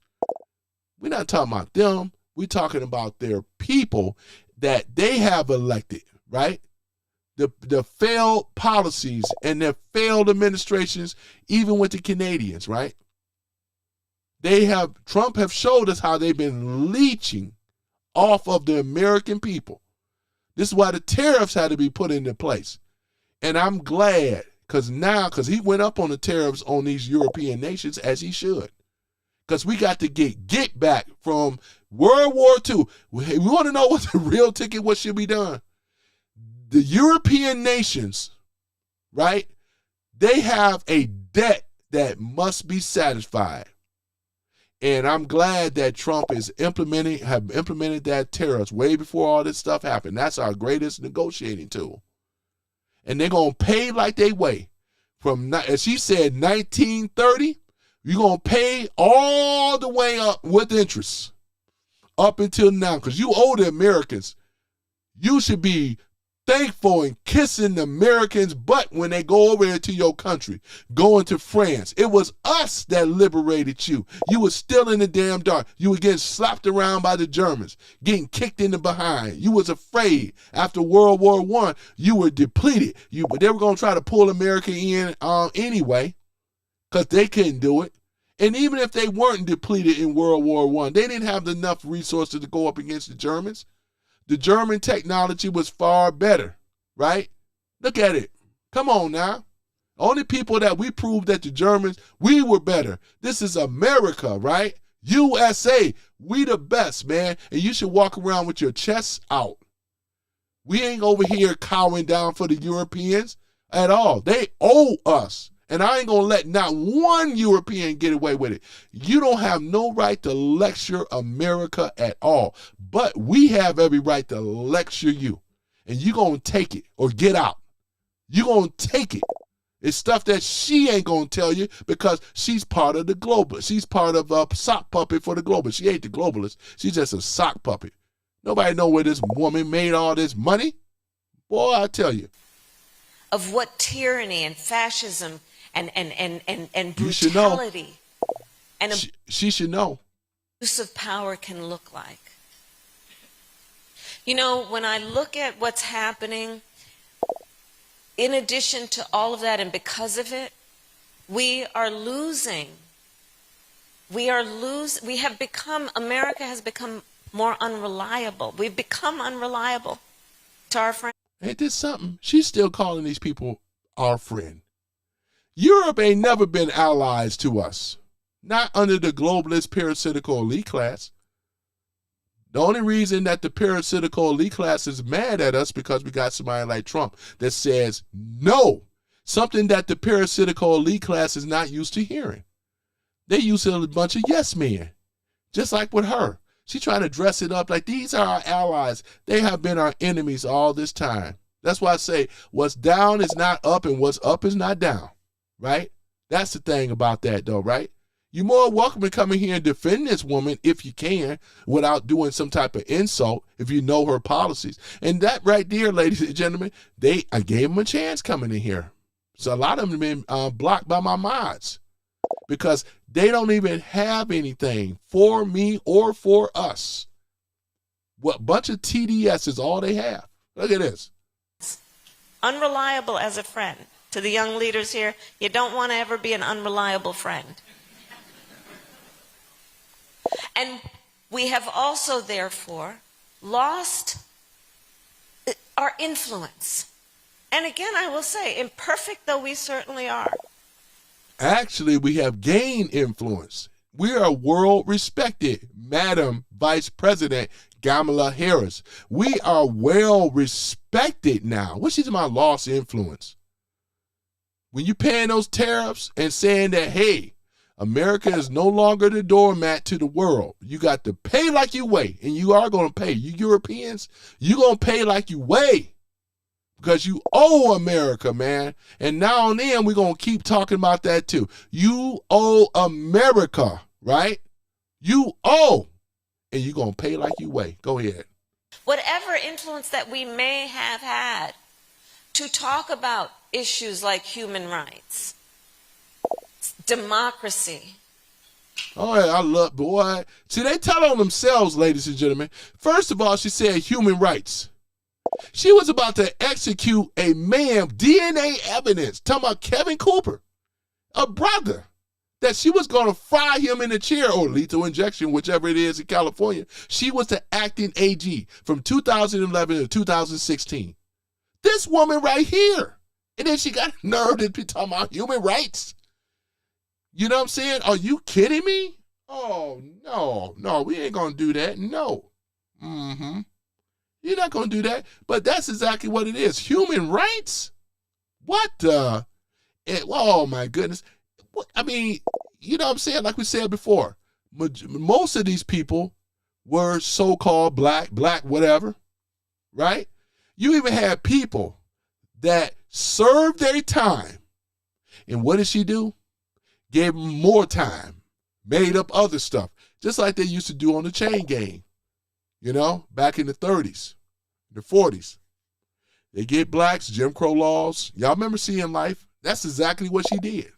We're not talking about them. We're talking about their people that they have elected, right? The failed policies and their failed administrations, even with the Canadians, right? Trump have showed us how they've been leeching off of the American people. This is why the tariffs had to be put into place. And I'm glad, because he went up on the tariffs on these European nations, as he should. Because we got to get back from World War II. We want to know what the real ticket, what should be done. The European nations, right, they have a debt that must be satisfied. And I'm glad that Trump have implemented that tariffs way before all this stuff happened. That's our greatest negotiating tool. And they're going to pay like they weigh. From, as she said, 1930, you're going to pay all the way up with interest up until now, because you owe the Americans You should be thankful and kissing the Americans' butt when they go over into your country, going to France. It was us that liberated you. You were still in the damn dark. You were getting slapped around by the Germans, getting kicked in the behind. You was afraid. After World War I, you were depleted. But they were going to try to pull America in anyway, because they couldn't do it. And even if they weren't depleted in World War I, they didn't have enough resources to go up against the Germans. The German technology was far better, right? Look at it. Come on now. Only people that we proved that the Germans, we were better. This is America, right? USA, we the best, man. And you should walk around with your chest out. We ain't over here cowering down for the Europeans at all. They owe us. And I ain't going to let not one European get away with it. You don't have no right to lecture America at all. But we have every right to lecture you. And you're going to take it or get out. You're going to take it. It's stuff that she ain't going to tell you because she's part of the globalist. She's part of a sock puppet for the globalist. She ain't the globalist. She's just a sock puppet. Nobody know where this woman made all this money. Boy, I tell you.
Of what tyranny and fascism and
brutality
and
she should know
abuse of power can look like. You know, when I look at what's happening, in addition to all of that and because of it, we are losing. America has become more unreliable. We've become unreliable to our friends.
Ain't this something? She's still calling these people our friend. Europe ain't never been allies to us, not under the globalist parasitical elite class. The only reason that the parasitical elite class is mad at us because we got somebody like Trump that says no, something that the parasitical elite class is not used to hearing. They used to a bunch of yes men, just like with her. She trying to dress it up like these are our allies. They have been our enemies all this time. That's why I say what's down is not up and what's up is not down. Right? That's the thing about that, though, right? You're more welcome to come in here and defend this woman if you can without doing some type of insult if you know her policies. And that right there, ladies and gentlemen, I gave them a chance coming in here. So a lot of them have been blocked by my mods because they don't even have anything for me or for us. What bunch of TDS is all they have. Look at this.
Unreliable as a friend. To the young leaders here, you don't want to ever be an unreliable friend. And we have also, therefore, lost our influence. And again, I will say, imperfect though we certainly are.
Actually, we have gained influence. We are world respected, Madam Vice President Kamala Harris. We are well respected now. What she's about lost influence? When you're paying those tariffs and saying that, hey, America is no longer the doormat to the world, you got to pay like you weigh, and you are going to pay. You Europeans, you're going to pay like you weigh because you owe America, man. And now and then, we're going to keep talking about that too. You owe America, right? You owe, and you're going to pay like you weigh. Go ahead.
Whatever influence that we may have had to talk about issues like human rights, democracy.
Oh, yeah, I love, boy. See, they tell on themselves, ladies and gentlemen. First of all, she said human rights. She was about to execute a man, DNA evidence, talking about Kevin Cooper, a brother, that she was going to fry him in the chair or lethal injection, whichever it is in California. She was the acting AG from 2011 to 2016. This woman right here. And then she got nerve to be talking about human rights. You know what I'm saying? Are you kidding me? Oh, no, we ain't going to do that. No. You're not going to do that. But that's exactly what it is. Human rights? What the? Oh, my goodness. I mean, you know what I'm saying? Like we said before, most of these people were so-called black, whatever, right? You even had people that served their time. And what did she do? Gave them more time, made up other stuff, just like they used to do on the chain gang, you know, back in the 30s. the 40s. They get blacks, Jim Crow laws. Y'all remember seeing Life? That's exactly what she did.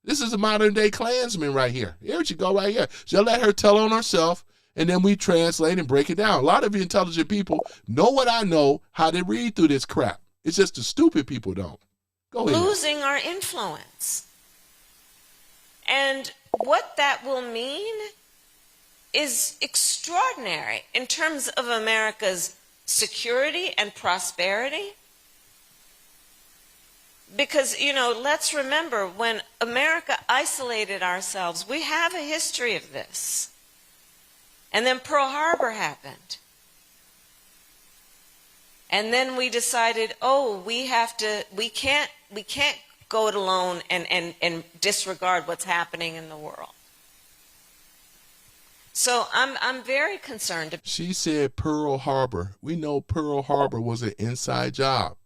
This is a modern day Klansman right here. Here she go right here. She'll let her tell on herself, and then we translate and break it down. A lot of you intelligent people know what I know, how to read through this crap. It's just the stupid people don't. Go ahead.
Losing our influence. And what that will mean is extraordinary in terms of America's security and prosperity. Because, you know, let's remember, when America isolated ourselves, we have a history of this. And then Pearl Harbor happened. And then we decided, oh, we can't go it alone and disregard what's happening in the world. So I'm very concerned.
She said Pearl Harbor. We know Pearl Harbor was an inside job.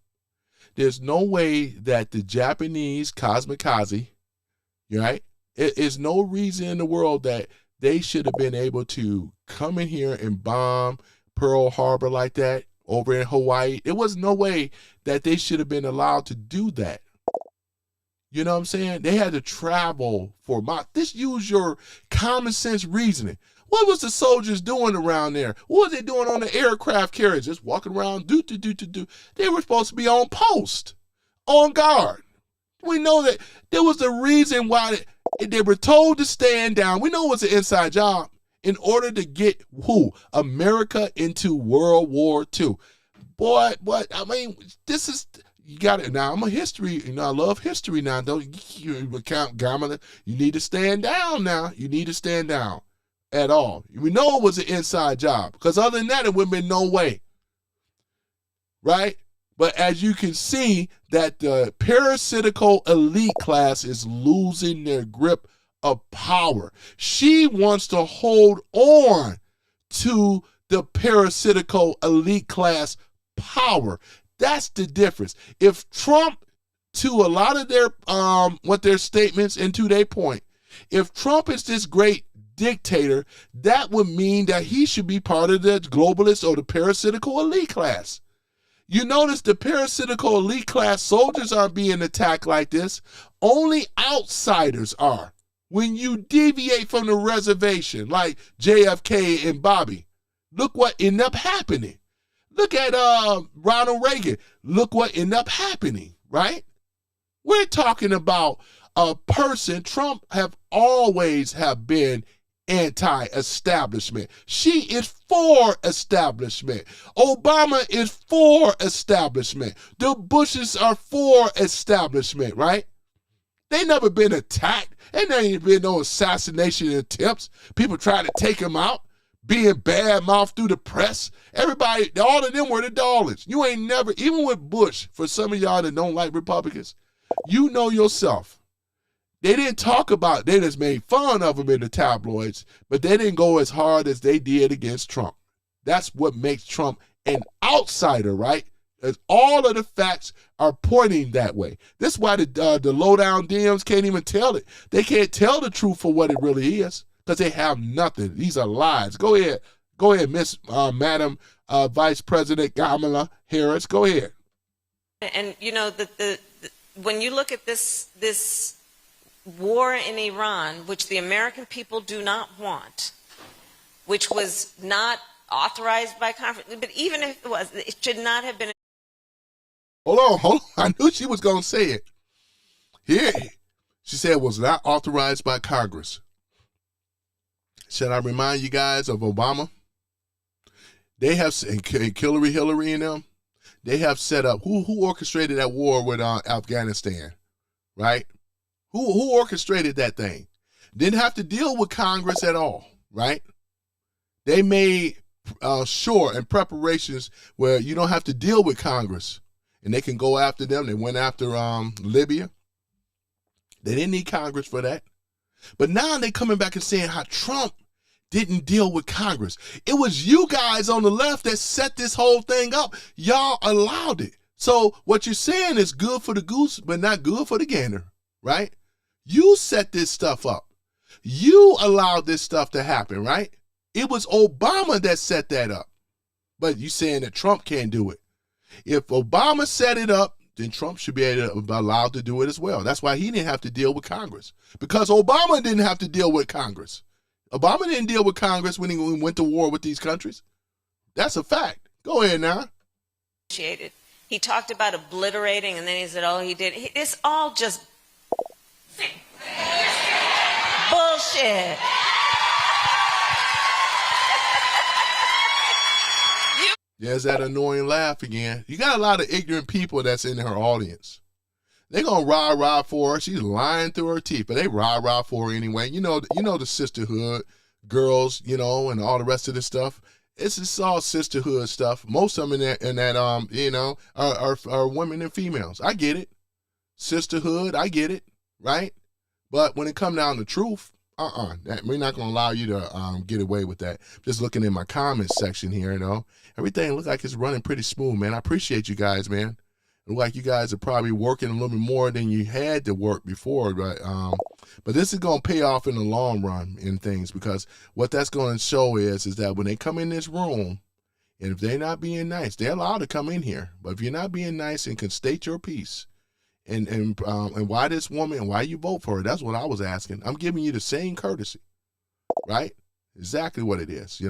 There's no way that the Japanese kamikaze, right? There's no reason in the world that they should have been able to come in here and bomb Pearl Harbor like that over in Hawaii. There was no way that they should have been allowed to do that. You know what I'm saying? They had to travel for miles. Just use your common sense reasoning. What was the soldiers doing around there? What was they doing on the aircraft carriers? Just walking around, do. They were supposed to be on post, on guard. We know that there was a reason why they were told to stand down. We know it was an inside job in order to get America into World War II. Boy, what? I mean, this is, you got it. Now, I'm a history, I love history now. Don't you count Kamala? You need to stand down now. You need to stand down. At all. We know it was an inside job, because other than that, it would have been no way. Right? But as you can see, that the parasitical elite class is losing their grip of power. She wants to hold on to the parasitical elite class power. That's the difference. If Trump, to a lot of their what their statements and to their point, if Trump is this great dictator, that would mean that he should be part of the globalist or the parasitical elite class. You notice the parasitical elite class soldiers aren't being attacked like this. Only outsiders are. When you deviate from the reservation, like JFK and Bobby, look what ended up happening. Look at Ronald Reagan. Look what ended up happening, right? We're talking about a person. Trump have always have been anti-establishment. She is for establishment. Obama is for establishment. The Bushes are for establishment, right? They never been attacked. And there ain't been no assassination attempts. People trying to take him out, being bad-mouthed through the press. Everybody, all of them were the darlings. You ain't never, even with Bush, for some of y'all that don't like Republicans, you know yourself. They didn't talk about, they just made fun of him in the tabloids, but they didn't go as hard as they did against Trump. That's what makes Trump an outsider, right? As all of the facts are pointing that way. That's why the low-down DMs can't even tell it. They can't tell the truth for what it really is, because they have nothing. These are lies. Go ahead, Miss Madam Vice President Kamala Harris. Go ahead.
And you know the when you look at this war in Iran, which the American people do not want, which was not authorized by conference, but even if it was, it should not have been.
Hold on. I knew she was going to say it. Here, she said it was not authorized by Congress. Should I remind you guys of Obama? They have, and Hillary and them, they have set up, who orchestrated that war with Afghanistan, right? Who orchestrated that thing? Didn't have to deal with Congress at all, right? They made sure and preparations where you don't have to deal with Congress, and they can go after them. They went after Libya. They didn't need Congress for that. But now they're coming back and saying how Trump didn't deal with Congress. It was you guys on the left that set this whole thing up. Y'all allowed it. So what you're saying is good for the goose, but not good for the gander, right? You set this stuff up. You allowed this stuff to happen, right? It was Obama that set that up. But you saying that Trump can't do it. If Obama set it up, then Trump should be allowed to do it as well. That's why he didn't have to deal with Congress. Because Obama didn't have to deal with Congress. Obama didn't deal with Congress when he went to war with these countries. That's a fact. Go ahead now.
He talked about obliterating, and then he said, oh, he did. It's all just bullshit.
There's that annoying laugh again. You got a lot of ignorant people that's in her audience. They're going to rah-rah for her. She's lying through her teeth, but they rah-rah for her anyway. You know the sisterhood, girls, and all the rest of this stuff. It's just all sisterhood stuff. Most of them in that are women and females. I get it. Sisterhood, I get it, right? But when it comes down to truth, we're not going to allow you to get away with that. Just looking in my comments section here, everything looks like it's running pretty smooth, man. I appreciate you guys, man. It looks like you guys are probably working a little bit more than you had to work before, but this is going to pay off in the long run in things, because what that's going to show is that when they come in this room, and if they're not being nice, they're allowed to come in here. But if you're not being nice and can state your piece, and why this woman and why you vote for her, that's what I was asking. I'm giving you the same courtesy, right? Exactly what it is,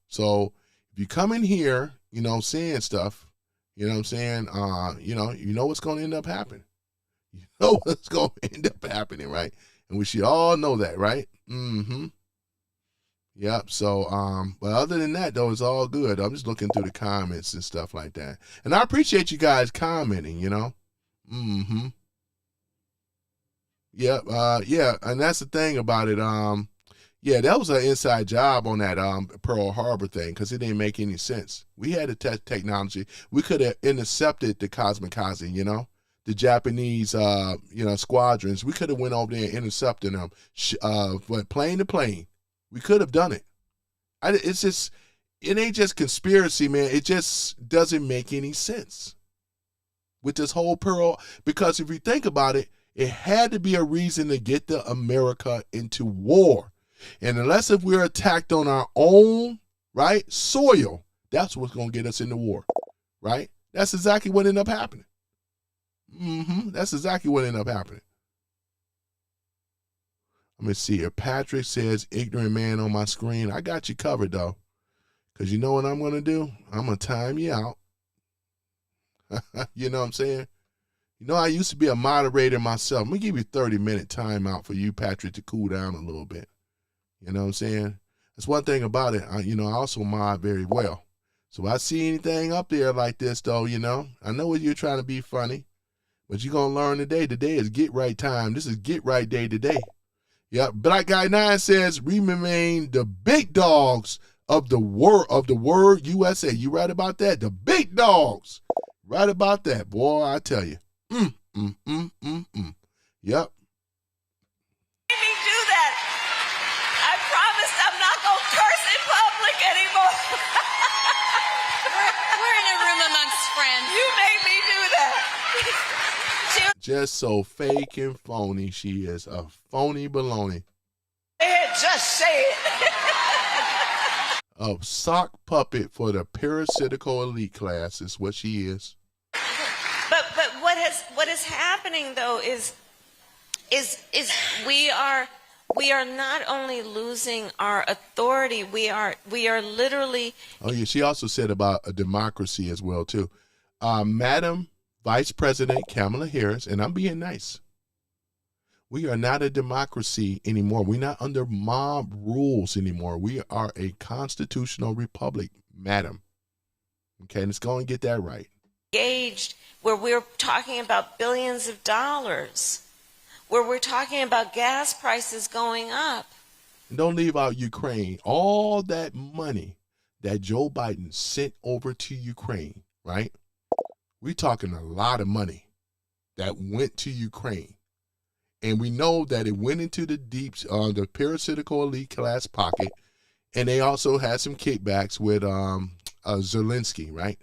So if you come in here, saying stuff, you know what I'm saying? You know what's going to end up happening. You know what's going to end up happening, right? And we should all know that, right? Mm-hmm. Yep. So, but other than that, though, it's all good. I'm just looking through the comments and stuff like that. And I appreciate you guys commenting, Mm-hmm. Yep. Yeah. And that's the thing about it. Yeah, that was an inside job on that Pearl Harbor thing, because it didn't make any sense. We had the technology. We could have intercepted the kamikaze, the Japanese, squadrons. We could have went over there and intercepted them, but plane to plane. We could have done it. It ain't just conspiracy, man. It just doesn't make any sense with this whole Pearl, because if you think about it, it had to be a reason to get the America into war. And unless if we're attacked on our own, right, soil, that's what's going to get us into war, right? That's exactly what ended up happening. That's exactly what ended up happening. Let me see here. Patrick says, ignorant man on my screen. I got you covered, though, because you know what I'm going to do? I'm going to time you out. You know what I'm saying? I used to be a moderator myself. I'm going to give you a 30-minute timeout for you, Patrick, to cool down a little bit. You know what I'm saying? That's one thing about it. I also mod very well. So if I see anything up there like this, though, I know you're trying to be funny, but you're going to learn today. Today is get right time. This is get right day today. Yep. Black Guy 9 says, we remain the big dogs of the word USA. You right about that? The big dogs. Right about that, boy, I tell you. Yep.
You made me do that.
Just so fake and phony she is. A phony baloney.
Just say it.
A sock puppet for the parasitical elite class is what she is.
But what is happening though is we are not only losing our authority, we are literally.
Oh yeah, she also said about a democracy as well too. Madam Vice President Kamala Harris, and I'm being nice. We are not a democracy anymore. We're not under mob rules anymore. We are a constitutional republic, madam. Okay, let's go and get that right.
Engaged, where we're talking about billions of dollars, where we're talking about gas prices going up.
And don't leave out Ukraine. All that money that Joe Biden sent over to Ukraine, right? We're talking a lot of money that went to Ukraine. And we know that it went into the the parasitical elite class pocket. And they also had some kickbacks with Zelensky, right?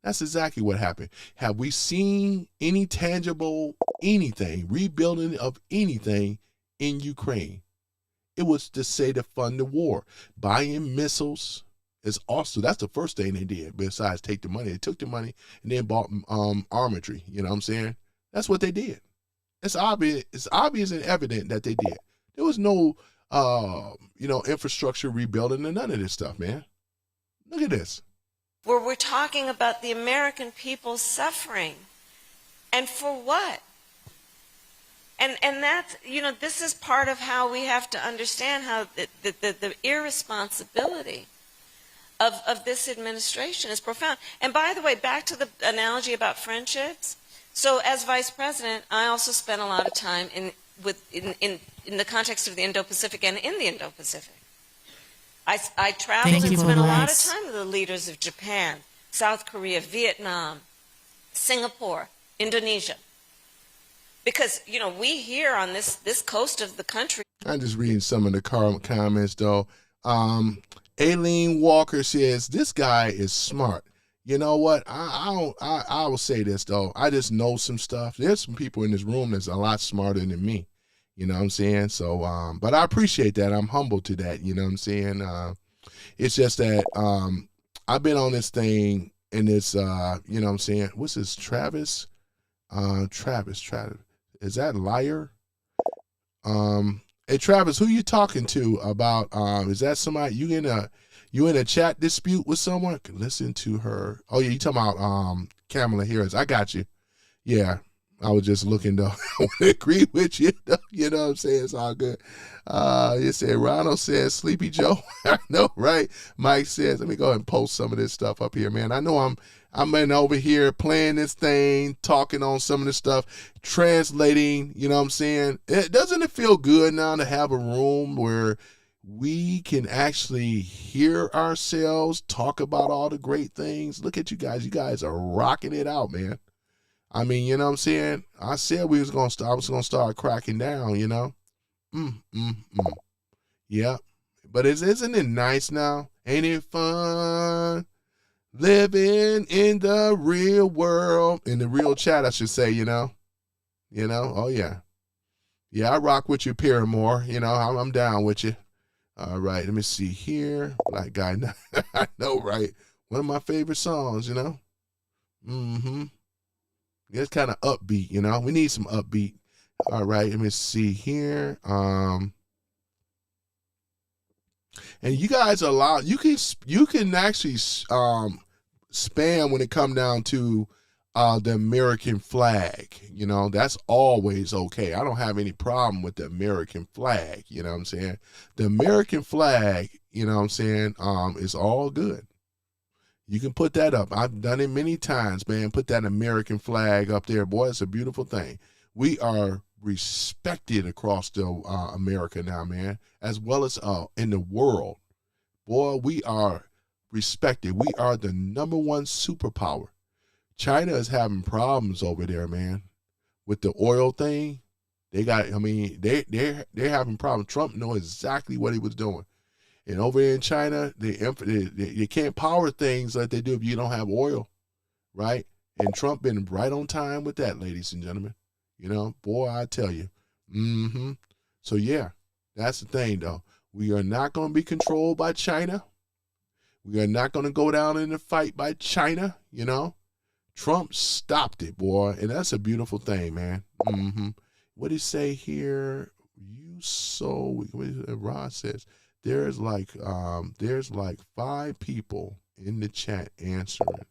That's exactly what happened. Have we seen any tangible anything, rebuilding of anything in Ukraine? It was to say to fund the war, buying missiles, It's also, that's the first thing they did besides take the money. They took the money and then bought armory. You know what I'm saying? That's what they did. It's obvious and evident that they did. There was no, infrastructure rebuilding and none of this stuff, man. Look at this.
Where we're talking about the American people suffering. And for what? And that's, this is part of how we have to understand how the irresponsibility of this administration is profound. And by the way, back to the analogy about friendships. So as vice president, I also spent a lot of time in the context of the Indo-Pacific and in the Indo-Pacific. I traveled and spent a lot of time with the leaders of Japan, South Korea, Vietnam, Singapore, Indonesia. Because, we here on this coast of the country. I'm just reading some of the comments, though.
Aileen Walker says, this guy is smart. You know what? I will say this, though. I just know some stuff. There's some people in this room that's a lot smarter than me. You know what I'm saying? So, but I appreciate that. I'm humble to that. You know what I'm saying? It's just that I've been on this thing, and it's, you know what I'm saying? What's this, Travis? Travis. Is that Liar? Hey, Travis, who you talking to about, is that somebody, you in a chat dispute with someone? Listen to her. Oh, yeah, you talking about Kamala Harris. I got you. Yeah. I was just looking, though. I want to agree with you, though. You know what I'm saying? It's all good. You said, Ronald says, Sleepy Joe. I know, right? Mike says, let me go ahead and post some of this stuff up here, man. I know I'm in over here playing this thing, talking on some of this stuff, translating, you know what I'm saying? Doesn't it feel good now to have a room where we can actually hear ourselves talk about all the great things? Look at you guys. You guys are rocking it out, man. I mean, you know what I'm saying? I said I was going to start cracking down, you know? Yeah. But isn't it nice now? Ain't it fun? Living in the real world. In the real chat, I should say, you know? Oh, yeah. Yeah, I rock with you, Paramore. You know, I'm down with you. All right, let me see here. Black Guy. I know, right? One of my favorite songs, you know? It's kind of upbeat, you know? We need some upbeat. All right, let me see here. And you guys are allowed, you can actually spam when it come down to the American flag. You know, that's always okay. I don't have any problem with the American flag, you know what I'm saying? The American flag, you know what I'm saying, is all good. You can put that up. I've done it many times, man. Put that American flag up there. Boy, it's a beautiful thing. We are respected across the America now, man, as well as in the world. Boy, we are respected. We are the #1 superpower. China is having problems over there, man, with the oil thing. They're having problems. Trump knows exactly what he was doing. And over in China, they can't power things like they do if you don't have oil, right? And Trump been right on time with that, ladies and gentlemen. You know, boy, I tell you. So, yeah, that's the thing, though. We are not going to be controlled by China. We are not going to go down in a fight by China, you know. Trump stopped it, boy, and that's a beautiful thing, man. What did he say here? Rod says, there's like 5 people in the chat answering.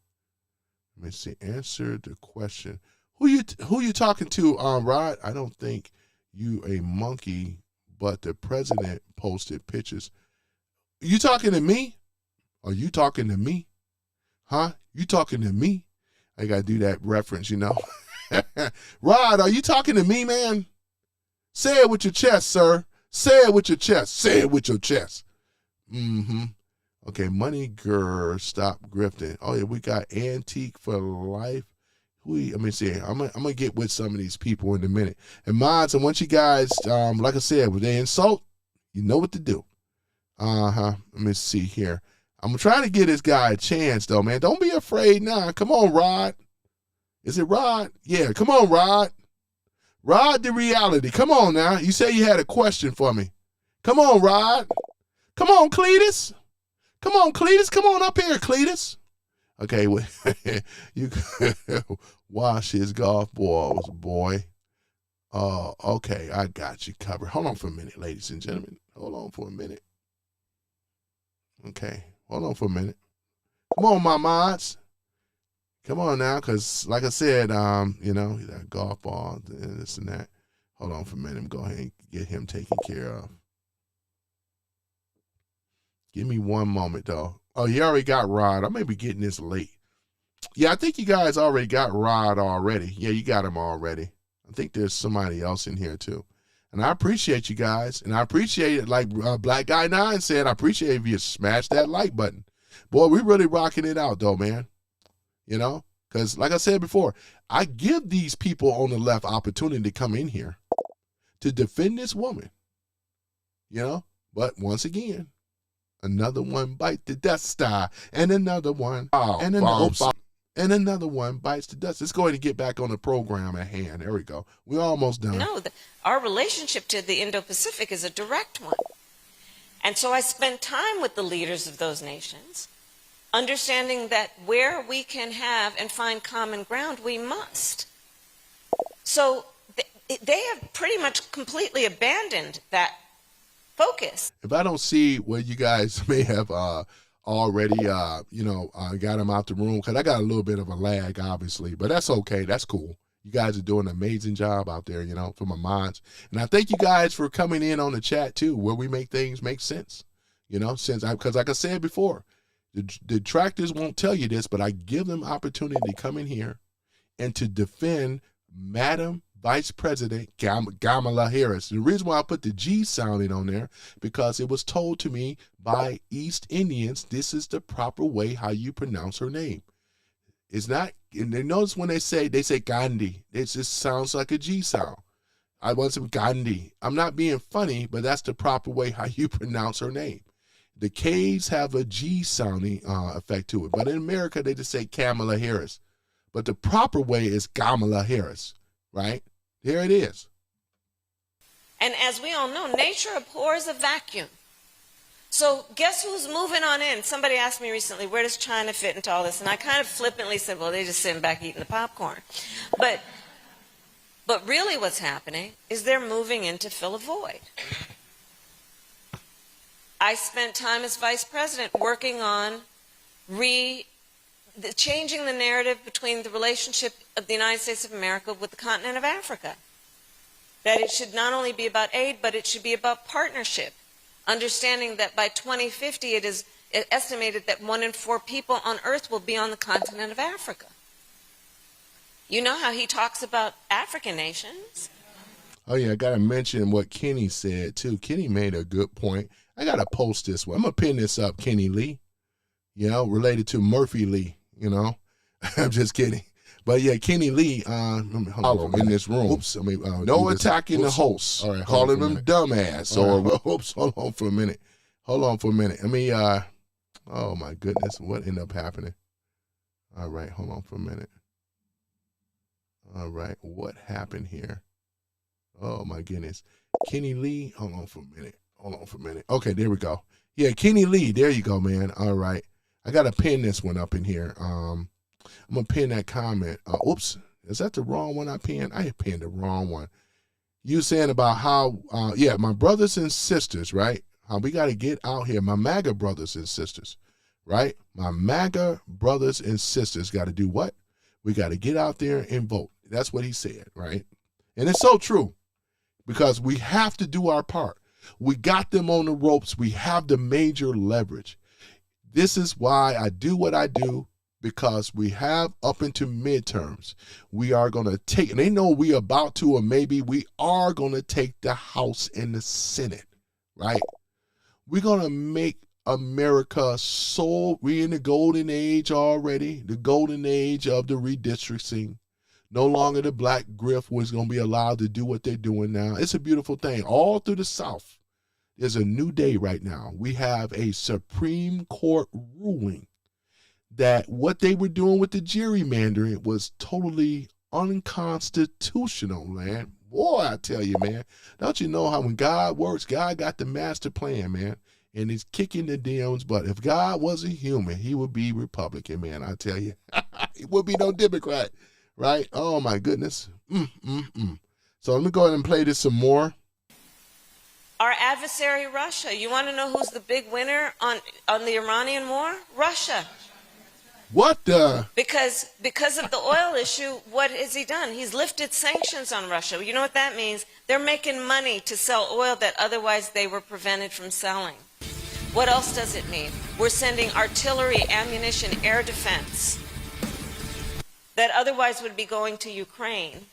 Let me see. Answer the question. Who you talking to, Rod? I don't think you a monkey, but the president posted pictures. You talking to me? Are you talking to me? Huh? You talking to me? I gotta do that reference, you know. Rod, are you talking to me, man? Say it with your chest, sir. Say it with your chest. Say it with your chest. Okay, Money Girl, stop grifting. Oh, yeah, we got Antique for Life. Let me see. I'm gonna get with some of these people in a minute. And mods, and once you guys, like I said, when they insult, you know what to do. Let me see here. I'm trying to give this guy a chance, though, man. Don't be afraid now. Come on, Rod. Is it Rod? Yeah, come on, Rod. Rod, the reality. Come on now. You say you had a question for me. Come on, Rod. Come on, Cletus. Come on, Cletus. Come on up here, Cletus. Okay, you wash his golf balls, boy. Okay, I got you covered. Hold on for a minute, ladies and gentlemen. Hold on for a minute. Okay, hold on for a minute. Come on, my mods. Come on now, because like I said, that golf ball and this and that. Hold on for a minute. Go ahead and get him taken care of. Give me one moment, though. Oh, you already got Rod. I may be getting this late. Yeah, I think you guys already got Rod already. Yeah, you got him already. I think there's somebody else in here, too. And I appreciate you guys. And I appreciate it, like Black Guy 9 said, I appreciate if you smash that like button. Boy, we really rocking it out, though, man. You know? Because, like I said before, I give these people on the left opportunity to come in here to defend this woman. You know? But once again, another one bite the dust, and another one, and another one bites the dust. Let's go ahead and get back on the program at hand. There we go. We're almost done.
No, our relationship to the Indo-Pacific is a direct one. And so I spent time with the leaders of those nations, understanding that where we can have and find common ground, we must. So they have pretty much completely abandoned that focus.
If I don't see where you guys may have already, got him out the room, because I got a little bit of a lag, obviously, but that's okay. That's cool. You guys are doing an amazing job out there, for my mods. And I thank you guys for coming in on the chat, too, where we make things make sense, because like I said before, the detractors won't tell you this, but I give them opportunity to come in here and to defend Madam Vice President Kamala Harris. The reason why I put the G sounding on there, because it was told to me by East Indians, this is the proper way how you pronounce her name. It's not, and they notice when they say Gandhi, it just sounds like a G sound. I want some Gandhi. I'm not being funny, but that's the proper way how you pronounce her name. The K's have a G sounding effect to it, but in America they just say Kamala Harris. But the proper way is Kamala Harris. Right? Here it is.
And as we all know, nature abhors a vacuum. So guess who's moving on in? Somebody asked me recently, where does China fit into all this? And I kind of flippantly said, well, they're just sitting back eating the popcorn. But really what's happening is they're moving in to fill a void. I spent time as vice president working on changing the narrative between the relationship of the United States of America with the continent of Africa. That it should not only be about aid, but it should be about partnership. Understanding that by 2050, it is estimated that 1 in 4 people on Earth will be on the continent of Africa. You know how he talks about African nations?
Oh, yeah, I got to mention what Kenny said, too. Kenny made a good point. I got to post this one. I'm going to pin this up, Kenny Lee, related to Murphy Lee. I'm just kidding. But yeah, Kenny Lee, in this room. Oops, no attacking the host. All right, calling them dumbass. Hold on for a minute. Oh my goodness, what ended up happening? All right, hold on for a minute. All right, what happened here? Oh my goodness. Kenny Lee, hold on for a minute. Okay, there we go. Yeah, Kenny Lee, there you go, man. All right. I got to pin this one up in here. I'm going to pin that comment. Oops, is that the wrong one I pinned? I pinned the wrong one. You saying about how, my brothers and sisters, right? How we got to get out here. My MAGA brothers and sisters, right? My MAGA brothers and sisters got to do what? We got to get out there and vote. That's what he said, right? And it's so true, because we have to do our part. We got them on the ropes. We have the major leverage. This is why I do what I do, because we have up into midterms. We are going to take, and they know we about to, or maybe we are going to take the House and the Senate, right? We're going to make America we're in the golden age already, the golden age of the redistricting. No longer the black grift was going to be allowed to do what they're doing now. It's a beautiful thing. All through the South. There's a new day right now. We have a Supreme Court ruling that what they were doing with the gerrymandering was totally unconstitutional, man. Boy, I tell you, man. Don't you know how when God works, God got the master plan, man. and is kicking the Dems' butt. If God wasn't human, he would be Republican, man. I tell you, he would be no Democrat, right? Oh my goodness. So let me go ahead and play this some more.
Our adversary, Russia. You want to know who's the big winner on the Iranian war? Russia.
What the?
Because of the oil issue, what has he done? He's lifted sanctions on Russia. You know what that means? They're making money to sell oil that otherwise they were prevented from selling. What else does it mean? We're sending artillery, ammunition, air defense that otherwise would be going to Ukraine.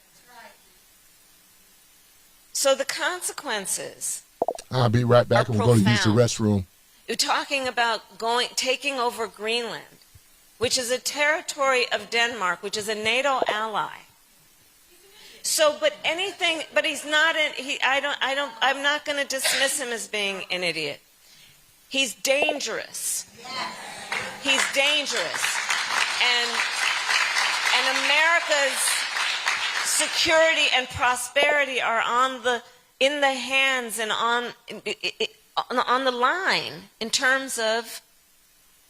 So the consequences.
I'll be right back. I'm going to use the restroom.
You're talking about taking over Greenland, which is a territory of Denmark, which is a NATO ally. So, but he's not. I'm not going to dismiss him as being an idiot. He's dangerous. He's dangerous, and America's security and prosperity are in the hands and on the line in terms of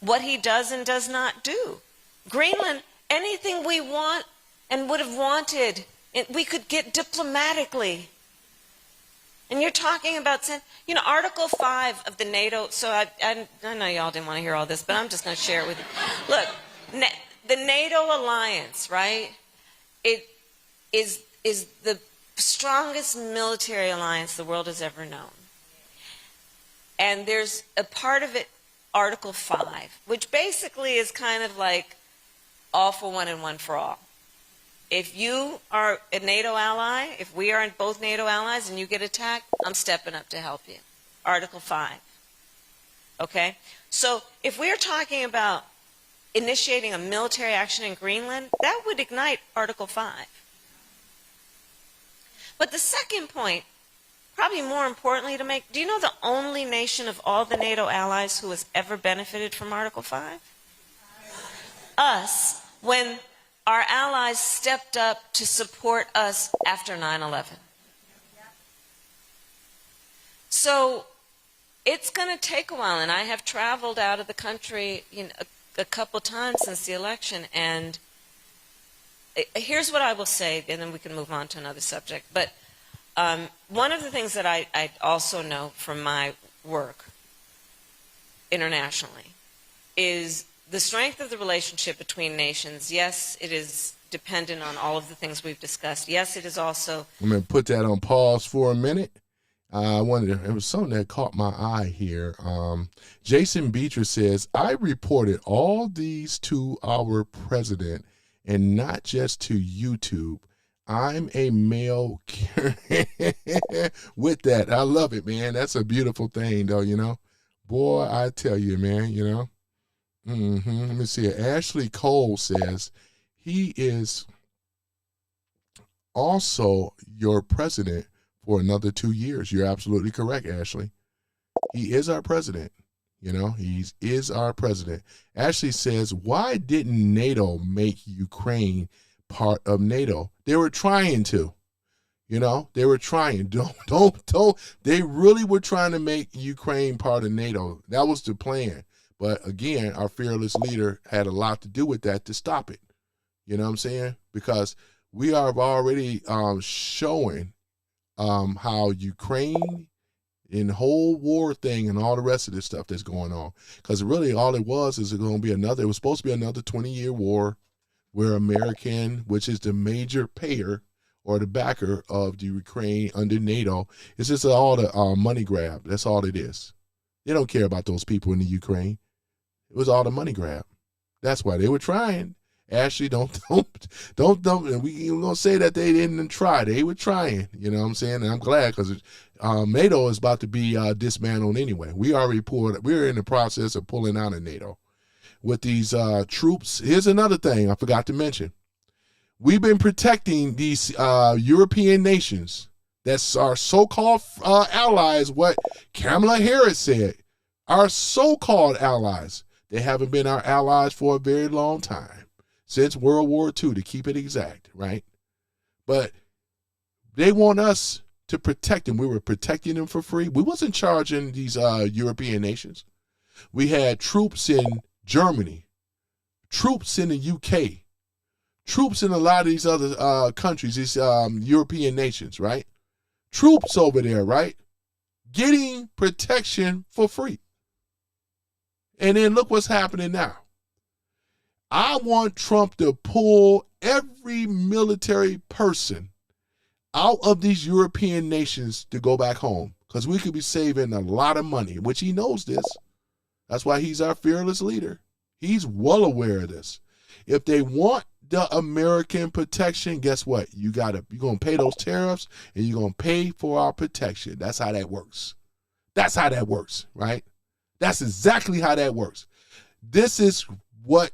what he does and does not do. Greenland, anything we want and would have wanted, we could get diplomatically. And you're talking about, Article 5 of the NATO, so I know y'all didn't want to hear all this, but I'm just going to share it with you. Look, the NATO alliance, right, it is the strongest military alliance the world has ever known. And there's a part of it, Article 5, which basically is kind of like all for one and one for all. If you are a NATO ally, if we are both NATO allies and you get attacked, I'm stepping up to help you. Article 5. Okay? So if we're talking about initiating a military action in Greenland, that would ignite Article 5. But the second point, probably more importantly to make, do you know the only nation of all the NATO allies who has ever benefited from Article 5? Us, when our allies stepped up to support us after 9/11. So it's going to take a while, and I have traveled out of the country a couple times since the election, and here's what I will say, and then we can move on to another subject. But one of the things that I also know from my work internationally is the strength of the relationship between nations. Yes, it is dependent on all of the things we've discussed. Yes, it is also.
I'm going to put that on pause for a minute. It was something that caught my eye here. Jason Beecher says, I reported all these to our president and not just to YouTube. I'm a male with that. I love it, man. That's a beautiful thing, though, Boy, I tell you, man, Let me see. Ashley Cole says, he is also your president for another 2 years. You're absolutely correct, Ashley. He is our president. He is our president. Ashley says, why didn't NATO make Ukraine part of NATO? They were trying to. They were trying. Don't. They really were trying to make Ukraine part of NATO. That was the plan. But again, our fearless leader had a lot to do with that to stop it. You know what I'm saying? Because we are already showing how Ukraine and the whole war thing and all the rest of this stuff that's going on. Because really all it was going to be it was supposed to be another 20-year war where American, which is the major payer or the backer of the Ukraine under NATO, it's just all the money grab. That's all it is. They don't care about those people in the Ukraine. It was all the money grab. That's why they were trying. Ashley, don't. We gonna say that they didn't try. They were trying. You know what I'm saying? And I'm glad because NATO is about to be dismantled anyway. We're in the process of pulling out of NATO with these troops. Here's another thing I forgot to mention. We've been protecting these European nations that are so-called allies. What Kamala Harris said, our so-called allies. They haven't been our allies for a very long time, since World War II, to keep it exact, right? But they want us to protect them. We were protecting them for free. We wasn't charging these European nations. We had troops in Germany, troops in the UK, troops in a lot of these other countries, these European nations, right? Troops over there, right? Getting protection for free. And then look what's happening now. I want Trump to pull every military person out of these European nations to go back home, because we could be saving a lot of money, which he knows this. That's why he's our fearless leader. He's well aware of this. If they want the American protection, guess what? You're going to pay those tariffs, and you're going to pay for our protection. That's how that works. That's how that works, right? That's exactly how that works. This is what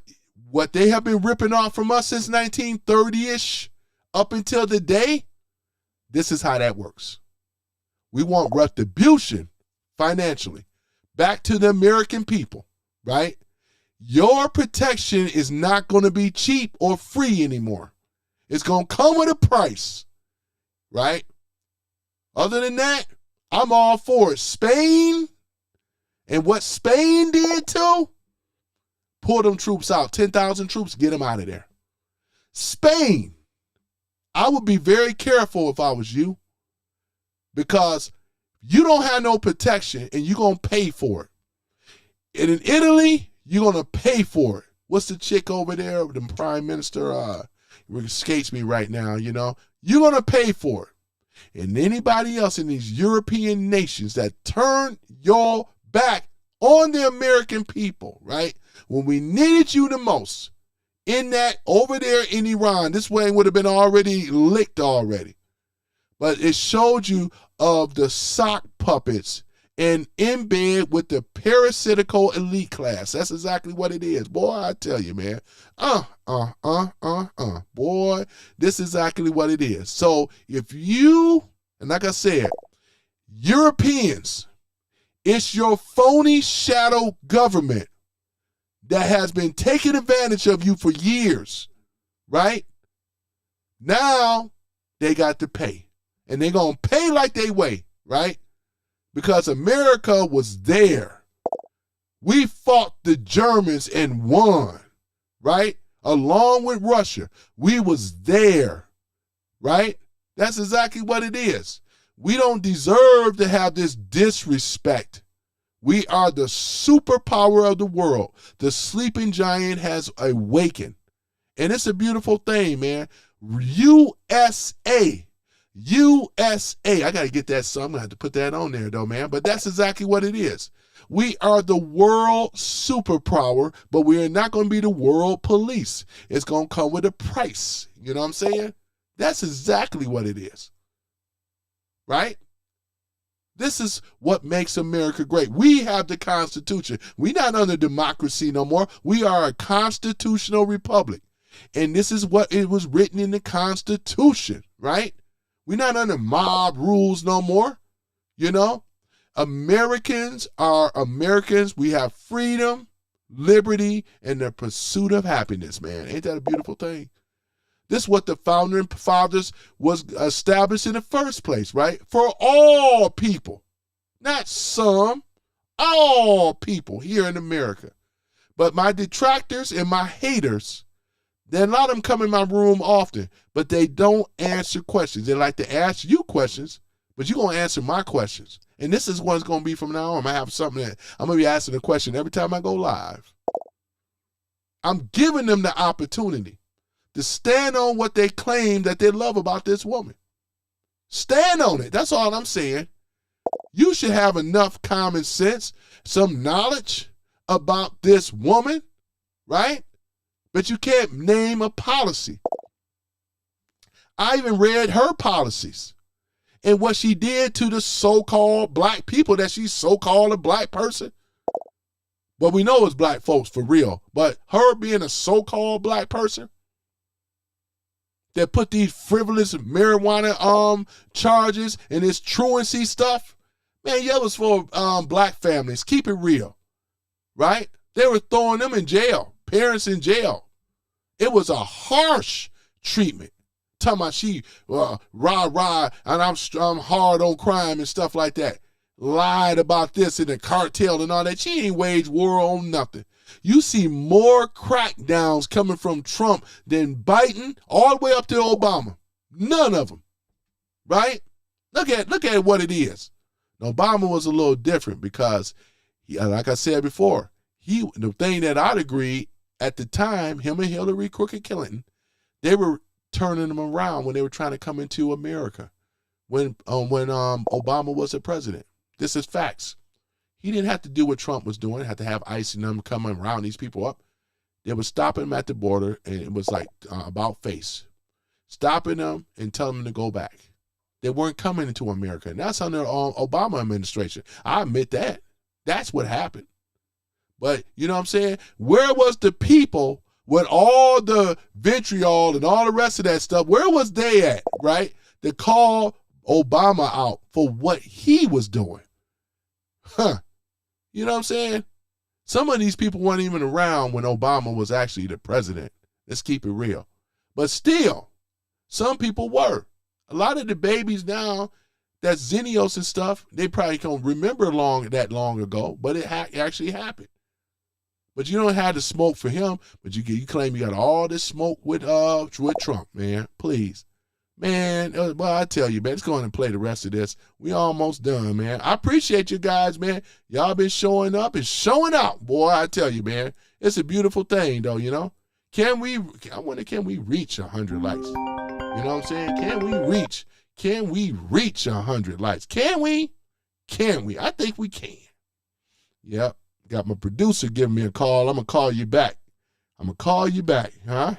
they have been ripping off from us since 1930-ish up until the day. This is how that works. We want retribution financially back to the American people, right? Your protection is not going to be cheap or free anymore. It's going to come with a price, right? Other than that, I'm all for it. Spain, and what Spain did too, pull them troops out, 10,000 troops, get them out of there. Spain, I would be very careful if I was you, because you don't have no protection and you're going to pay for it. And in Italy, you're going to pay for it. What's the chick over there, the prime minister? It escapes me right now, you know. You're going to pay for it. And anybody else in these European nations that turn your back on the American people, right? When we needed you the most, in that over there in Iran, this way would have been already licked already. But it showed you of the sock puppets and in bed with the parasitical elite class. That's exactly what it is. Boy, I tell you, man. Boy, this is exactly what it is. So if you, and like I said, Europeans, it's your phony shadow government that has been taking advantage of you for years, right? Now they got to pay. And they're going to pay like they weigh, right? Because America was there. We fought the Germans and won, right? Along with Russia. We was there, right? That's exactly what it is. We don't deserve to have this disrespect. We are the superpower of the world. The sleeping giant has awakened. And it's a beautiful thing, man. USA. I got to get that, so I'm going to have to put that on there, though, man. But that's exactly what it is. We are the world superpower, but we are not going to be the world police. It's going to come with a price. You know what I'm saying? That's exactly what it is. Right? This is what makes America great. We have the Constitution. We're not under democracy no more. We are a constitutional republic. And this is what it was written in the Constitution, right? We're not under mob rules no more. You know, Americans are Americans. We have freedom, liberty, and the pursuit of happiness, man. Ain't that a beautiful thing? This is what the founding fathers was established in the first place, right? For all people, not some, all people here in America. But my detractors and my haters, then a lot of them come in my room often, but they don't answer questions. They like to ask you questions, but you're going to answer my questions. And this is what it's going to be from now on. I'm going to have something that I'm going to be asking a question every time I go live. I'm giving them the opportunity to stand on what they claim that they love about this woman. Stand on it. That's all I'm saying. You should have enough common sense, some knowledge about this woman, right? But you can't name a policy. I even read her policies and what she did to the so-called black people, that she's so-called a black person. But we know it's black folks for real. But her being a so-called black person that put these frivolous marijuana charges and this truancy stuff, man, yeah, it was for black families. Keep it real, right? They were throwing them in jail, parents in jail. It was a harsh treatment talking about she rah, and I'm hard on crime and stuff like that. Lied about this and the cartel and all that. She ain't waged war on nothing. You see more crackdowns coming from Trump than Biden all the way up to Obama. None of them, right? Look at what it is. Obama was a little different because, like I said before, the thing that I'd agree at the time, him and Hillary Crooked Clinton, they were turning them around when they were trying to come into America when Obama was the president. This is facts. He didn't have to do what Trump was doing, had to have ICE and them coming around these people up. They were stopping them at the border, and it was like about face. Stopping them and telling them to go back. They weren't coming into America. And that's under Obama administration. I admit that. That's what happened. But you know what I'm saying? Where was the people with all the vitriol and all the rest of that stuff? Where was they at, right? To call Obama out for what he was doing. You know what I'm saying? Some of these people weren't even around when Obama was actually the president. Let's keep it real. But still, some people were. A lot of the babies now, that's Xenios and stuff, they probably can't remember that long ago, but it actually happened. But you don't have the smoke for him, but you claim you got all this smoke with Trump, man. Please. Man, well, I tell you, man, let's go on and play the rest of this. We almost done, man. I appreciate you guys, man. Y'all been showing up and showing out, boy, I tell you, man. It's a beautiful thing, though, you know? Can we reach 100 likes? You know what I'm saying? Can we reach 100 likes? Can we? I think we can. Yep. Got my producer giving me a call. I'm going to call you back. Huh?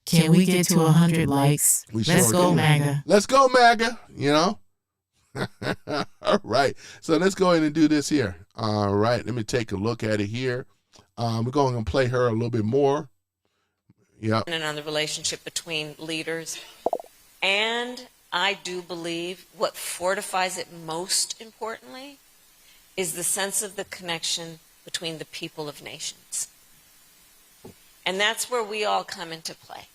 Can we get to 100 likes? Let's go, MAGA.
Let's go, MAGA, you know? All right. So let's go ahead and do this here. All right. Let me take a look at it here. We're going to play her a little bit more. Yeah.
And on the relationship between leaders. And I do believe what fortifies it most importantly is the sense of the connection between the people of nations. And that's where we all come into play.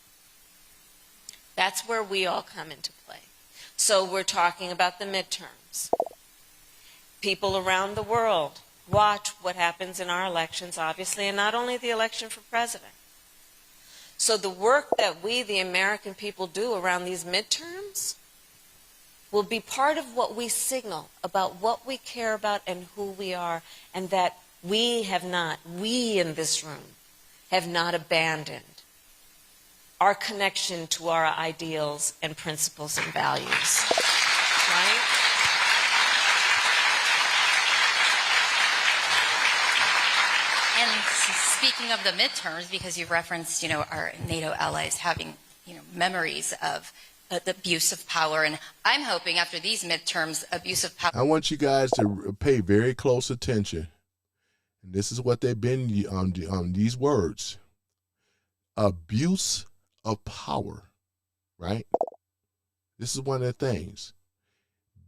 So we're talking about the midterms. People around the world watch what happens in our elections, obviously, and not only the election for president. So the work that we, the American people, do around these midterms will be part of what we signal about what we care about and who we are, and that we in this room have not abandoned our connection to our ideals and principles and values, right?
And speaking of the midterms, because you referenced, our NATO allies having, memories of the abuse of power, and I'm hoping after these midterms, abuse of power.
I want you guys to pay very close attention. And this is what they've been on these words. Abuse of power, right? This is one of the things.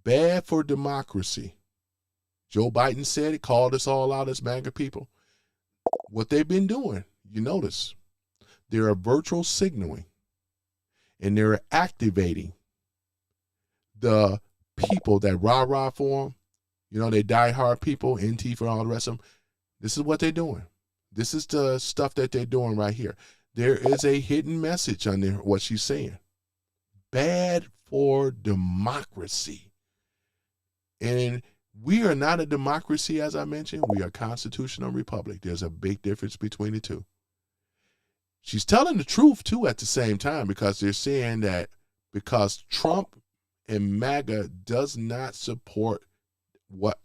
Bad for democracy. Joe Biden said it, called us all out as MAGA people. What they've been doing, you notice, they're virtual signaling, and they're activating the people that rah-rah for them. They diehard people, Antifa, all the rest of them. This is what they're doing. This is the stuff that they're doing right here. There is a hidden message on there, what she's saying. Bad for democracy. And we are not a democracy, as I mentioned. We are a constitutional republic. There's a big difference between the two. She's telling the truth, too, at the same time, because they're saying that because Trump and MAGA does not support what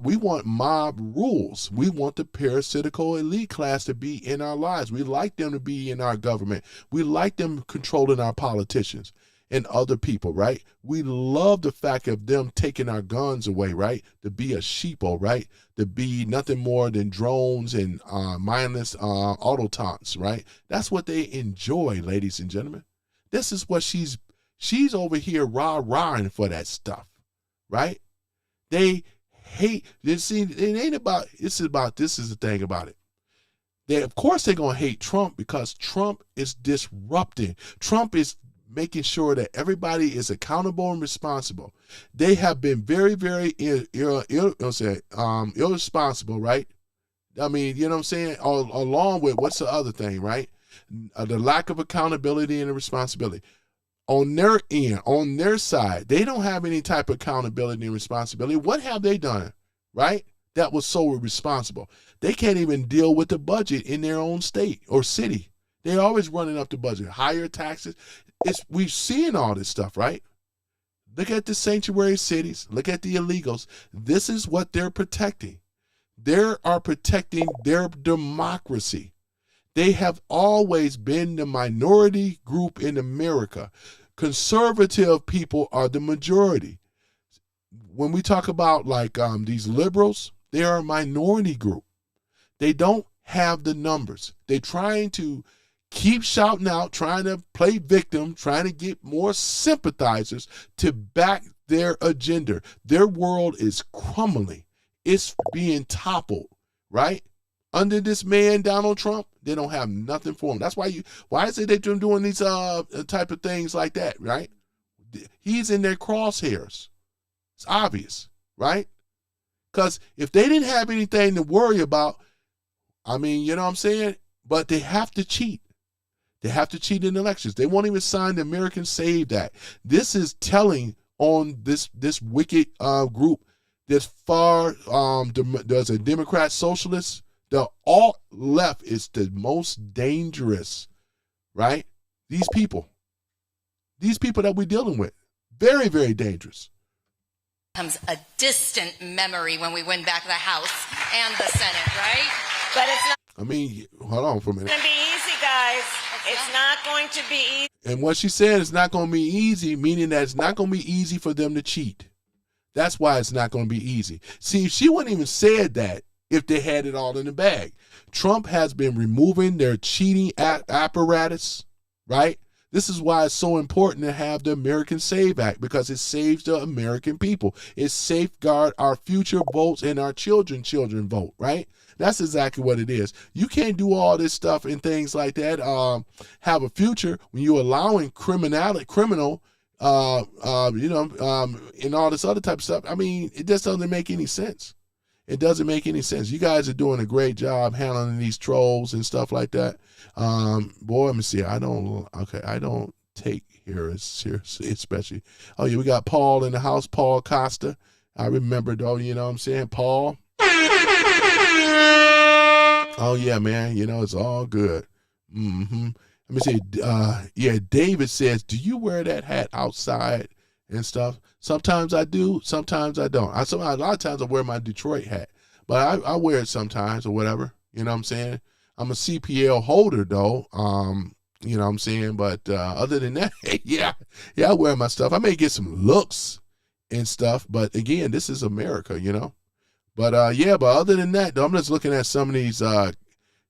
we want mob rules. We want the parasitical elite class to be in our lives. We like them to be in our government. We like them controlling our politicians and other people, right? We love the fact of them taking our guns away, right? To be a sheeple, right? To be nothing more than drones and mindless autotons, right? That's what they enjoy, ladies and gentlemen. This is what she's over here rah-rahing for that stuff, right? They hate this. It ain't about. This is the thing about it. Of course they're gonna hate Trump because Trump is disrupting. Trump is making sure that everybody is accountable and responsible. They have been very, very irresponsible, right? I mean, you know what I'm saying? Along with, what's the other thing, right? The lack of accountability and responsibility. On their end, on their side, they don't have any type of accountability and responsibility. What have they done, right? That was so irresponsible. They can't even deal with the budget in their own state or city. They're always running up the budget, higher taxes. We're seeing all this stuff, right? Look at the sanctuary cities. Look at the illegals. This is what they're protecting. They are protecting their democracy. They have always been the minority group in America. Conservative people are the majority. When we talk about like these liberals, they are a minority group. They don't have the numbers. They're trying to keep shouting out, trying to play victim, trying to get more sympathizers to back their agenda. Their world is crumbling. It's being toppled, right? Under this man, Donald Trump, they don't have nothing for him. That's why is it they're doing these type of things like that, right? He's in their crosshairs. It's obvious, right? Because if they didn't have anything to worry about, I mean, you know what I'm saying? But they have to cheat. They have to cheat in elections. They won't even sign the American Saved Act. This is telling on this wicked group that's far, there's a Democrat socialist. The alt left is the most dangerous, right? These people that we're dealing with, very, very dangerous.
Becomes a distant memory when we win back the House and the Senate, right? But it's not.
I mean, hold on for a minute.
It's going to be easy, guys. It's not going to be easy.
And what she said is not going to be easy, meaning that it's not going to be easy for them to cheat. That's why it's not going to be easy. See, she wouldn't even said that if they had it all in the bag. Trump has been removing their cheating apparatus, right? This is why it's so important to have the American Save Act, because it saves the American people. It safeguards our future votes and our children vote, right? That's exactly what it is. You can't do all this stuff and things like that, have a future when you're allowing criminal, and all this other type of stuff. I mean, it just doesn't make any sense. It doesn't make any sense. You guys are doing a great job handling these trolls and stuff like that. Boy, let me see. I don't take hearers seriously, especially. Oh, yeah, we got Paul in the house, Paul Costa. I remember, though, you know what I'm saying? Paul. Oh, yeah, man. You know, it's all good. Mm-hmm. Let me see. David says, do you wear that hat outside and stuff? Sometimes I do, sometimes I don't. A lot of times I wear my Detroit hat, but I wear it sometimes or whatever. You know what I'm saying? I'm a CPL holder though. You know what I'm saying? But other than that, yeah, I wear my stuff. I may get some looks and stuff, but again, this is America, you know. But but other than that, though, I'm just looking at some of these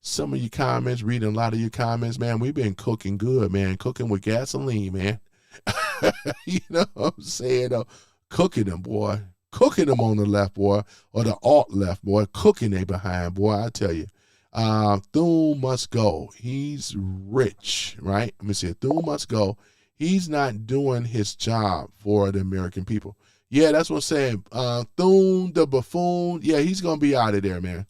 some of your comments, reading a lot of your comments, man. We've been cooking good, man. Cooking with gasoline, man. You know what I'm saying? Cooking them, boy. Cooking them on the left, boy. Or the alt left, boy. Cooking they behind, boy. I tell you. Thune must go. He's rich, right? Let me see. Thune must go. He's not doing his job for the American people. Yeah, that's what I'm saying. Thune, the buffoon, yeah, he's going to be out of there, man.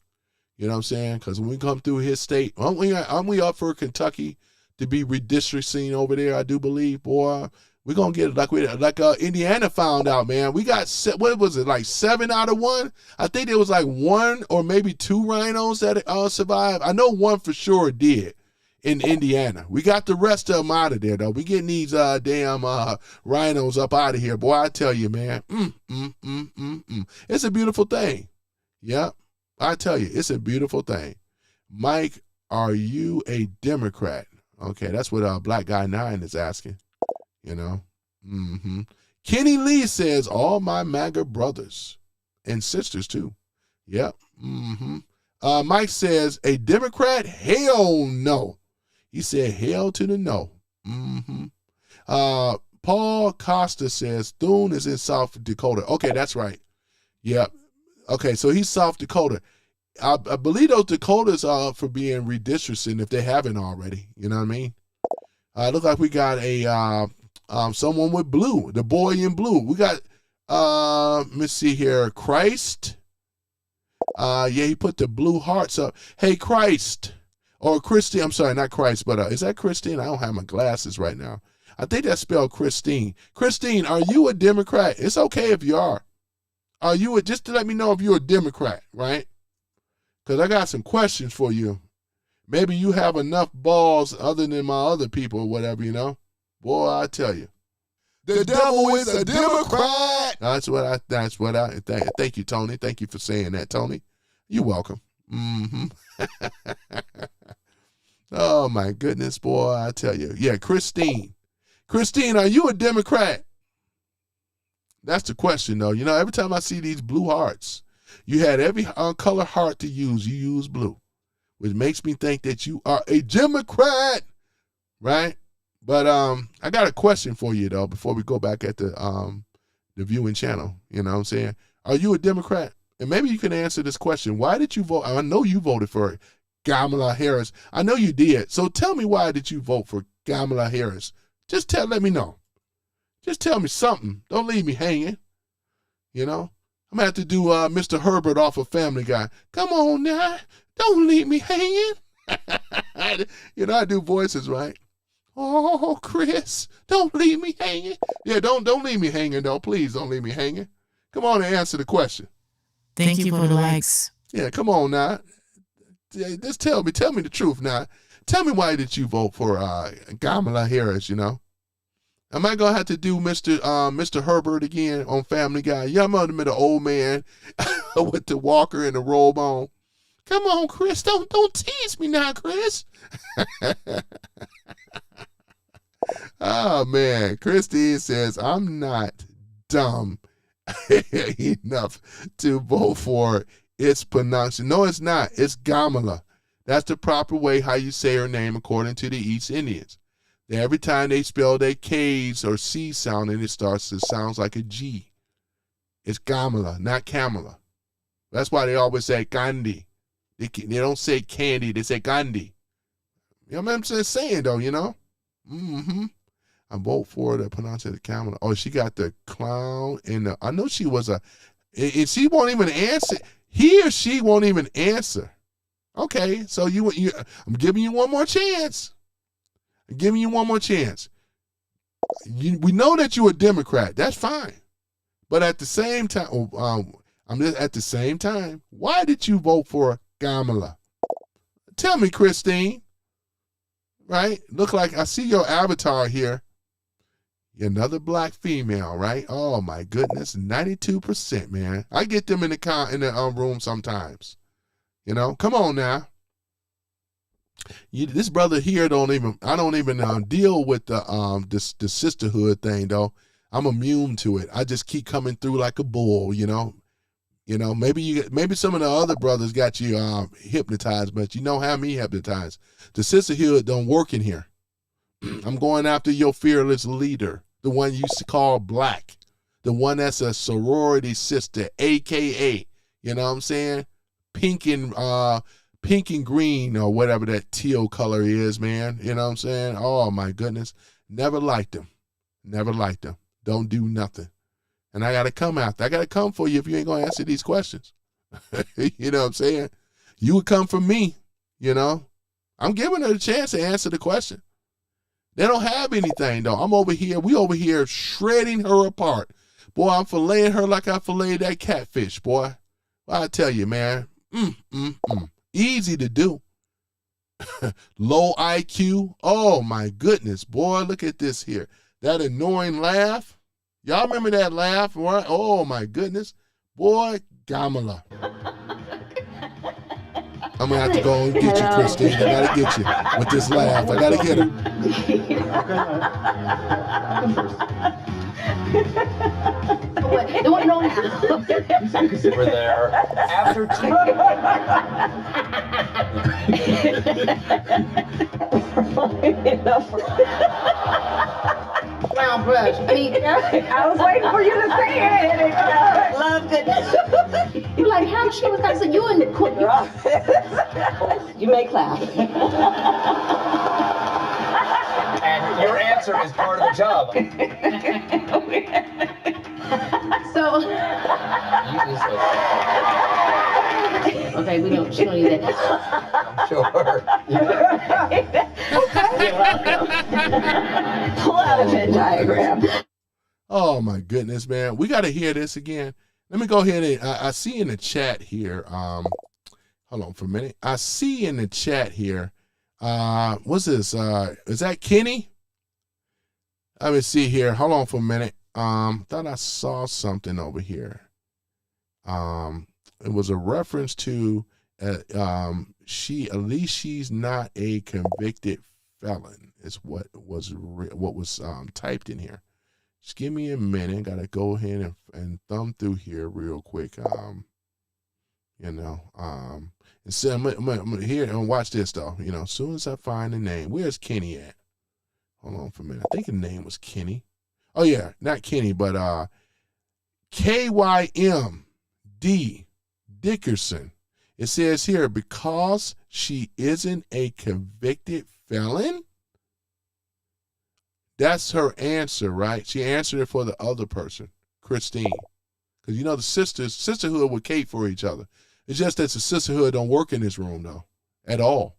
You know what I'm saying? Because when we come through his state, aren't we up for Kentucky to be redistricting over there? I do believe, boy. We're going to get it like Indiana found out, man. We got, what was it, like 7 out of 1? I think there was like 1 or maybe 2 rhinos that survived. I know 1 for sure did in Indiana. We got the rest of them out of there, though. We getting these damn rhinos up out of here. Boy, I tell you, man. It's a beautiful thing. Yep. I tell you, it's a beautiful thing. Mike, are you a Democrat? Okay, that's what Black Guy 9 is asking. You know? Kenny Lee says, all my MAGA brothers and sisters, too. Yep. Mike says, a Democrat? Hell no. He said, hell to the no. Paul Costa says, Thune is in South Dakota. Okay, that's right. Yep. Okay, so he's South Dakota. I believe those Dakotas are for being redistricting if they haven't already. You know what I mean? Look like we got a someone with blue, the boy in blue. We got, let me see here, Christ. Yeah, he put the blue hearts up. Hey, Christ. Or Christine, I'm sorry, not Christ, but is that Christine? I don't have my glasses right now. I think that's spelled Christine. Christine, are you a Democrat? It's okay if you are. Are you just to let me know if you're a Democrat, right? Because I got some questions for you. Maybe you have enough balls other than my other people or whatever, you know? Boy, I tell you. The devil is a Democrat. That's what I think. Thank you, Tony. Thank you for saying that, Tony. You're welcome. Mm-hmm. Oh, my goodness, boy, I tell you. Yeah, Christine. Christine, are you a Democrat? That's the question, though. You know, every time I see these blue hearts, you had every color heart to use. You use blue, which makes me think that you are a Democrat, right? But I got a question for you, though, before we go back at the viewing channel. You know what I'm saying? Are you a Democrat? And maybe you can answer this question. Why did you vote? I know you voted for Kamala Harris. I know you did. So tell me, why did you vote for Kamala Harris? Just let me know. Just tell me something. Don't leave me hanging. You know? I'm going to have to do Mr. Herbert off of Family Guy. Come on now. Don't leave me hanging. You know, I do voices, right? Oh, Chris, don't leave me hanging. Yeah, don't leave me hanging, though. Please don't leave me hanging. Come on and answer the question.
Thank you for the likes.
Yeah, come on now. Just tell me the truth now. Tell me, why did you vote for Kamala Harris, you know? Am I going to have to do Mr. Herbert again on Family Guy? Yeah, I'm going to be the old man with the walker and the robe on. Come on, Chris. Don't tease me now, Chris. Oh, man. Christine says, I'm not dumb enough to vote for its pronunciation. No, it's not. It's Kamala. That's the proper way how you say her name according to the East Indians. Every time they spell their K's or C sound and it sounds like a G. It's Kamala, not Kamala. That's why they always say Gandhi. They don't say candy, they say Gandhi. You know what I'm saying, though, you know? Mm-hmm. I vote for the pronunciation of Kamala. Oh, she got the clown and I know she was and she won't even answer. He or she won't even answer. Okay, so I'm giving you one more chance. I'm giving you one more chance. We know that you're a Democrat. That's fine. But at the same time, at the same time, why did you vote for Kamala? Tell me, Christine. Right? Look like I see your avatar here. You're another black female, right? Oh my goodness, 92%, man. I get them in the room sometimes. You know, come on now. This brother here I don't even deal with the sisterhood thing, though. I'm immune to it. I just keep coming through like a bull, you know. You know, maybe some of the other brothers got you hypnotized, but you don't have me hypnotized. The sisterhood don't work in here. I'm going after your fearless leader, the one you call black, the one that's a sorority sister, AKA, you know what I'm saying? Pink and green or whatever that teal color is, man. You know what I'm saying? Oh, my goodness. Never liked them. Never liked them. Don't do nothing. And I got to come after. I got to come for you if you ain't going to answer these questions. You know what I'm saying? You would come for me, you know. I'm giving her a chance to answer the question. They don't have anything, though. We over here shredding her apart. Boy, I'm filleting her like I filleted that catfish, boy. Well, I tell you, man. Easy to do. Low IQ. Oh, my goodness, boy. Look at this here. That annoying laugh. Y'all remember that laugh? Right? Oh, my goodness. Boy, Kamala. I'm going to have to go and get you, Christine. I got to get you with this laugh. I got to get her.
We're there. After
Brown brush.
I was waiting for you to say it. Loved it.
You like how she was like, so you in the cook.
You may clap.
And your answer answer is part of the job.
So,
You
okay, she don't need that.
I'm sure.
Pull out a Venn diagram.
Oh my goodness, man. We got to hear this again. Let me go ahead and I see in the chat here. Hold on for a minute. I see in the chat here. What's this? Is that Kenny? Let me see here. Hold on for a minute. Thought I saw something over here. It was a reference to she's not a convicted felon is what was typed in here. Just give me a minute. Gotta go ahead and thumb through here real quick. And so I'm gonna hear and watch this though. As soon as I find the name, where's Kenny at? Hold on for a minute. I think the name was Kenny. Oh yeah, not Kenny, but KYMD Dickerson. It says here, because she isn't a convicted felon. That's her answer, right? She answered it for the other person, Christine. Because the sisterhood would cape for each other. It's just that the sisterhood don't work in this room though, at all.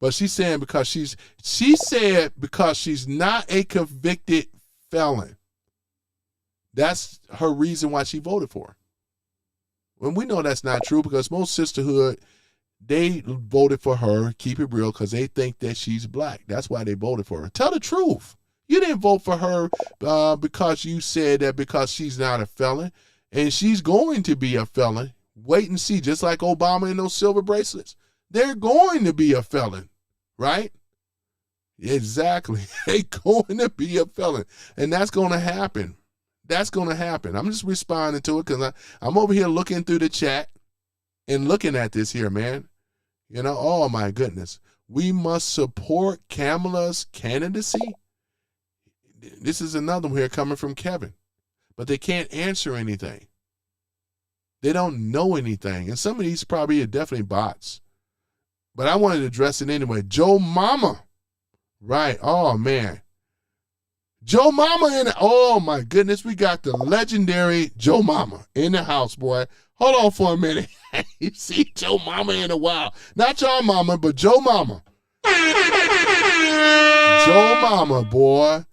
But she's saying because she said because she's not a convicted felon. That's her reason why she voted for her. When we know that's not true, because most sisterhood, they voted for her, keep it real, because they think that she's black. That's why they voted for her. Tell the truth. You didn't vote for her because you said that because she's not a felon, and she's going to be a felon. Wait and see, just like Obama and those silver bracelets. They're going to be a felon, right? Exactly. They're going to be a felon, and that's going to happen. That's going to happen. I'm just responding to it because I'm over here looking through the chat and looking at this here, man. Oh my goodness. We must support Kamala's candidacy. This is another one here coming from Kevin. But they can't answer anything. They don't know anything. And some of these probably are definitely bots. But I wanted to address it anyway. Joe Mama. Right. Oh, man. Joe Mama oh my goodness, we got the legendary Joe Mama in the house, boy. Hold on for a minute. You see Joe Mama in a while. Not your mama, but Joe Mama. Joe Mama, boy.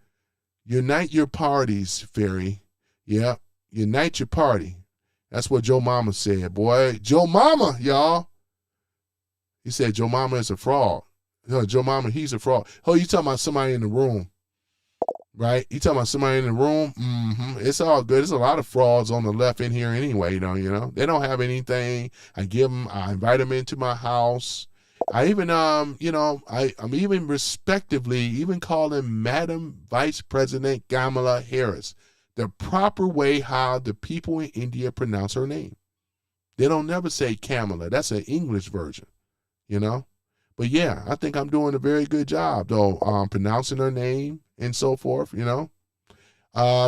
Unite your parties, Fairy. Yeah, unite your party. That's what Joe Mama said, boy. Joe Mama, y'all. He said Joe Mama is a fraud. No, Joe Mama, he's a fraud. Oh, you talking about somebody in the room. Right? You talking about somebody in the room? Mm-hmm. It's all good. There's a lot of frauds on the left in here anyway, They don't have anything. I invite them into my house. I even, I'm even respectively even calling Madam Vice President Kamala Harris the proper way how the people in India pronounce her name. They don't never say Kamala. That's an English version, But yeah, I think I'm doing a very good job, though, pronouncing her name and so forth, Let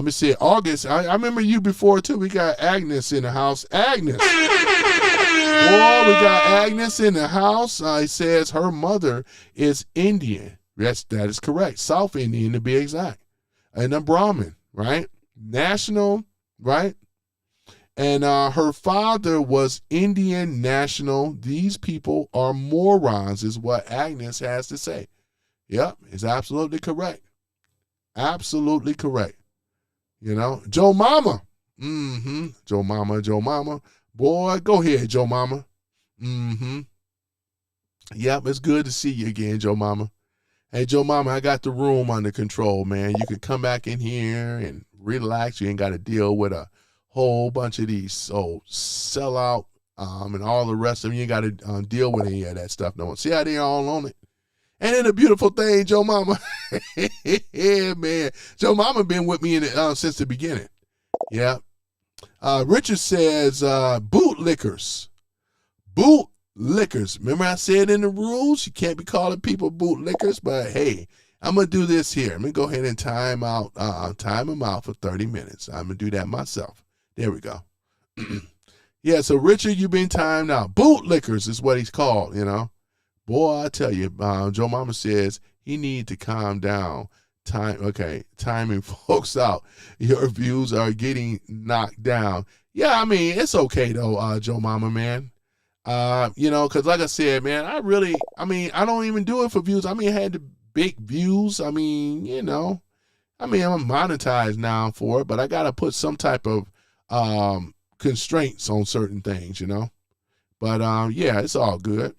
me see. August, I remember you before, too. We got Agnes in the house. Agnes. Boy, we got Agnes in the house. It says her mother is Indian. Yes, that is correct. South Indian, to be exact. And a Brahmin, right? National, right? And her father was Indian national. These people are morons, is what Agnes has to say. Yep, it's absolutely correct. Absolutely correct. Joe Mama. Mm-hmm. Joe Mama. Boy, go ahead, Joe Mama. Mm-hmm. Yep, it's good to see you again, Joe Mama. Hey, Joe Mama, I got the room under control, man. You can come back in here and relax. You ain't got to deal with a whole bunch of these sellout and all the rest of them. You ain't got to deal with any of that stuff no more. See how they all on it? Ain't it a beautiful thing, Joe Mama? Yeah, man. Joe Mama been with me since the beginning. Yeah. Richard says bootlickers. Bootlickers. Remember I said in the rules, you can't be calling people bootlickers, but hey, I'm going to do this here. I'm going to go ahead and time them out for 30 minutes. I'm going to do that myself. There we go. Yeah, so Richard, you've been timed out. Bootlickers is what he's called, Boy, I tell you, Joe Mama says he need to calm down. timing folks out. Your views are getting knocked down. Yeah, I mean, it's okay though, Joe Mama, man. Because like I said, man, I don't even do it for views. I mean, I had the big views. I mean, I'm monetized now for it, but I got to put some type of constraints on certain things, But yeah, it's all good.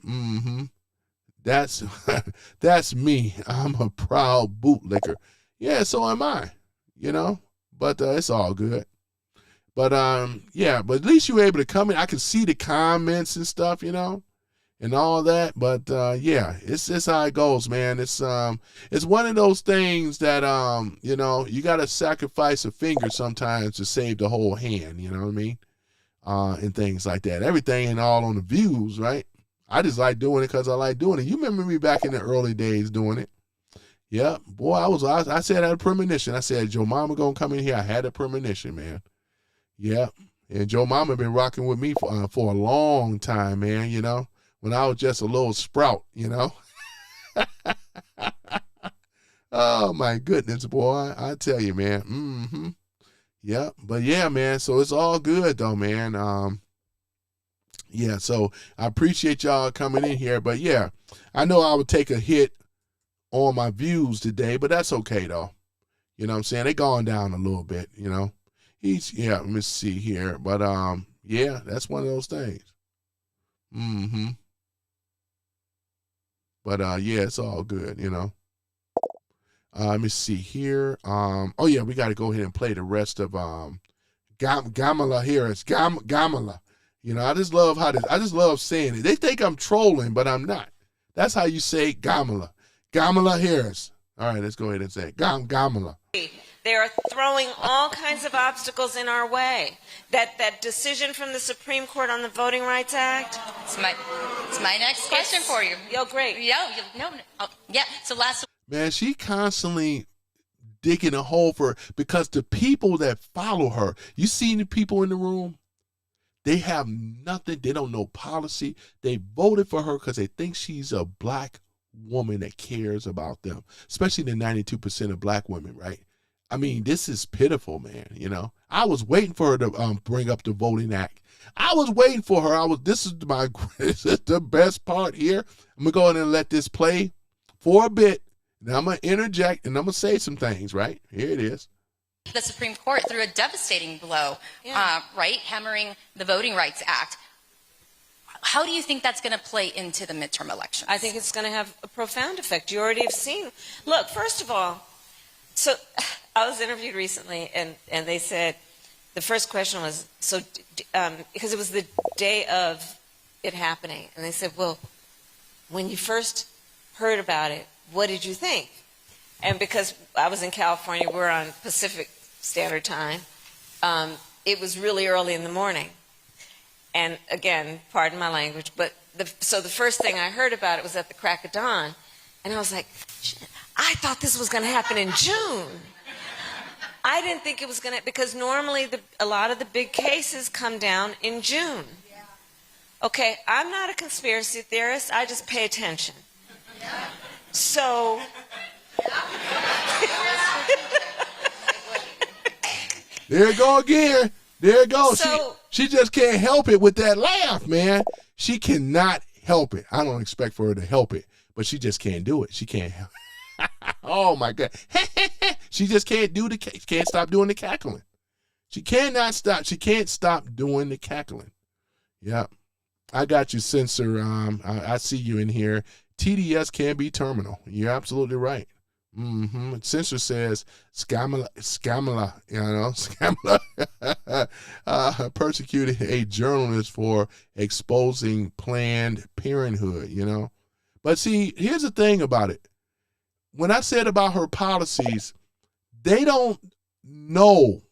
That's me. I'm a proud bootlicker. Yeah, so am I. But it's all good. But but at least you were able to come in. I could see the comments and stuff, and all that. But yeah, it's how it goes, man. It's one of those things that you gotta sacrifice a finger sometimes to save the whole hand, you know what I mean? And things like that. Everything ain't all on the views, right? I just like doing it because I like doing it. You remember me back in the early days doing it. Yeah, boy, I said I had a premonition. I said, Joe Mama gonna come in here. I had a premonition, man. Yeah, and Joe Mama been rocking with me for a long time, man, when I was just a little sprout, Oh, my goodness, boy, I tell you, man. Yeah, but yeah, man, so it's all good, though, man. Yeah, so I appreciate y'all coming in here, but yeah, I know I would take a hit on my views today, but that's okay, though. You know what I'm saying? They gone down a little bit, let me see here. But yeah, that's one of those things. But yeah, it's all good, let me see here. Oh yeah, we gotta go ahead and play the rest of Kamala Harris. Kamala. I just love saying it. They think I'm trolling, but I'm not. That's how you say Kamala. Kamala Harris. All right, let's go ahead and say it. Kamala.
They are throwing all kinds of obstacles in our way. That decision from the Supreme Court on the Voting Rights Act.
It's my next question for you.
Oh, great.
Yeah. So
man, she constantly digging a hole for her because the people that follow her, you see the people in the room, they have nothing. They don't know policy. They voted for her because they think she's a black woman that cares about them, especially the 92% of black women, right? I mean, this is pitiful, man. I was waiting for her to bring up the Voting Act. I was waiting for her. This is the best part here. I'm going to go ahead and let this play for a bit. Now I'm going to interject and I'm going to say some things, right? Here it is.
The Supreme Court threw a devastating blow, right? Hammering the Voting Rights Act. How do you think that's going to play into the midterm elections?
I think it's going to have a profound effect. You already have seen. Look, first of all, so I was interviewed recently, and they said, the first question was, because it was the day of it happening, and they said, well, when you first heard about it, what did you think? And because I was in California, we're on Pacific Standard Time, it was really early in the morning. And again, pardon my language, but so the first thing I heard about it was at the crack of dawn, and I was like, I thought this was going to happen in June. I didn't think it was going to, because normally a lot of the big cases come down in June. Okay, I'm not a conspiracy theorist. I just pay attention. So.
There you go again. There you go.
So,
she just can't help it with that laugh, man. She cannot help it. I don't expect for her to help it, but she just can't do it. She can't help it. Oh my God. She just can't can't stop doing the cackling. She cannot stop. She can't stop doing the cackling. Yeah. I got you, Censor. I see you in here. TDS can be terminal. You're absolutely right. Censor says Kamala, persecuted a journalist for exposing Planned Parenthood, But see, here's the thing about it. When I said about her policies, they don't know,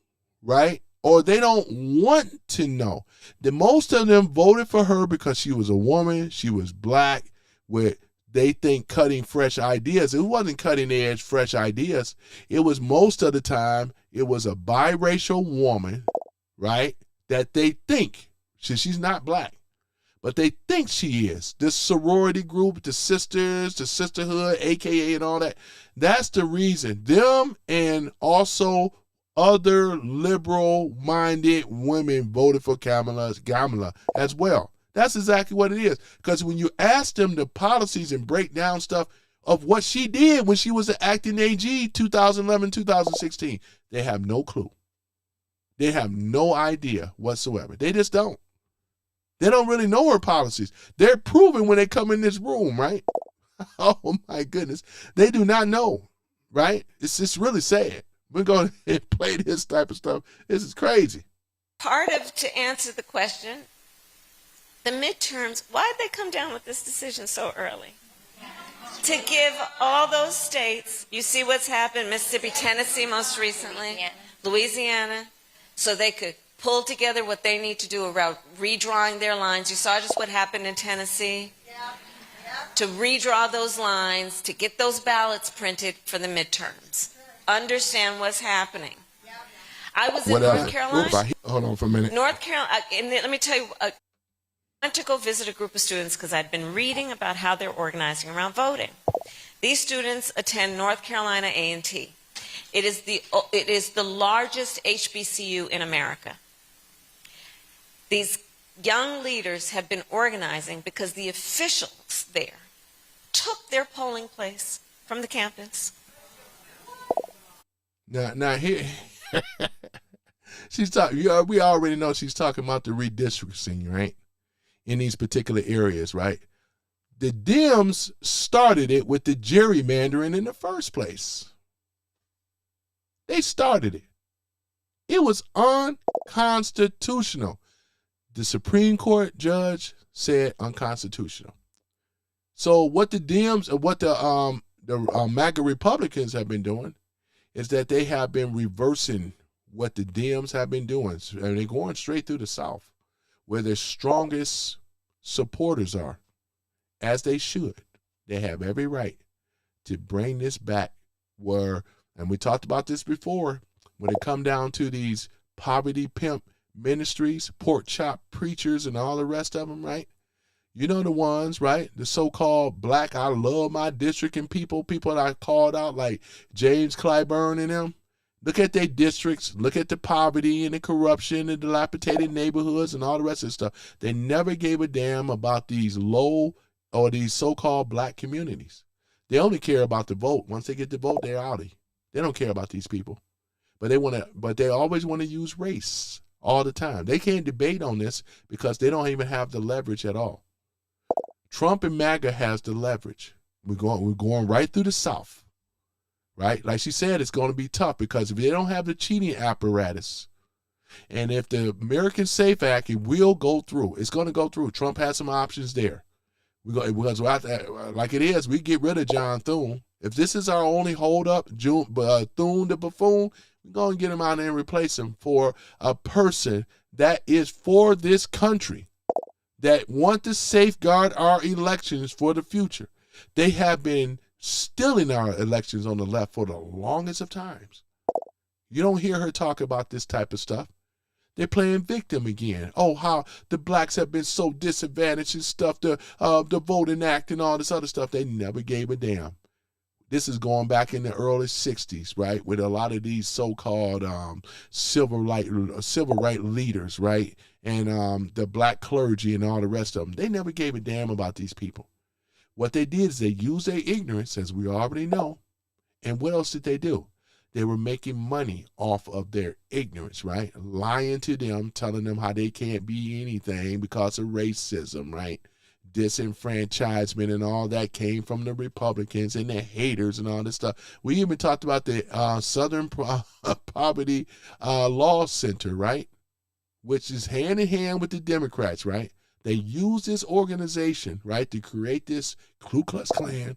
right? Or they don't want to know. The most of them voted for her because she was a woman, she was black, with they think cutting fresh ideas. It wasn't cutting edge fresh ideas. It was most of the time, it was a biracial woman, right? That they think, she's not black, but they think she is. This sorority group, the sisters, the sisterhood, AKA and all that, that's the reason. Them and also other liberal-minded women voted for Kamala as well. That's exactly what it is. Because when you ask them the policies and break down stuff of what she did when she was an acting AG 2011, 2016, they have no clue. They have no idea whatsoever. They just don't. They don't really know her policies. They're proven when they come in this room, right? Oh, my goodness. They do not know, right? It's just really sad. We're going to play this type of stuff. This is crazy.
To answer the question, the midterms, why did they come down with this decision so early? To give all those states, you see what's happened, Mississippi, Tennessee most recently, Louisiana, so they could pull together what they need to do around redrawing their lines. You saw just what happened in Tennessee. To redraw those lines, to get those ballots printed for the midterms. Understand what's happening. I was in North Carolina.
Hold on for a minute.
North Carolina, and let me tell you, I went to go visit a group of students because I'd been reading about how they're organizing around voting. These students attend North Carolina A&T. It is the largest HBCU in America. These young leaders have been organizing because the officials there took their polling place from the campus.
Now here, she's talking. We already know she's talking about the redistricting, right? In these particular areas, right? The Dems started it with the gerrymandering in the first place. They started it. It was unconstitutional. The Supreme Court judge said unconstitutional. So what the Dems, what the MAGA Republicans have been doing is that they have been reversing what the Dems have been doing. And they're going straight through the South, where their strongest supporters are, as they should. They have every right to bring this back where, and we talked about this before, when it come down to these poverty pimp ministries, pork chop preachers, and all the rest of them, right? You know the ones, right? The so-called black, I love my district and people that I called out like James Clyburn and them. Look at their districts. Look at the poverty and the corruption and dilapidated neighborhoods and all the rest of the stuff. They never gave a damn about these low or these so-called black communities. They only care about the vote. Once they get the vote, they're outie. They don't care about these people. But they always want to use race all the time. They can't debate on this because they don't even have the leverage at all. Trump and MAGA has the leverage. We're going right through the South, right? Like she said, it's going to be tough because if they don't have the cheating apparatus, and if the American Safe Act, it will go through. It's going to go through. Trump has some options there. Because like it is, we get rid of John Thune. If this is our only holdup, Thune the buffoon, we're going to get him out there and replace him for a person that is for this country, that want to safeguard our elections for the future. They have been stealing our elections on the left for the longest of times. You don't hear her talk about this type of stuff. They're playing victim again. Oh, how the blacks have been so disadvantaged and stuff, the Voting Act and all this other stuff. They never gave a damn. This is going back in the early 60s, right, with a lot of these so-called civil rights leaders, right, and the black clergy and all the rest of them. They never gave a damn about these people. What they did is they used their ignorance, as we already know, and what else did they do? They were making money off of their ignorance, right, lying to them, telling them how they can't be anything because of racism, right? Disenfranchisement and all that came from the Republicans and the haters and all this stuff. We even talked about the Southern Poverty Law Center, right? Which is hand in hand with the Democrats, right? They use this organization, right, to create this Ku Klux Klan,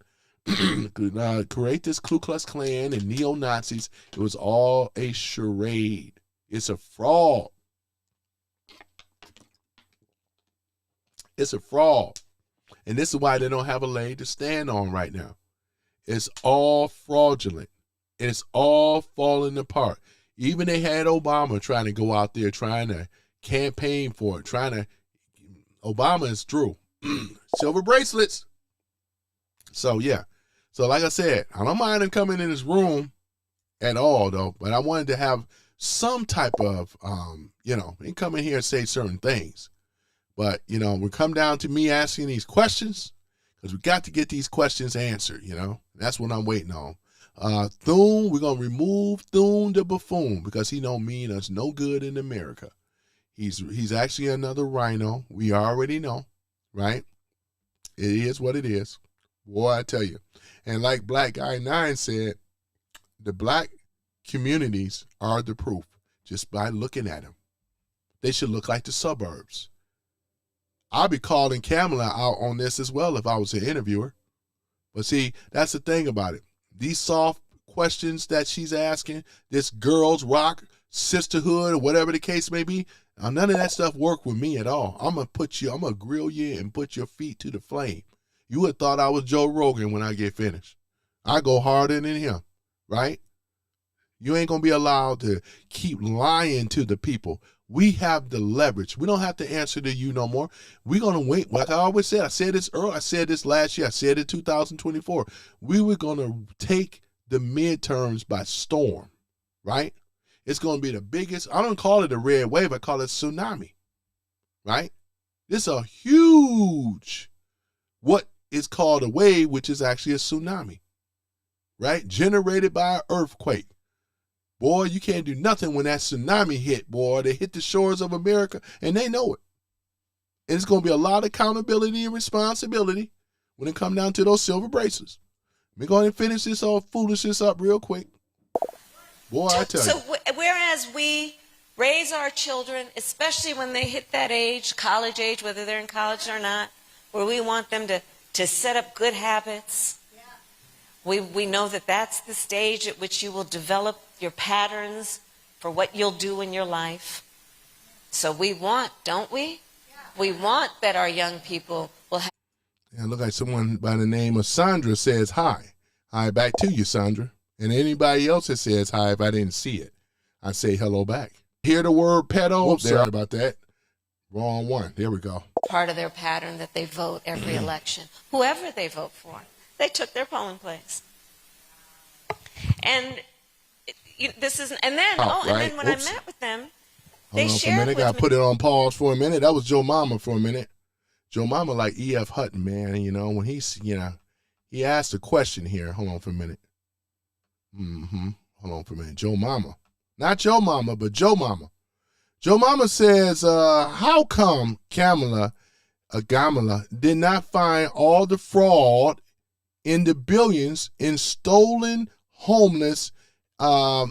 create this Ku Klux Klan and neo-Nazis. It was all a charade. It's a fraud. It's a fraud. And this is why they don't have a leg to stand on right now. It's all fraudulent. It's all falling apart. Even they had Obama trying to go out there, trying to campaign for it, trying to Obama is true. Silver bracelets. So, yeah. So, like I said, I don't mind him coming in his room at all, though. But I wanted to have some type of, he come in here and say certain things. But, we come down to me asking these questions because we got to get these questions answered, That's what I'm waiting on. Thune, we're going to remove Thune the buffoon because he don't mean us no good in America. He's actually another rhino. We already know, right? It is what it is. Boy, I tell you. And like Black Guy 9 said, the black communities are the proof just by looking at them. They should look like the suburbs. I'll be calling Kamala out on this as well if I was an interviewer. But see, that's the thing about it. These soft questions that she's asking, this girls rock, sisterhood, or whatever the case may be, none of that stuff work with me at all. I'm going to grill you and put your feet to the flame. You would have thought I was Joe Rogan when I get finished. I go harder than him, right? You ain't going to be allowed to keep lying to the people. We have the leverage. We don't have to answer to you no more. We're going to wait. Like I always said, I said this earlier. I said this last year. I said it 2024. We were going to take the midterms by storm, right? It's going to be the biggest. I don't call it a red wave. I call it tsunami, right? It's a huge, what is called a wave, which is actually a tsunami, right? Generated by an earthquake. Boy, you can't do nothing when that tsunami hit, boy. They hit the shores of America, and they know it. And it's going to be a lot of accountability and responsibility when it comes down to those silver bracelets. Let me go ahead and finish this all foolishness up real quick. Boy, I tell you.
So whereas we raise our children, especially when they hit that age, college age, whether they're in college or not, where we want them to set up good habits, we know that that's the stage at which you will develop your patterns for what you'll do in your life. So we want, don't we? We want that our young people will have.
And look like someone by the name of Sandra says hi. Hi back to you, Sandra. And anybody else that says hi, if I didn't see it, I say hello back. Hear the word pedo? Oops, sorry about that. Wrong one. There we go.
Part of their pattern that they vote every election. Whoever they vote for, they took their polling place. And this is, and then, and then when I met with them, they shared with me.
Got to put it on pause for a minute. That was Joe Mama for a minute. Joe Mama like E.F. Hutton, man. When he's, he asked a question here. Hold on for a minute. Hold on for a minute. Joe Mama. Not Joe Mama, but Joe Mama. Joe Mama says, how come Kamala did not find all the fraud in the billions in stolen, homeless, ALS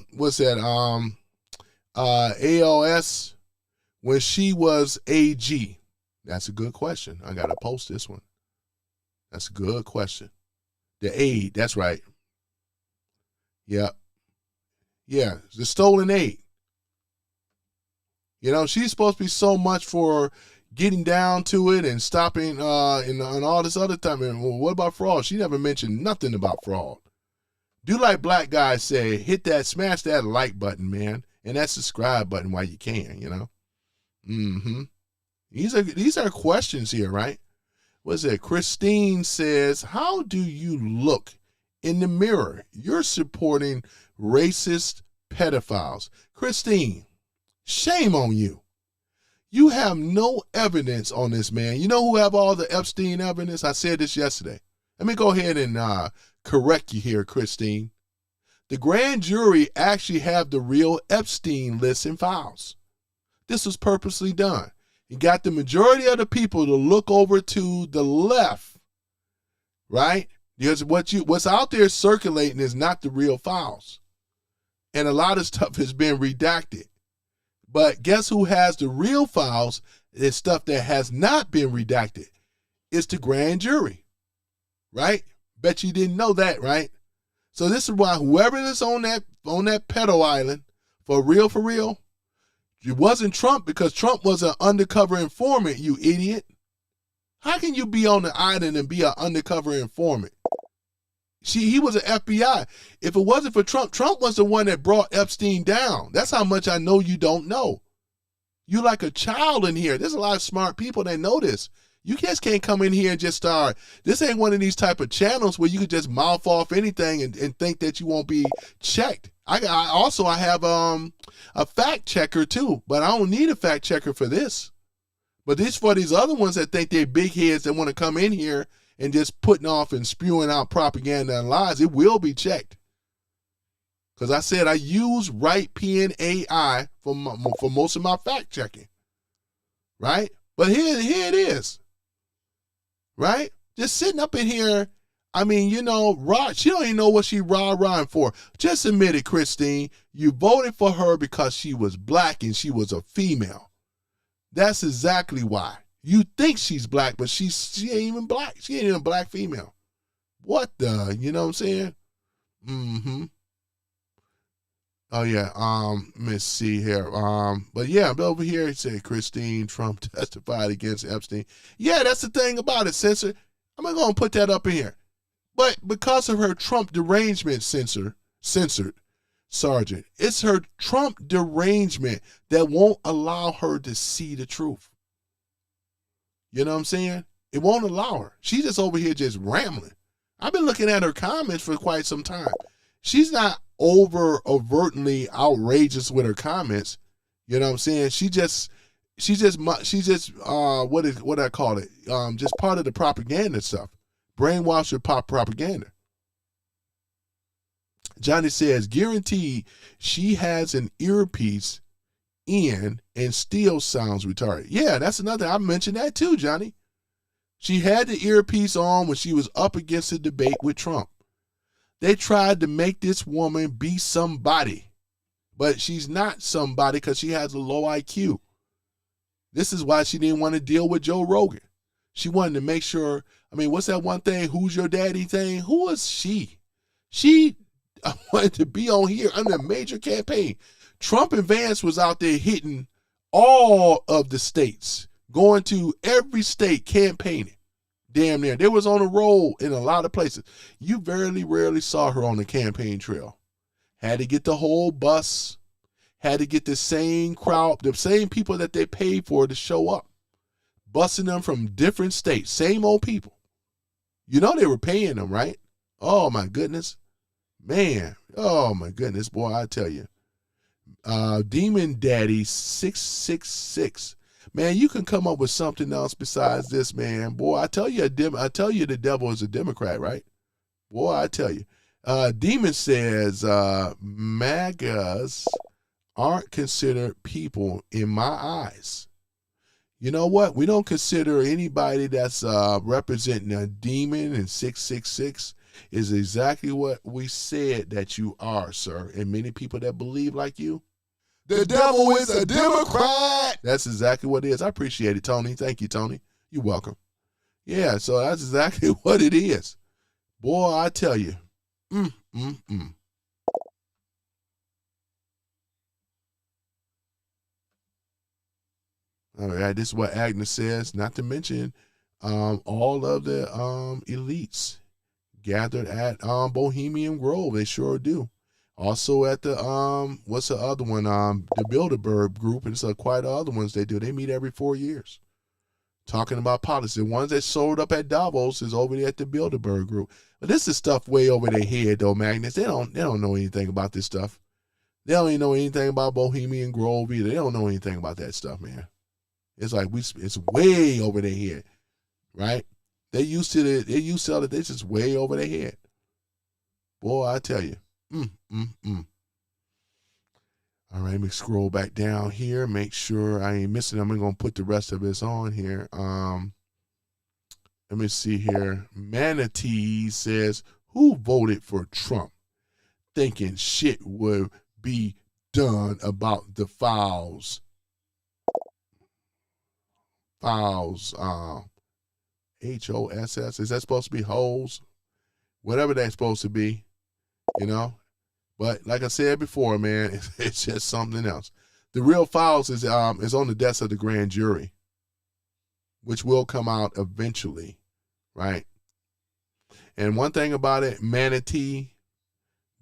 when she was AG? That's a good question. I got to post this one. That's a good question. The aid, that's right. Yeah. Yeah, the stolen aid. She's supposed to be so much for getting down to it and stopping and all this other time. And what about fraud? She never mentioned nothing about fraud. Do like Black guys say, smash that like button, man, and that subscribe button while you can, These are questions here, right? What's it? Christine says, how do you look in the mirror? You're supporting racist pedophiles. Christine, shame on you. You have no evidence on this man. You know who have all the Epstein evidence? I said this yesterday. Let me go ahead and correct you here, Christine. The grand jury actually have the real Epstein lists and files. This was purposely done. You got the majority of the people to look over to the left, right? Because what's out there circulating is not the real files. And a lot of stuff has been redacted. But guess who has the real files? It's stuff that has not been redacted. It's the grand jury, right? Bet you didn't know that, right? So this is why whoever is on that pedo island, for real, it wasn't Trump, because Trump was an undercover informant, you idiot. How can you be on the island and be an undercover informant? He was an FBI. If it wasn't for Trump, Trump was the one that brought Epstein down. That's how much I know you don't know. You like a child in here. There's a lot of smart people that know this. You just can't come in here and just start. This ain't one of these type of channels where you could just mouth off anything and think that you won't be checked. I have a fact checker too, but I don't need a fact checker for this. But this for these other ones that think they're big heads that want to come in here and just putting off and spewing out propaganda and lies. It will be checked. Because I said I use Right Pen AI for most of my fact checking. Right? But here it is. Right? Just sitting up in here. I mean, you know, she don't even know what she rah-rahing for. Just admit it, Christine. You voted for her because she was black and she was a female. That's exactly why. You think she's black, but she ain't even black. She ain't even a black female. What the, you know what I'm saying? Mm-hmm. Oh yeah, let me see here. But yeah, over here it said Christine Trump testified against Epstein. Yeah, that's the thing about it, censor. I'm not gonna put that up in here. But because of her Trump derangement censored, Sergeant, it's her Trump derangement that won't allow her to see the truth. You know what I'm saying? It won't allow her. She's just over here just rambling. I've been looking at her comments for quite some time. She's not overtly outrageous with her comments. You know what I'm saying? She's just what I call it? Just part of the propaganda stuff. Brainwash with propaganda. Johnny says, guaranteed she has an earpiece in and still sounds retarded. Yeah, that's another. I mentioned that too, Johnny. She had the earpiece on when she was up against a debate with Trump. They tried to make this woman be somebody, but she's not somebody because she has a low IQ. This is why she didn't want to deal with Joe Rogan. She wanted to make sure, I mean, what's that one thing, who's your daddy thing? Who is she? She wanted to be on here under a major campaign. Trump and Vance was out there hitting all of the states, going to every state campaigning. Damn near. They was on a roll in a lot of places. You very rarely saw her on the campaign trail. Had to get the whole bus. Had to get the same crowd, the same people that they paid for to show up. Busing them from different states. Same old people. You know they were paying them, right? Oh, my goodness. Man. Oh, my goodness, boy, I tell you. Demon Daddy 666. Man, you can come up with something else besides this, man. Boy, I tell you the devil is a Democrat, right? Boy, I tell you. Demon says, MAGAs aren't considered people in my eyes. You know what? We don't consider anybody that's representing a demon in 666 is exactly what we said that you are, sir. And many people that believe like you, the devil is a Democrat. That's exactly what it is. I appreciate it, Tony. Thank you, Tony. You're welcome. Yeah, so that's exactly what it is. Boy, I tell you. All right, this is what Agnes says, not to mention all of the elites gathered at Bohemian Grove. They sure do. Also at the, what's the other one? The Bilderberg group, and so quite other ones they do. They meet every 4 years talking about policy. The ones that sold up at Davos is over there at the Bilderberg group. But this is stuff way over their head, though, Magnus. They don't know anything about this stuff. They don't even know anything about Bohemian Grove either. They don't know anything about that stuff, man. It's like it's way over their head, right? They used to it. They just way over their head. Boy, I tell you. All right, let me scroll back down here. Make sure I ain't missing. I'm going to put the rest of this on here. Let me see here. Manatee says, who voted for Trump thinking shit would be done about the fouls? H-O-S-S. Is that supposed to be holes? Whatever that's supposed to be, you know? But like I said before, man, it's just something else. The real files is on the desk of the grand jury, which will come out eventually, right? And one thing about it, manatee,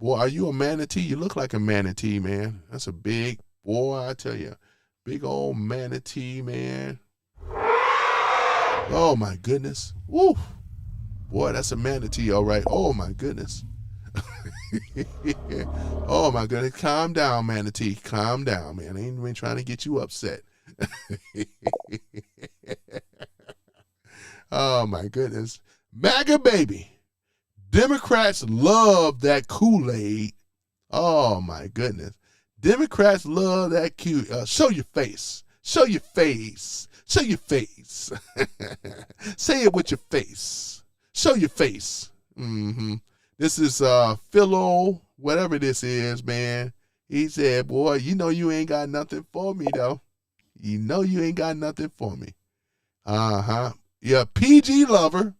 boy, are you a manatee? You look like a manatee, man. That's a big, boy, I tell you, big old manatee, man. Oh my goodness. Woo. Boy, that's a manatee, all right. Oh my goodness. Oh my goodness. Calm down, manatee. Calm down, man. I ain't even trying to get you upset. Oh my goodness. MAGA baby. Democrats love that Kool-Aid. Oh my goodness. Democrats love that show your face. Show your face. Show your face. Say it with your face. Show your face. This is Philo, whatever this is, man. He said, boy, you know you ain't got nothing for me, though. You know you ain't got nothing for me. Yeah, PG lover.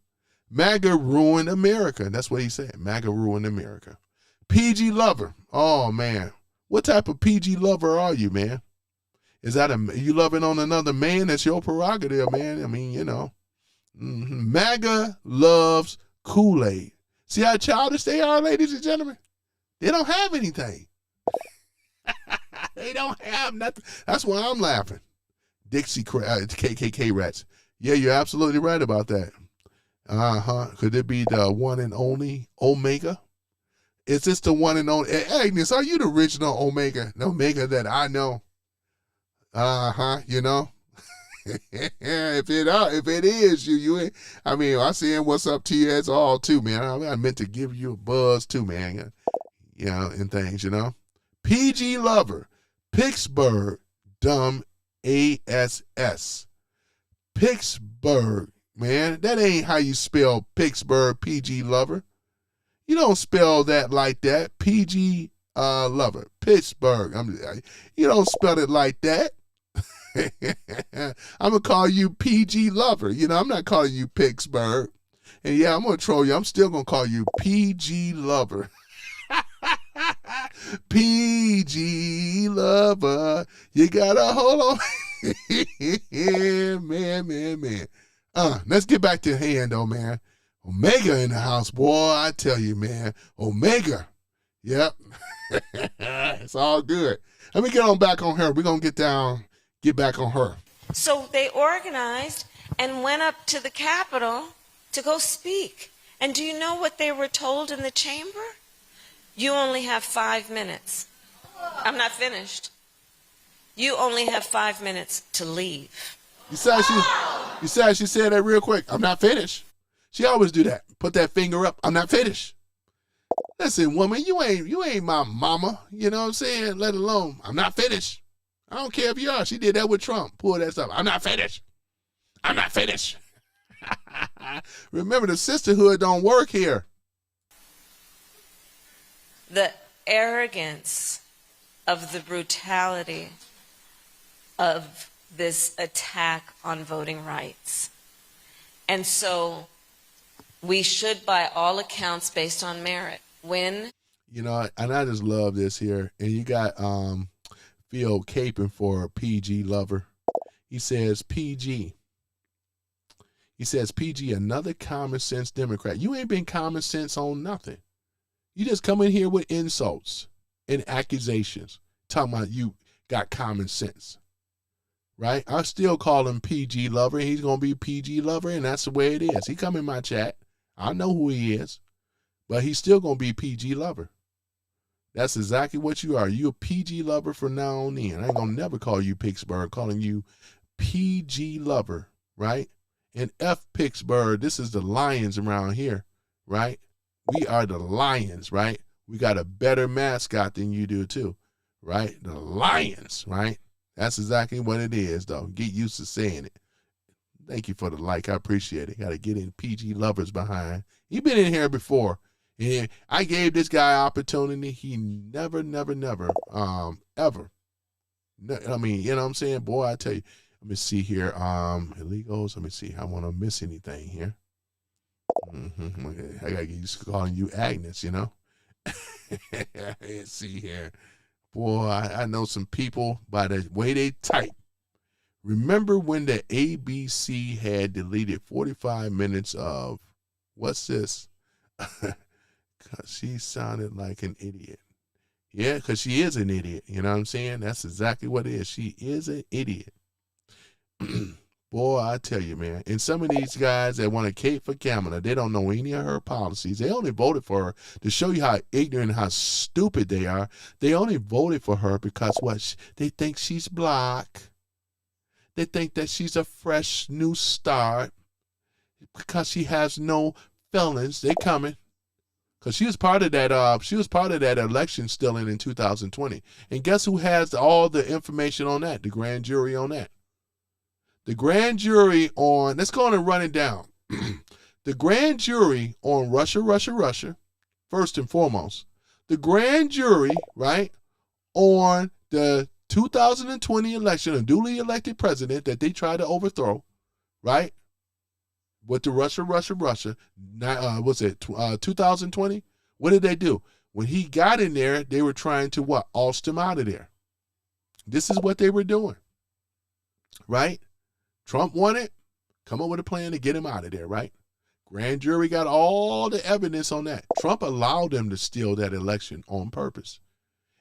MAGA ruined America. That's what he said. MAGA ruined America. PG lover. Oh, man. What type of PG lover are you, man? Is that you loving on another man? That's your prerogative, man. I mean, you know. MAGA loves Kool-Aid. See how childish they are, ladies and gentlemen? They don't have anything. They don't have nothing. That's why I'm laughing. Dixie KKK rats. Yeah, you're absolutely right about that. Could it be the one and only Omega? Is this the one and only? Agnes, are you the original Omega? The Omega that I know? You know? If it is you ain't. I mean, I saying what's up to you as all too, man. I meant to give you a buzz too, man. You know, and things, you know. PG lover, Pittsburgh, dumb ASS. Pittsburgh, man. That ain't how you spell Pittsburgh, PG lover. You don't spell that like that. PG lover, Pittsburgh. You don't spell it like that. I'm going to call you PG lover. You know, I'm not calling you Pittsburgh. And yeah, I'm going to troll you. I'm still going to call you PG lover. PG lover. You got to hold on. Man. Let's get back to hand, though, man. Omega in the house, boy. I tell you, man. Omega. Yep. It's all good. Let me get on back on her. We're going to get back on her.
So they organized and went up to the Capitol to go speak. And do you know what they were told in the chamber? You only have 5 minutes. I'm not finished. You only have 5 minutes to leave.
You said she said that real quick. I'm not finished. She always do that. Put that finger up. I'm not finished. Listen, woman, you ain't my mama. You know what I'm saying? Let alone, I'm not finished. I don't care if you are. She did that with Trump. Pull that stuff. I'm not finished. I'm not finished. Remember, the sisterhood don't work here.
The arrogance of the brutality of this attack on voting rights. And so we should, by all accounts, based on merit, win. You
know, and I just love this here. And you got Phil caping for PG lover. He says, PG, another common sense Democrat. You ain't been common sense on nothing. You just come in here with insults and accusations, talking about you got common sense. Right? I still call him PG lover. He's going to be PG lover, and that's the way it is. He come in my chat. I know who he is, but he's still going to be PG lover. That's exactly what you are. You a PG lover from now on in. I ain't going to never call you Pittsburgh, calling you PG lover, right? And F Pittsburgh, this is the Lions around here, right? We are the Lions, right? We got a better mascot than you do too, right? The Lions, right? That's exactly what it is, though. Get used to saying it. Thank you for the like. I appreciate it. Got to get in PG lovers behind. He been in here before. And I gave this guy opportunity. He never, ever. I mean, you know what I'm saying? Boy, I tell you. Let me see here. Illegals. Let me see. I want to miss anything here. I got to get used to calling you Agnes, you know? Let's see here. Boy, I know some people by the way they type. Remember when the ABC had deleted 45 minutes of, what's this? Because she sounded like an idiot. Yeah, because she is an idiot. You know what I'm saying? That's exactly what it is. She is an idiot. Boy, I tell you, man. And some of these guys that want to cape for Kamala, they don't know any of her policies. They only voted for her to show you how ignorant, how stupid they are. They only voted for her because what? They think she's black. They think that she's a fresh new start because she has no felons. They coming. Because she was part of that. She was part of that election still in 2020. And guess who has all the information on that? The grand jury on that. The grand jury on, let's go on and run it down. The grand jury on Russia, first and foremost. The grand jury, right, on the 2020 election, a duly elected president that they tried to overthrow, right, with the Russia. What's it, 2020? What did they do? When he got in there, they were trying to what? Oust him out of there. This is what they were doing, right? Trump wanted, come up with a plan to get him out of there, right? Grand jury got all the evidence on that. Trump allowed them to steal that election on purpose.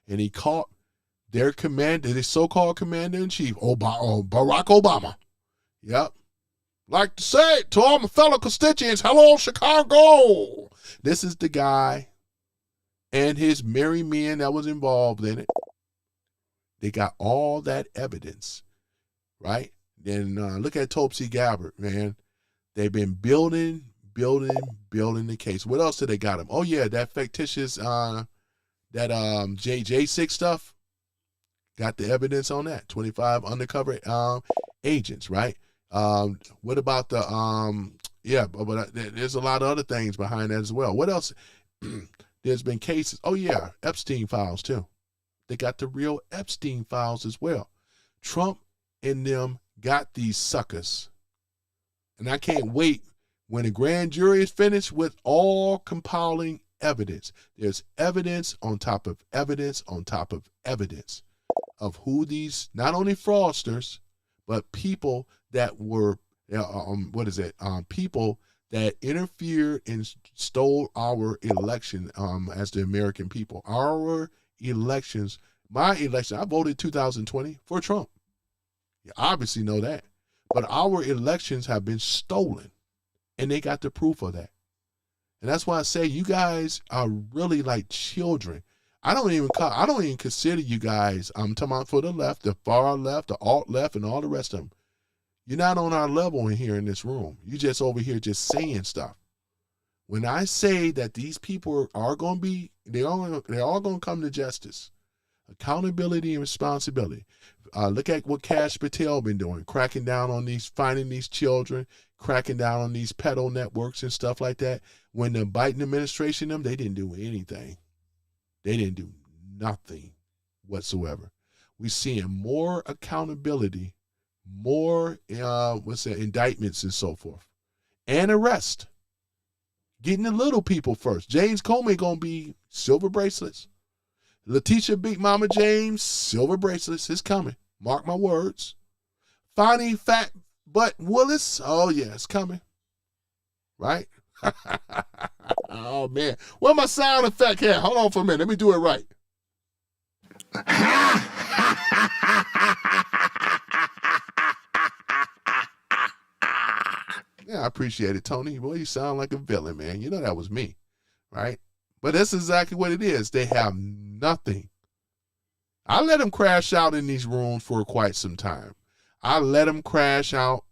And he caught their commander, the so-called commander-in-chief, Barack Obama. Yep. Like to say to all my fellow constituents, hello, Chicago. This is the guy and his merry men that was involved in it. They got all that evidence, right? Then look at Tulsi Gabbard, man. They've been building the case. What else did they got him? Oh, yeah, that fictitious, J6 stuff. Got the evidence on that. 25 undercover agents, right? What about the, but there's a lot of other things behind that as well. What else? There's been cases. Oh, yeah, Epstein files, too. They got the real Epstein files as well. Trump and them got these suckers. And I can't wait when the grand jury is finished with all compiling evidence. There's evidence on top of evidence on top of evidence of who these, not only fraudsters, but people that were, people that interfered and stole our election as the American people. Our elections, my election, I voted 2020 for Trump. You obviously know that. But our elections have been stolen, and they got the proof of that. And that's why I say you guys are really like children. I don't even consider you guys, I'm talking about for the left, the far left, the alt left, and all the rest of them. You're not on our level in here in this room. You just over here just saying stuff. When I say that these people are going to be, they're all going to come to justice. Accountability and responsibility. Look at what Kash Patel been doing, cracking down on these, finding these children, cracking down on these pedo networks and stuff like that. When the Biden administration, they didn't do anything. They didn't do nothing whatsoever. We're seeing more accountability, more indictments and so forth, and arrest. Getting the little people first. James Comey gonna be silver bracelets. Letitia Big Mama James, silver bracelets is coming. Mark my words. Fonnie Fat Butt Willis, oh yeah, it's coming. Right? Oh man, where my sound effect at? Hold on for a minute, let me do it right. Yeah, I appreciate it, Tony. Boy, you sound like a villain, man. You know that was me, right? But that's exactly what it is. They have nothing. I let them crash out in these rooms for quite some time. I let them crash out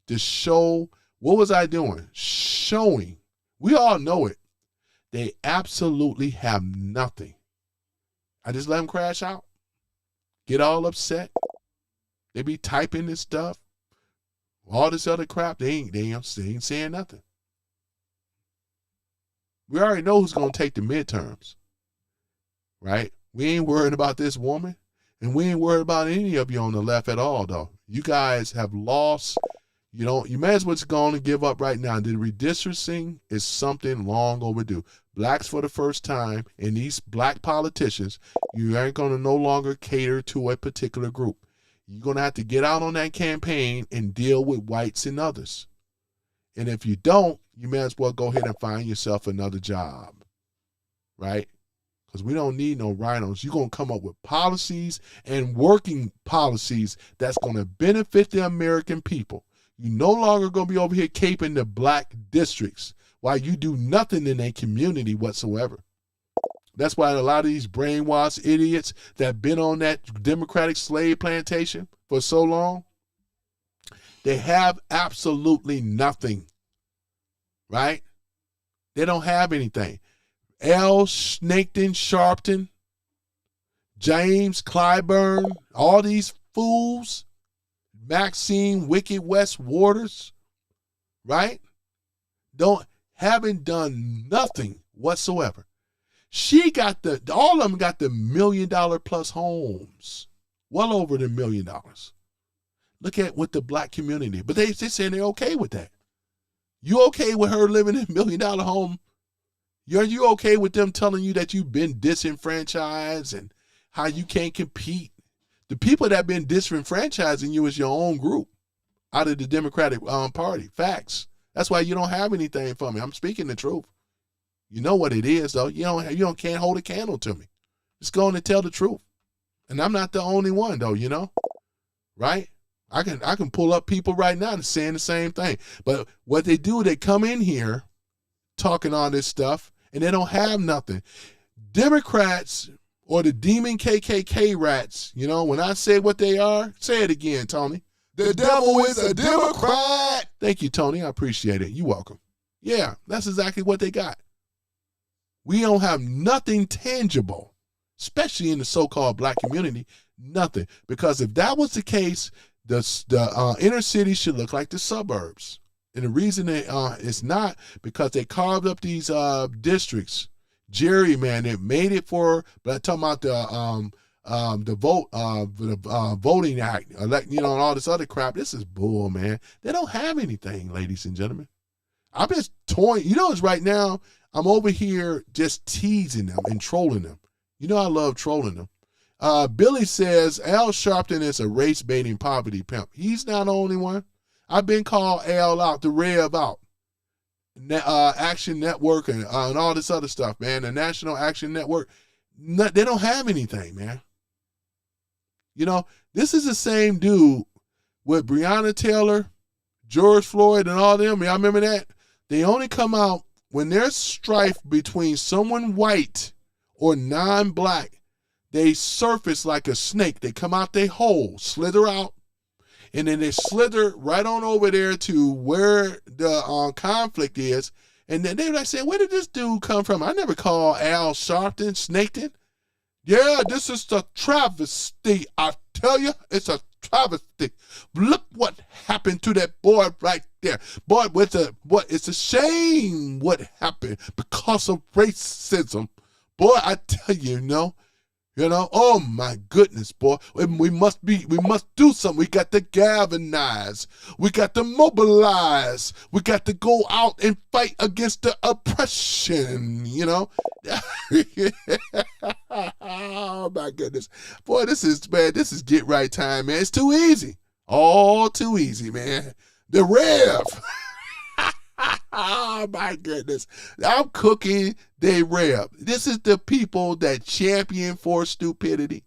to show, what was I doing? Showing. We all know it. They absolutely have nothing. I just let them crash out. Get all upset. They be typing this stuff. All this other crap, they ain't saying nothing. We already know who's going to take the midterms, right? We ain't worried about this woman, and we ain't worried about any of you on the left at all, though. You guys have lost. You may as well go on and give up right now. The redistricting is something long overdue. Blacks for the first time, and these black politicians, you ain't going to no longer cater to a particular group. You're going to have to get out on that campaign and deal with whites and others. And if you don't, you may as well go ahead and find yourself another job, right? because we don't need no rhinos. You're going to come up with policies and working policies that's going to benefit the American people. You're no longer going to be over here caping the black districts while you do nothing in a community whatsoever. That's why a lot of these brainwashed idiots that been on that Democratic slave plantation for so long, they have absolutely nothing, right? They don't have anything. Al Sharpton, James Clyburn, all these fools, Maxine Wicked West Waters, right? Haven't done nothing whatsoever. All of them got the $1 million plus homes, well over the $1 million. Look at with the black community, but they saying they're okay with that. You okay with her living in $1 million home? Are you okay with them telling you that you've been disenfranchised and how you can't compete? The people that have been disenfranchising you is your own group out of the Democratic Party. Facts. That's why you don't have anything for me. I'm speaking the truth. You know what it is, though. You can't hold a candle to me. Just go on and tell the truth. And I'm not the only one, though, right? I can pull up people right now that's saying the same thing. But what they do, they come in here talking all this stuff, and they don't have nothing. Democrats or the demon KKK rats, when I say what they are, say it again, Tony. The devil is a Democrat. Thank you, Tony. I appreciate it. You're welcome. Yeah, that's exactly what they got. We don't have nothing tangible, especially in the so-called black community, nothing. Because if that was the case, the inner city should look like the suburbs. And the reason it's not, because they carved up these districts, gerrymandered, made it for, but I'm talking about the voting act, and all this other crap. This is bull, man. They don't have anything, ladies and gentlemen. I'm just toying. It's right now, I'm over here just teasing them and trolling them. I love trolling them. Billy says Al Sharpton is a race-baiting poverty pimp. He's not the only one. I've been called Al out, the Rev out, Action Network and all this other stuff, man. The National Action Network, they don't have anything, man. This is the same dude with Breonna Taylor, George Floyd, and all them. Y'all remember that? They only come out when there's strife between someone white or non-black. They surface like a snake. They come out their hole, slither out, and then they slither right on over there to where the conflict is. And then they're like saying, where did this dude come from? I never called Al Sharpton Snaketon. Yeah, this is the travesty. I tell you, it's a travesty. Look what happened to that boy right there. Boy, it's a shame what happened because of racism. Boy, I tell you, oh my goodness, boy. We must do something. We got to galvanize. We got to mobilize. We got to go out and fight against the oppression, Oh my goodness. Boy, this is get right time, man. It's too easy. All too easy, man. The Rev. Oh my goodness. I'm cooking the Rev. This is the people that champion for stupidity.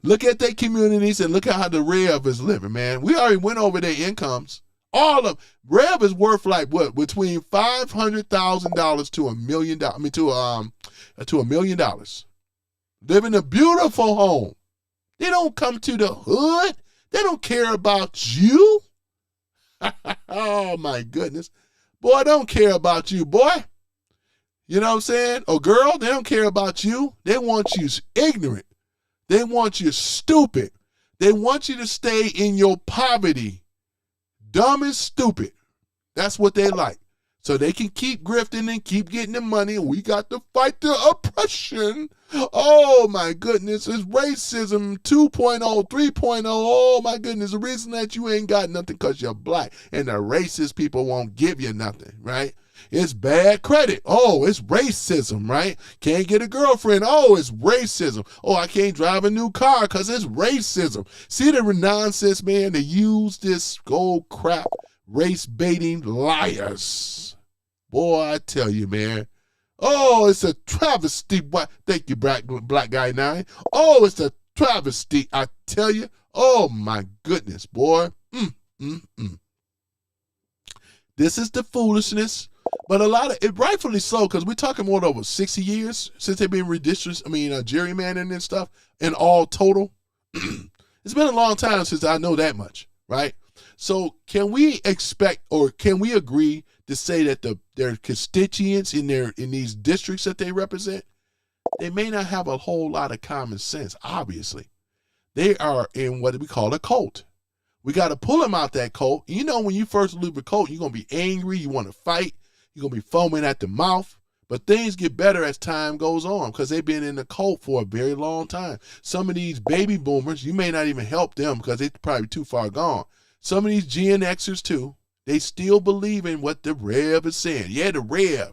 Look at their communities and look at how the Rev is living, man. We already went over their incomes. All of Rev is worth like what? Between $500,000 to $1 million. I mean to $1 million. Live in a beautiful home. They don't come to the hood. They don't care about you. Oh my goodness. Boy, I don't care about you, boy. You know what I'm saying? Oh, girl, they don't care about you. They want you ignorant. They want you stupid. They want you to stay in your poverty. Dumb and stupid. That's what they like. So they can keep grifting and keep getting the money. We got to fight the oppression. Oh, my goodness. It's racism 2.0, 3.0. Oh, my goodness. The reason that you ain't got nothing because you're black and the racist people won't give you nothing, right? It's bad credit. Oh, it's racism, right? Can't get a girlfriend. Oh, it's racism. Oh, I can't drive a new car because it's racism. See the nonsense, man? They use this gold crap, race-baiting liars. Boy, I tell you, man. Oh, it's a travesty. What? Thank you, black guy 9. Oh, it's a travesty. I tell you. Oh my goodness, boy. This is the foolishness. But a lot of it, rightfully so, because we're talking more than over 60 years since they've been gerrymandering and stuff, and all total. It's been a long time since I know that much, right? So can we expect, or can we agree to say that their constituents in these districts that they represent, they may not have a whole lot of common sense, obviously. They are in what we call a cult. We got to pull them out that cult. You know, when you first leave a cult, you're going to be angry, you want to fight, you're going to be foaming at the mouth. But things get better as time goes on because they've been in the cult for a very long time. Some of these baby boomers, you may not even help them because they're probably too far gone. Some of these Gen Xers too, they still believe in what the Rev is saying. Yeah, the Rev.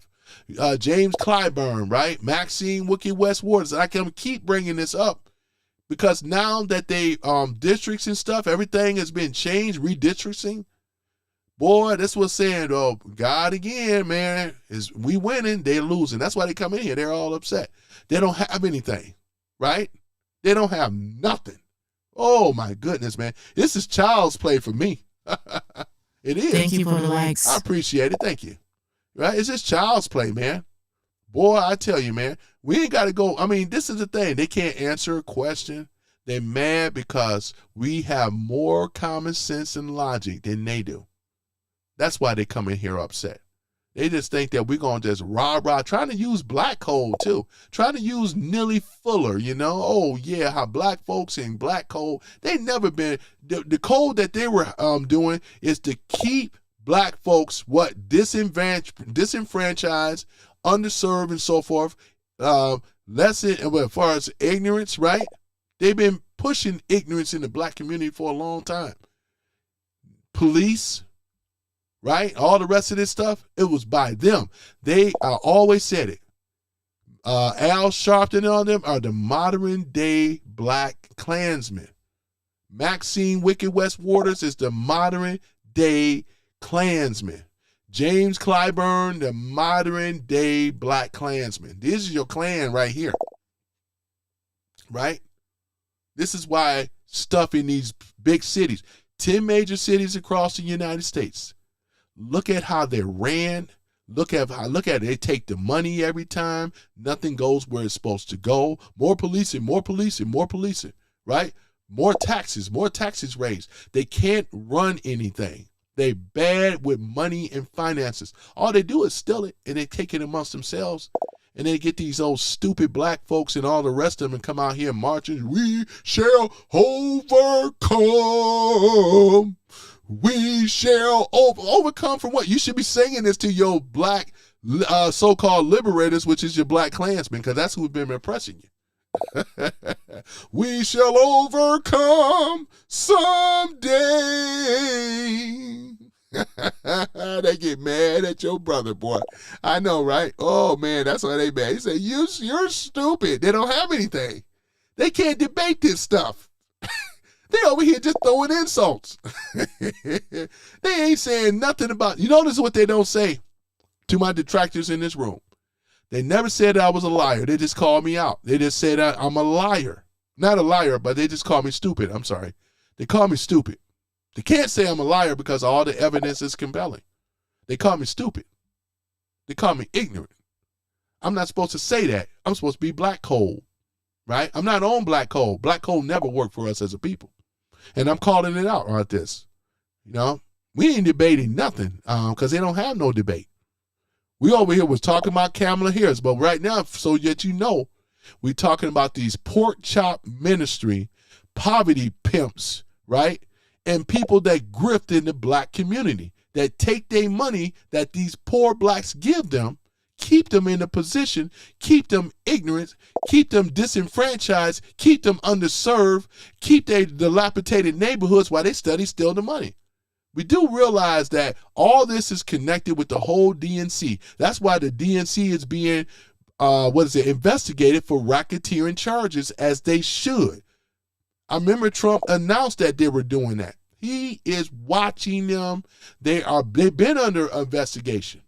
James Clyburn, right? Maxine Wicked West Waters. I can keep bringing this up because now that they districts and stuff, everything has been changed, redistricting. Boy, that's what's saying, oh, God again, man, is we winning, they're losing. That's why they come in here. They're all upset. They don't have anything, right? They don't have nothing. Oh, my goodness, man. This is child's play for me. It is.
Thank you for the likes.
I appreciate it. Thank you. Right? It's just child's play, man. Boy, I tell you, man, we ain't got to go. I mean, this is the thing. They can't answer a question. They're mad because we have more common sense and logic than they do. That's why they come in here upset. They just think that we're going to just rah-rah, trying to use black code too. Trying to use Nilly Fuller, you know. Oh, yeah, how black folks in black code, they never been, the code that they were doing is to keep black folks, disenfranchised, underserved, and so forth. As far as ignorance, right? They've been pushing ignorance in the black community for a long time. Police, right? All the rest of this stuff, it was by them. I always said it. Al Sharpton and all them are the modern day black Klansmen. Maxine Wicked West Waters is the modern day Klansman. James Clyburn, the modern day black Klansman. This is your Klan right here. Right? This is why stuff in these big cities, 10 major cities across the United States, look at how they're ran. Look at it. They take the money every time. Nothing goes where it's supposed to go. More policing, right? More taxes raised. They can't run anything. They bad with money and finances. All they do is steal it, and they take it amongst themselves. And they get these old stupid black folks and all the rest of them and come out here marching. We shall overcome. We shall overcome from what? You should be singing this to your black so-called liberators, which is your black Klansmen, because that's who's been oppressing you. We shall overcome someday. They get mad at your brother, boy. I know, right? Oh, man, that's why they mad. He said, you're stupid. They don't have anything. They can't debate this stuff. They over here just throwing insults. They ain't saying nothing about, you notice what they don't say to my detractors in this room. They never said I was a liar. They just called me out. They just said I'm a liar. Not a liar, but they just call me stupid. I'm sorry. They call me stupid. They can't say I'm a liar because all the evidence is compelling. They call me stupid. They call me ignorant. I'm not supposed to say that. I'm supposed to be black cold, right? I'm not on black cold. Black cold never worked for us as a people. And I'm calling it out like this. You know, we ain't debating nothing because they don't have no debate. We over here was talking about Kamala Harris, but right now, so that you know, we talking about these pork chop ministry, poverty pimps, right? And people that grift in the black community, that take their money that these poor blacks give them, keep them in a position, keep them ignorant, keep them disenfranchised, keep them underserved, keep their dilapidated neighborhoods while they steal the money. We do realize that all this is connected with the whole DNC. That's why the DNC is being, investigated for racketeering charges, as they should. I remember Trump announced that they were doing that. He is watching them. They've been under investigation.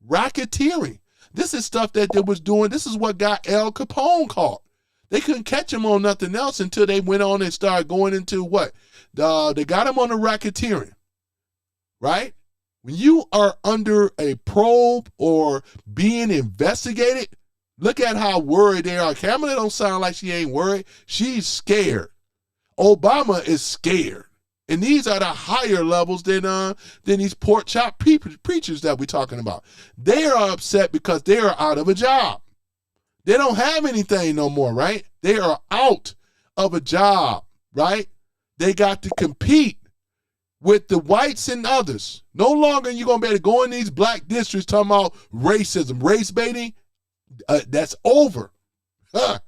Racketeering. This is stuff that they was doing. This is what got Al Capone caught. They couldn't catch him on nothing else until they went on and started going into what? They got him on the racketeering, right? When you are under a probe or being investigated, look at how worried they are. Kamala don't sound like she ain't worried. She's scared. Obama is scared. And these are the higher levels than these pork chop preachers that we're talking about. They are upset because they are out of a job. They don't have anything no more, right? They are out of a job, right? They got to compete with the whites and others. No longer you going to be able to go in these black districts talking about racism, race baiting. That's over. Huh.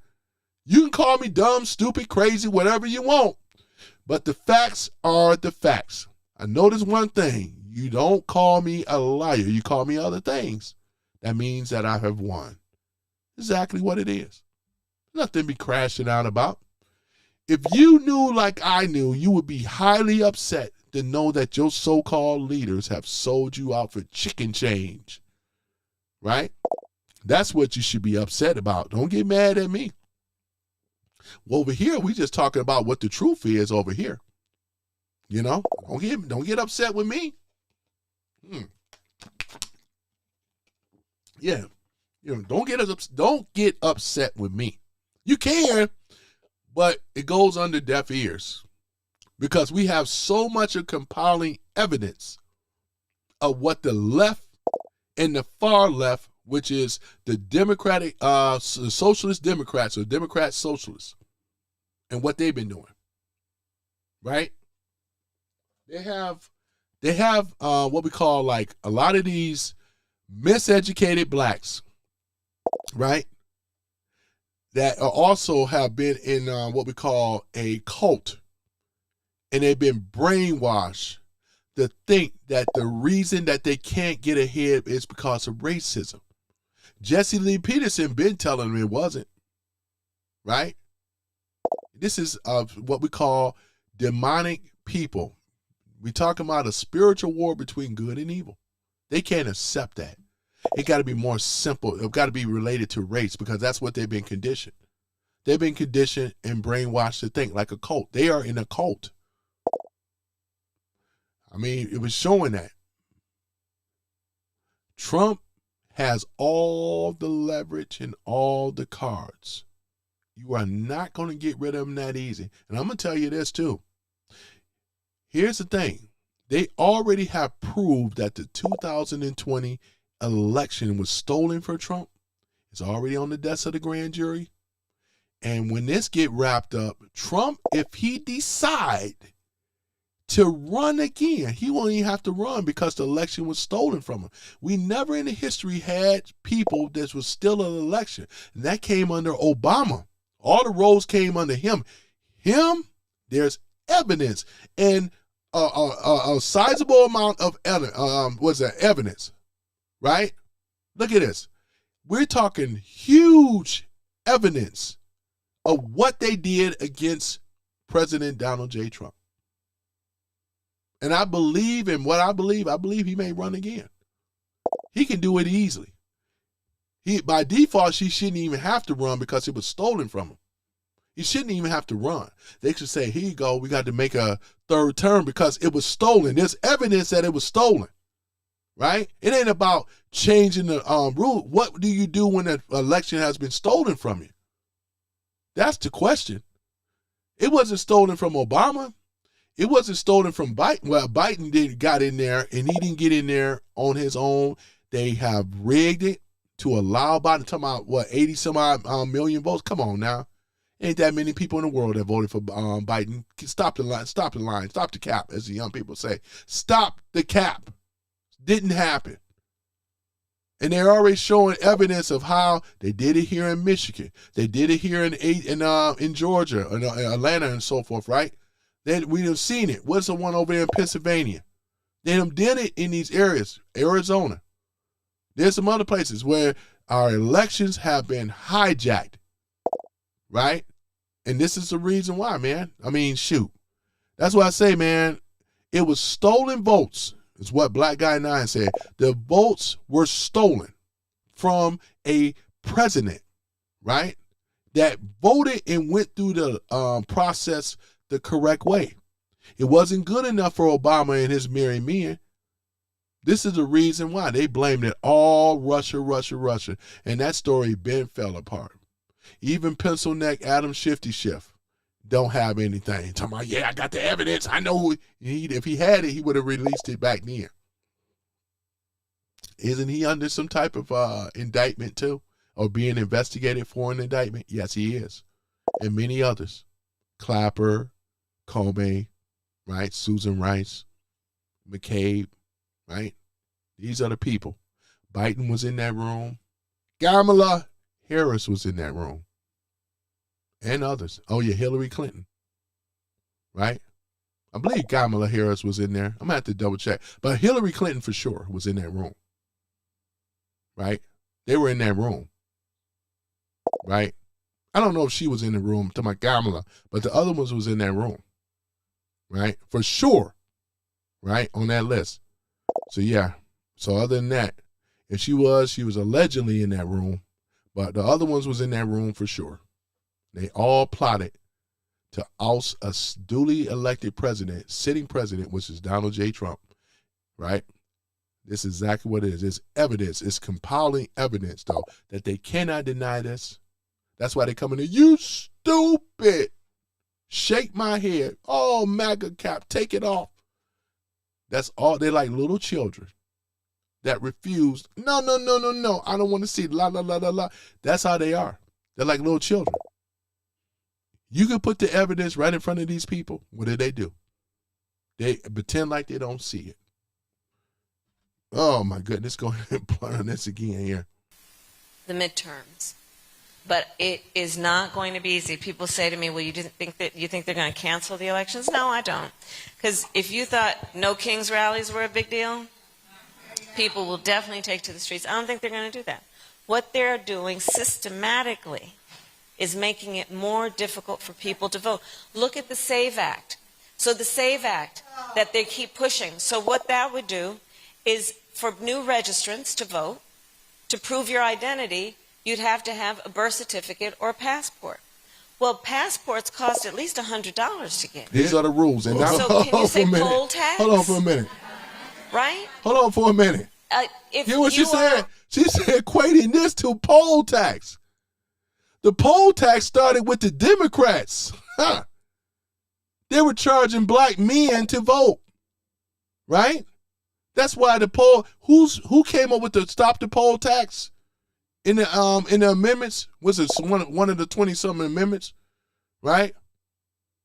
You can call me dumb, stupid, crazy, whatever you want. But the facts are the facts. I notice one thing. You don't call me a liar. You call me other things. That means that I have won. Exactly what it is. Nothing to be crashing out about. If you knew like I knew, you would be highly upset to know that your so-called leaders have sold you out for chicken change. Right? That's what you should be upset about. Don't get mad at me. Well, over here, we just talking about what the truth is over here. You know? Don't get upset with me. Yeah. You know, don't get upset with me. You can, but it goes under deaf ears because we have so much of compiling evidence of what the left and the far left, which is the Democratic, Socialist Democrats or Democrat Socialists, and what they've been doing. Right? They have what we call like a lot of these miseducated blacks, right? That are also have been in what we call a cult, and they've been brainwashed to think that the reason that they can't get ahead is because of racism. Jesse Lee Peterson been telling them it wasn't, right? This is what we call demonic people. We talking about a spiritual war between good and evil. They can't accept that. It got to be more simple. It got to be related to race because that's what they've been conditioned. They've been conditioned and brainwashed to think like a cult. They are in a cult. I mean, it was showing that. Trump has all the leverage and all the cards. You are not going to get rid of him that easy. And I'm going to tell you this too. Here's the thing. They already have proved that the 2020 election was stolen for Trump. It's already on the desk of the grand jury. And when this get wrapped up, Trump, if he decide to run again, he won't even have to run because the election was stolen from him. We never in the history had people that was still an election. And that came under Obama. All the roles came under him. There's evidence and a sizable amount of evidence, right? Look at this. We're talking huge evidence of what they did against President Donald J. Trump. And I believe in what I believe he may run again. He can do it easily. By default, she shouldn't even have to run because it was stolen from him. He shouldn't even have to run. They should say, here you go, we got to make a third term because it was stolen. There's evidence that it was stolen, right? It ain't about changing the rule. What do you do when an election has been stolen from you? That's the question. It wasn't stolen from Obama. It wasn't stolen from Biden. Well, Biden got in there, and he didn't get in there on his own. They have rigged it to allow Biden, talking about, 80-some-odd million votes? Come on now. Ain't that many people in the world that voted for Biden. Stop the line, stop the cap, as the young people say. Stop the cap. Didn't happen. And they're already showing evidence of how they did it here in Michigan. They did it here in Georgia, in Atlanta, and so forth, right? We have seen it. What's the one over there in Pennsylvania? They did it in these areas, Arizona. There's some other places where our elections have been hijacked, right? And this is the reason why, man. I mean, shoot. That's why I say, man, it was stolen votes. It's what Black Guy 9 said. The votes were stolen from a president, right, that voted and went through the process the correct way. It wasn't good enough for Obama and his merry men. This is the reason why they blamed it all Russia, Russia, Russia. And that story been fell apart. Even pencil neck Adam Shifty Schiff don't have anything. Talking about, yeah, I got the evidence. I know who if he had it, he would have released it back then. Isn't he under some type of indictment too? Or being investigated for an indictment? Yes, he is. And many others. Clapper, Comey, right? Susan Rice, McCabe, right? These are the people. Biden was in that room. Kamala Harris was in that room. And others. Oh, yeah, Hillary Clinton. Right? I believe Kamala Harris was in there. I'm going to have to double check. But Hillary Clinton for sure was in that room. Right? They were in that room. Right? I don't know if she was in the room to my Kamala, but the other ones was in that room. Right? For sure. Right? On that list. So, yeah. So, other than that, if she was allegedly in that room, but the other ones was in that room for sure. They all plotted to oust a duly elected president, sitting president, which is Donald J. Trump, right? This is exactly what it is. It's evidence. It's compiling evidence, though, that they cannot deny this. That's why they come in there, you stupid. Shake my head. Oh, MAGA cap, take it off. That's all. They're like little children that refused. No. I don't want to see la, la, la, la, la. That's how they are. They're like little children. You can put the evidence right in front of these people. What do? They pretend like they don't see it. Oh, my goodness. Go ahead and play on this again here.
The midterms. But it is not going to be easy. People say to me, well, you think they're going to cancel the elections? No, I don't. Because if you thought no Kings rallies were a big deal, people will definitely take to the streets. I don't think they're going to do that. What they're doing systematically is making it more difficult for people to vote. Look at the SAVE Act. So the SAVE Act that they keep pushing. So what that would do is for new registrants to vote, to prove your identity, you'd have to have a birth certificate or a passport. Well, passports cost at least $100 to get.
These are the rules. And now,
so can you say poll tax?
Hold on for a minute.
Right?
Hold on for a minute. Hear what she said? She said equating this to poll tax. The poll tax started with the Democrats. Huh. They were charging black men to vote. Right? That's why the poll, who came up with the stop the poll tax in the amendments? Was it one of the 20-something amendments? Right?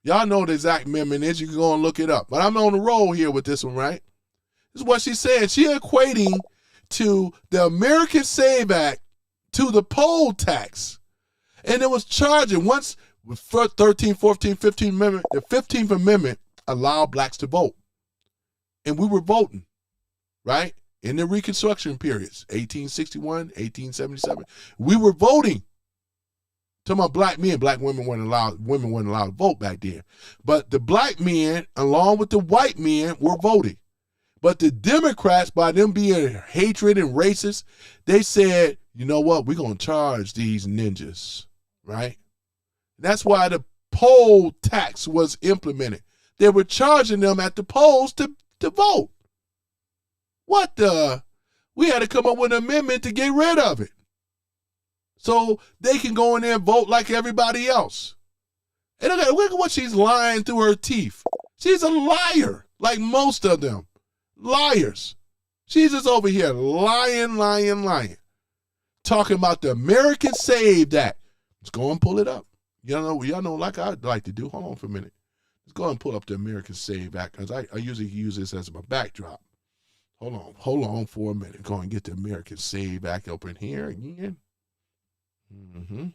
Y'all know the exact amendment is. You can go and look it up. But I'm on the roll here with this one, right? This is what she said. She equating to the American Save Act to the poll tax. And it was charging once with 13, 14, 15 Amendment. The 15th Amendment allowed blacks to vote. And we were voting, right? In the Reconstruction periods, 1861, 1877. We were voting. Talking about black men, black women weren't allowed to vote back then. But the black men, along with the white men, were voting. But the Democrats, by them being hatred and racist, they said, you know what, we're going to charge these ninjas, right? That's why the poll tax was implemented. They were charging them at the polls to vote. What the? We had to come up with an amendment to get rid of it. So they can go in there and vote like everybody else. And look at what she's lying through her teeth. She's a liar, like most of them. Liars. She's just over here lying. Talking about the American Saved Act. Let's go and pull it up. Y'all know like I'd like to do. Hold on for a minute. Let's go and pull up the American Saved Act because I usually use this as my backdrop. Hold on for a minute. Go and get the American Save Act open here again. And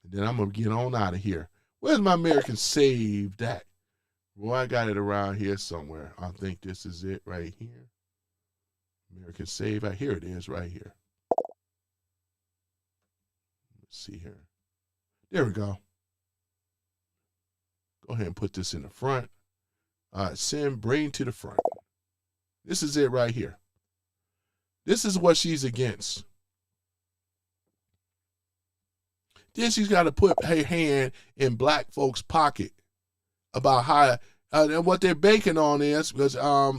then I'm going to get on out of here. Where's my American Saved Act? Well, I got it around here somewhere. I think this is it right here. American Save Act. Here it is right here. Let's see here. There we go. Go ahead and put this in the front. Bring to the front. This is it right here. This is what she's against. Then she's got to put her hand in black folks' pocket about how and what they're banking on is because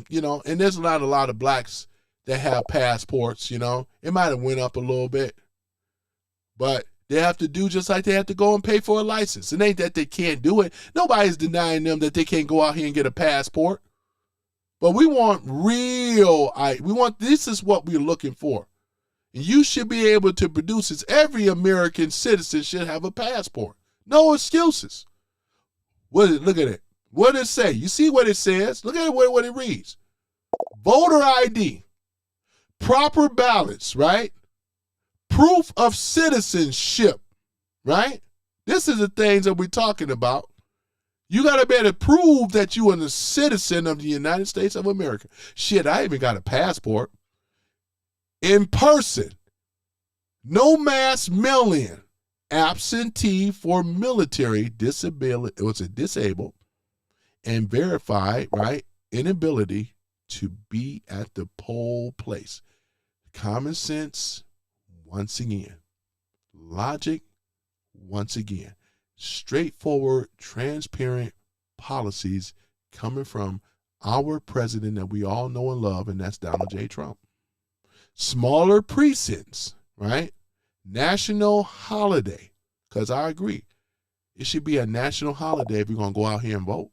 you know, and there's not a lot of blacks that have passports. You know, it might have went up a little bit, but they have to do just like they have to go and pay for a license. It ain't that they can't do it. Nobody's denying them that they can't go out here and get a passport. But we want this is what we're looking for. And you should be able to produce it. Every American citizen should have a passport. No excuses. Look at it. What does it say? You see what it says? Look at what it reads. Voter ID, proper ballots, right? Proof of citizenship, right? This is the things that we're talking about. You got to be able to prove that you are a citizen of the United States of America. Shit, I even got a passport. In person, no mass mail-in, absentee for military disability, disabled, and verified, right, inability to be at the poll place. Common sense, once again. Logic, once again. Straightforward, transparent policies coming from our president that we all know and love, and that's Donald J. Trump. Smaller precincts, right? National holiday, because I agree. It should be a national holiday if you're going to go out here and vote.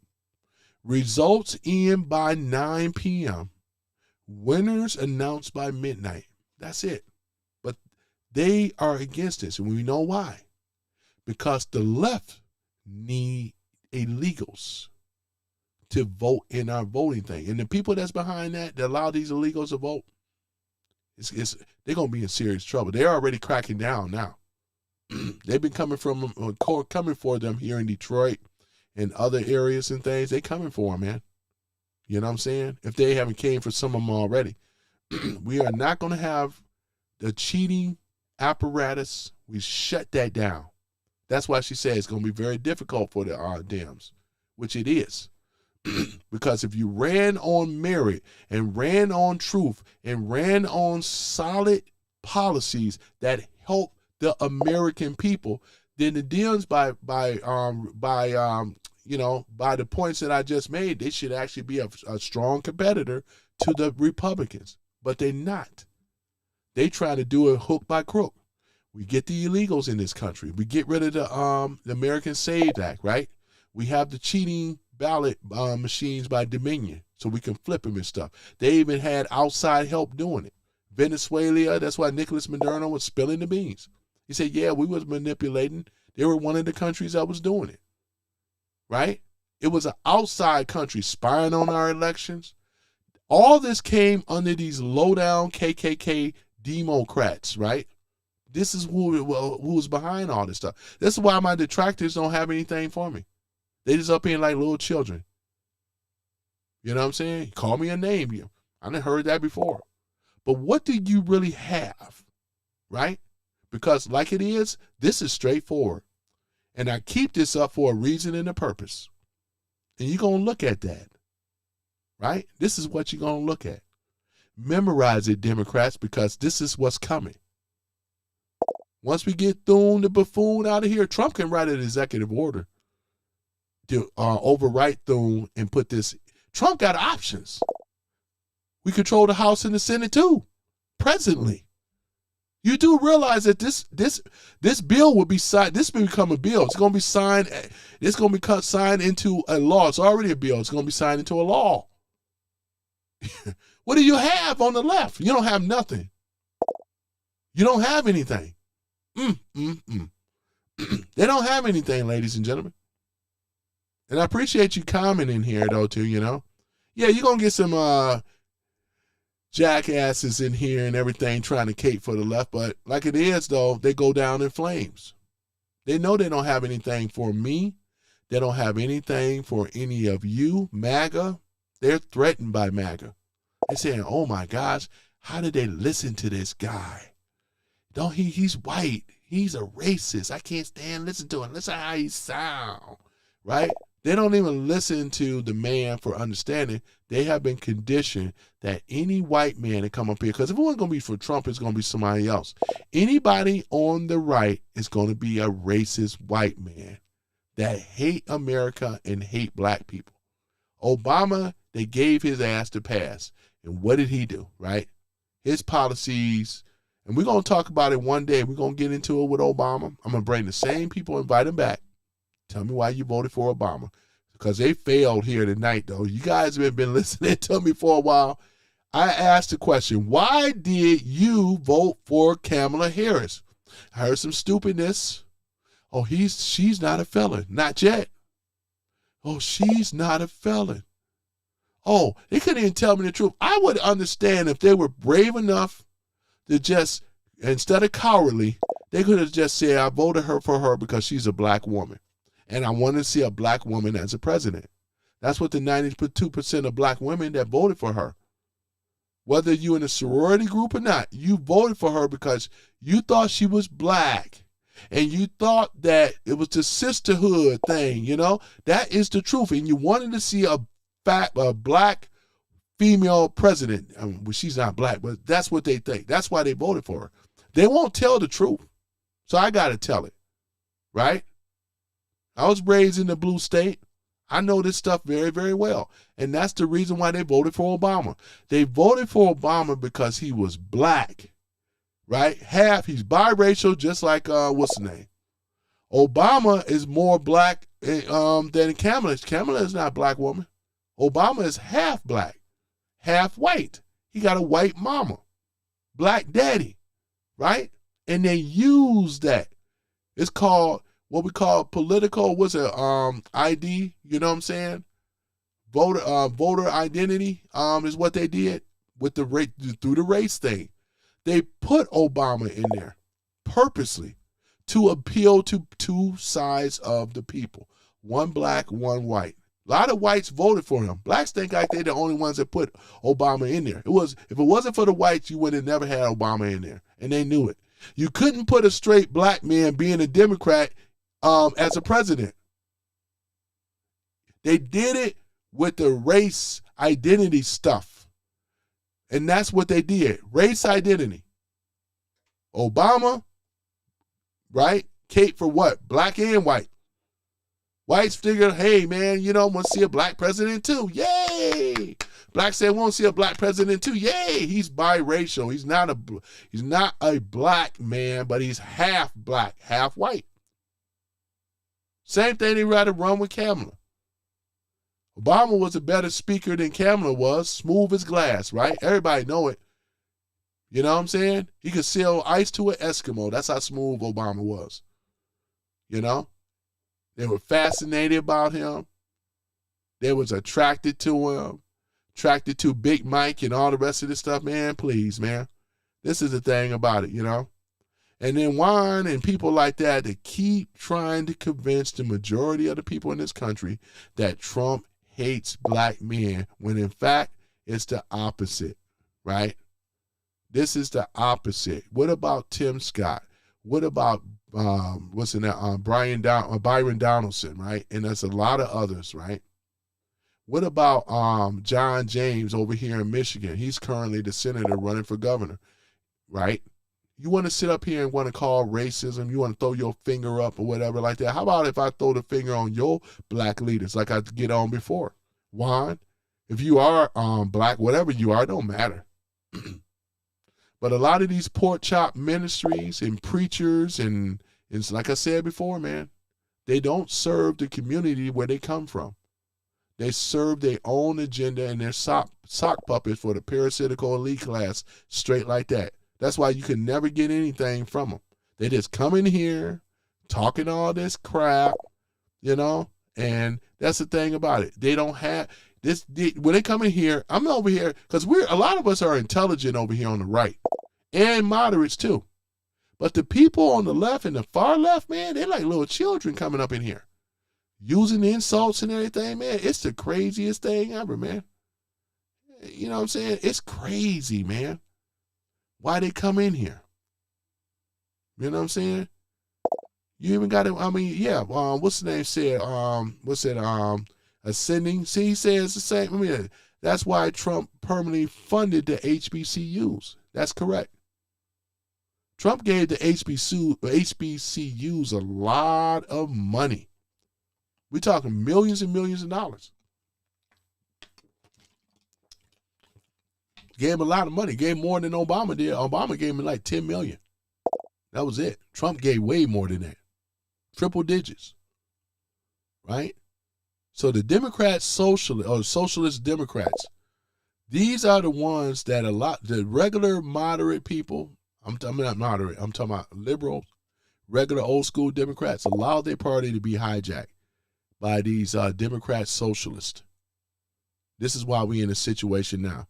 Results in by 9 p.m. Winners announced by midnight. That's it. But they are against this, and we know why. Because the left need illegals to vote in our voting thing. And the people that's behind that allow these illegals to vote, they're going to be in serious trouble. They're already cracking down now. They've been coming for them here in Detroit and other areas and things. They coming for them, man. You know what I'm saying? If they haven't came for some of them already. We are not going to have the cheating apparatus. We shut that down. That's why she said it's going to be very difficult for the Dems, which it is. Because if you ran on merit and ran on truth and ran on solid policies that help the American people, then the Dems by the points that I just made, they should actually be a strong competitor to the Republicans. But they're not. They try to do it hook by crook. We get the illegals in this country. We get rid of the American Save Act, right? We have the cheating ballot machines by Dominion, so we can flip them and stuff. They even had outside help doing it. Venezuela, that's why Nicolas Maduro was spilling the beans. He said, yeah, we was manipulating. They were one of the countries that was doing it, right? It was an outside country spying on our elections. All this came under these low-down KKK Democrats, right? This is who's behind all this stuff. This is why my detractors don't have anything for me. They just up here like little children. You know what I'm saying? Call me a name. I done heard that before. But what do you really have, right? Because like it is, this is straightforward. And I keep this up for a reason and a purpose. And you're going to look at that, right? This is what you're going to look at. Memorize it, Democrats, because this is what's coming. Once we get Thune the buffoon out of here, Trump can write an executive order to overwrite Thune and put this. Trump got options. We control the House and the Senate too, presently. You do realize that this bill will be signed. This will become a bill. It's going to be signed. It's going to be signed into a law. It's already a bill. It's going to be signed into a law. What do you have on the left? You don't have nothing. You don't have anything. They don't have anything, ladies and gentlemen. And I appreciate you commenting here, though, too, you know. Yeah, you're going to get some jackasses in here and everything trying to cape for the left. But like it is, though, they go down in flames. They know they don't have anything for me. They don't have anything for any of you, MAGA. They're threatened by MAGA. They're saying, oh, my gosh, how did they listen to this guy? He's white. He's a racist. I can't stand listen to him. Listen how he sound, right? They don't even listen to the man for understanding. They have been conditioned that any white man that come up here, because if it wasn't going to be for Trump, it's going to be somebody else. Anybody on the right is going to be a racist white man that hate America and hate black people. Obama, they gave his ass to pass. And what did he do, right? His policies, and we're going to talk about it one day. We're going to get into it with Obama. I'm going to bring the same people, invite them back. Tell me why you voted for Obama. Because they failed here tonight, though. You guys have been listening to me for a while. I asked the question, why did you vote for Kamala Harris? I heard some stupidness. Oh, she's not a felon. Not yet. Oh, she's not a felon. Oh, they couldn't even tell me the truth. I would understand if they were brave enough to just, instead of cowardly, they could have just said, I voted for her because she's a black woman. And I want to see a black woman as a president. That's what the 92% of black women that voted for her. Whether you're in a sorority group or not, you voted for her because you thought she was black. And you thought that it was the sisterhood thing, you know? That is the truth. And you wanted to see a black female president. I mean, well, she's not black, but that's what they think. That's why they voted for her. They won't tell the truth. So I got to tell it, right? I was raised in the blue state. I know this stuff very, very well. And that's the reason why they voted for Obama. They voted for Obama because he was black, right? He's biracial, just like, what's the name? Obama is more black than Kamala. Kamala is not a black woman. Obama is half black, half white. He got a white mama, black daddy, right? And they use that. It's called what we call political, ID, you know what I'm saying? Voter identity is what they did with through the race thing. They put Obama in there purposely to appeal to two sides of the people. One black, one white. A lot of whites voted for him. Blacks think like they're the only ones that put Obama in there. If it wasn't for the whites, you would have never had Obama in there. And they knew it. You couldn't put a straight black man being a Democrat as a president. They did it with the race identity stuff. And that's what they did. Race identity. Obama, right? Kate for what? Black and white. Whites figured, hey, man, you know, want to see a black president too. Yay! Blacks said, want to see a black president too. Yay! He's biracial. He's not a black man, but he's half black, half white. Same thing they rather run with Kamala. Obama was a better speaker than Kamala was. Smooth as glass, right? Everybody know it. You know what I'm saying? He could sell ice to an Eskimo. That's how smooth Obama was. You know? They were fascinated about him. They was attracted to him. Attracted to Big Mike and all the rest of this stuff. Man, please, man. This is the thing about it, you know? And then Juan and people like that keep trying to convince the majority of the people in this country that Trump hates black men, when in fact it's the opposite, right? This is the opposite. What about Tim Scott? What about Byron Donaldson, right? And there's a lot of others, right? What about John James over here in Michigan? He's currently the senator running for governor, right? You want to sit up here and want to call racism, you want to throw your finger up or whatever like that. How about if I throw the finger on your black leaders like I get on before? Juan, if you are black, whatever you are, it don't matter. But a lot of these pork chop ministries and preachers, and it's like I said before, man, they don't serve the community where they come from. They serve their own agenda, and they're sock puppets for the parasitical elite class, straight like that. That's why you can never get anything from them. They just come in here, talking all this crap, you know, and that's the thing about it. They don't have this. When they come in here, I'm over here, because a lot of us are intelligent over here on the right, and moderates too. But the people on the left and the far left, man, they're like little children coming up in here, using insults and everything, man. It's the craziest thing ever, man. You know what I'm saying? It's crazy, man. Why they come in here? You know what I'm saying? You even got it. I mean, yeah. What's the name said? What's it? Ascending. See, he says the same. I mean, that's why Trump permanently funded the HBCUs. That's correct. Trump gave the HBCUs a lot of money. We're talking millions and millions of dollars. Gave him a lot of money. Gave more than Obama did. Obama gave him like 10 million. That was it. Trump gave way more than that. Triple digits. Right? So the Democrats, socialist Democrats, these are the ones that the regular moderate people, I'm not moderate, I'm talking about liberal, regular old school Democrats, allow their party to be hijacked by these Democrat socialists. This is why we're in a situation now.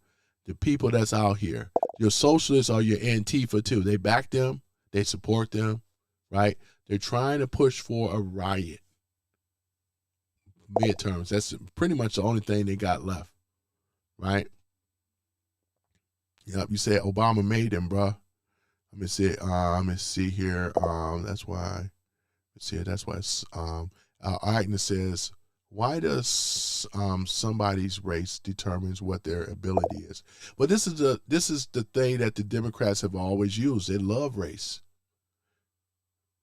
The people that's out here, your socialists are your Antifa too. They back them, they support them, right? They're trying to push for a riot. Midterms. That's pretty much the only thing they got left, right? Yep, you said Obama made them, bro. Let me see here. That's why. Let's see. That's why. Agnes says, why does somebody's race determines what their ability is? Well, this is the thing that the Democrats have always used. They love race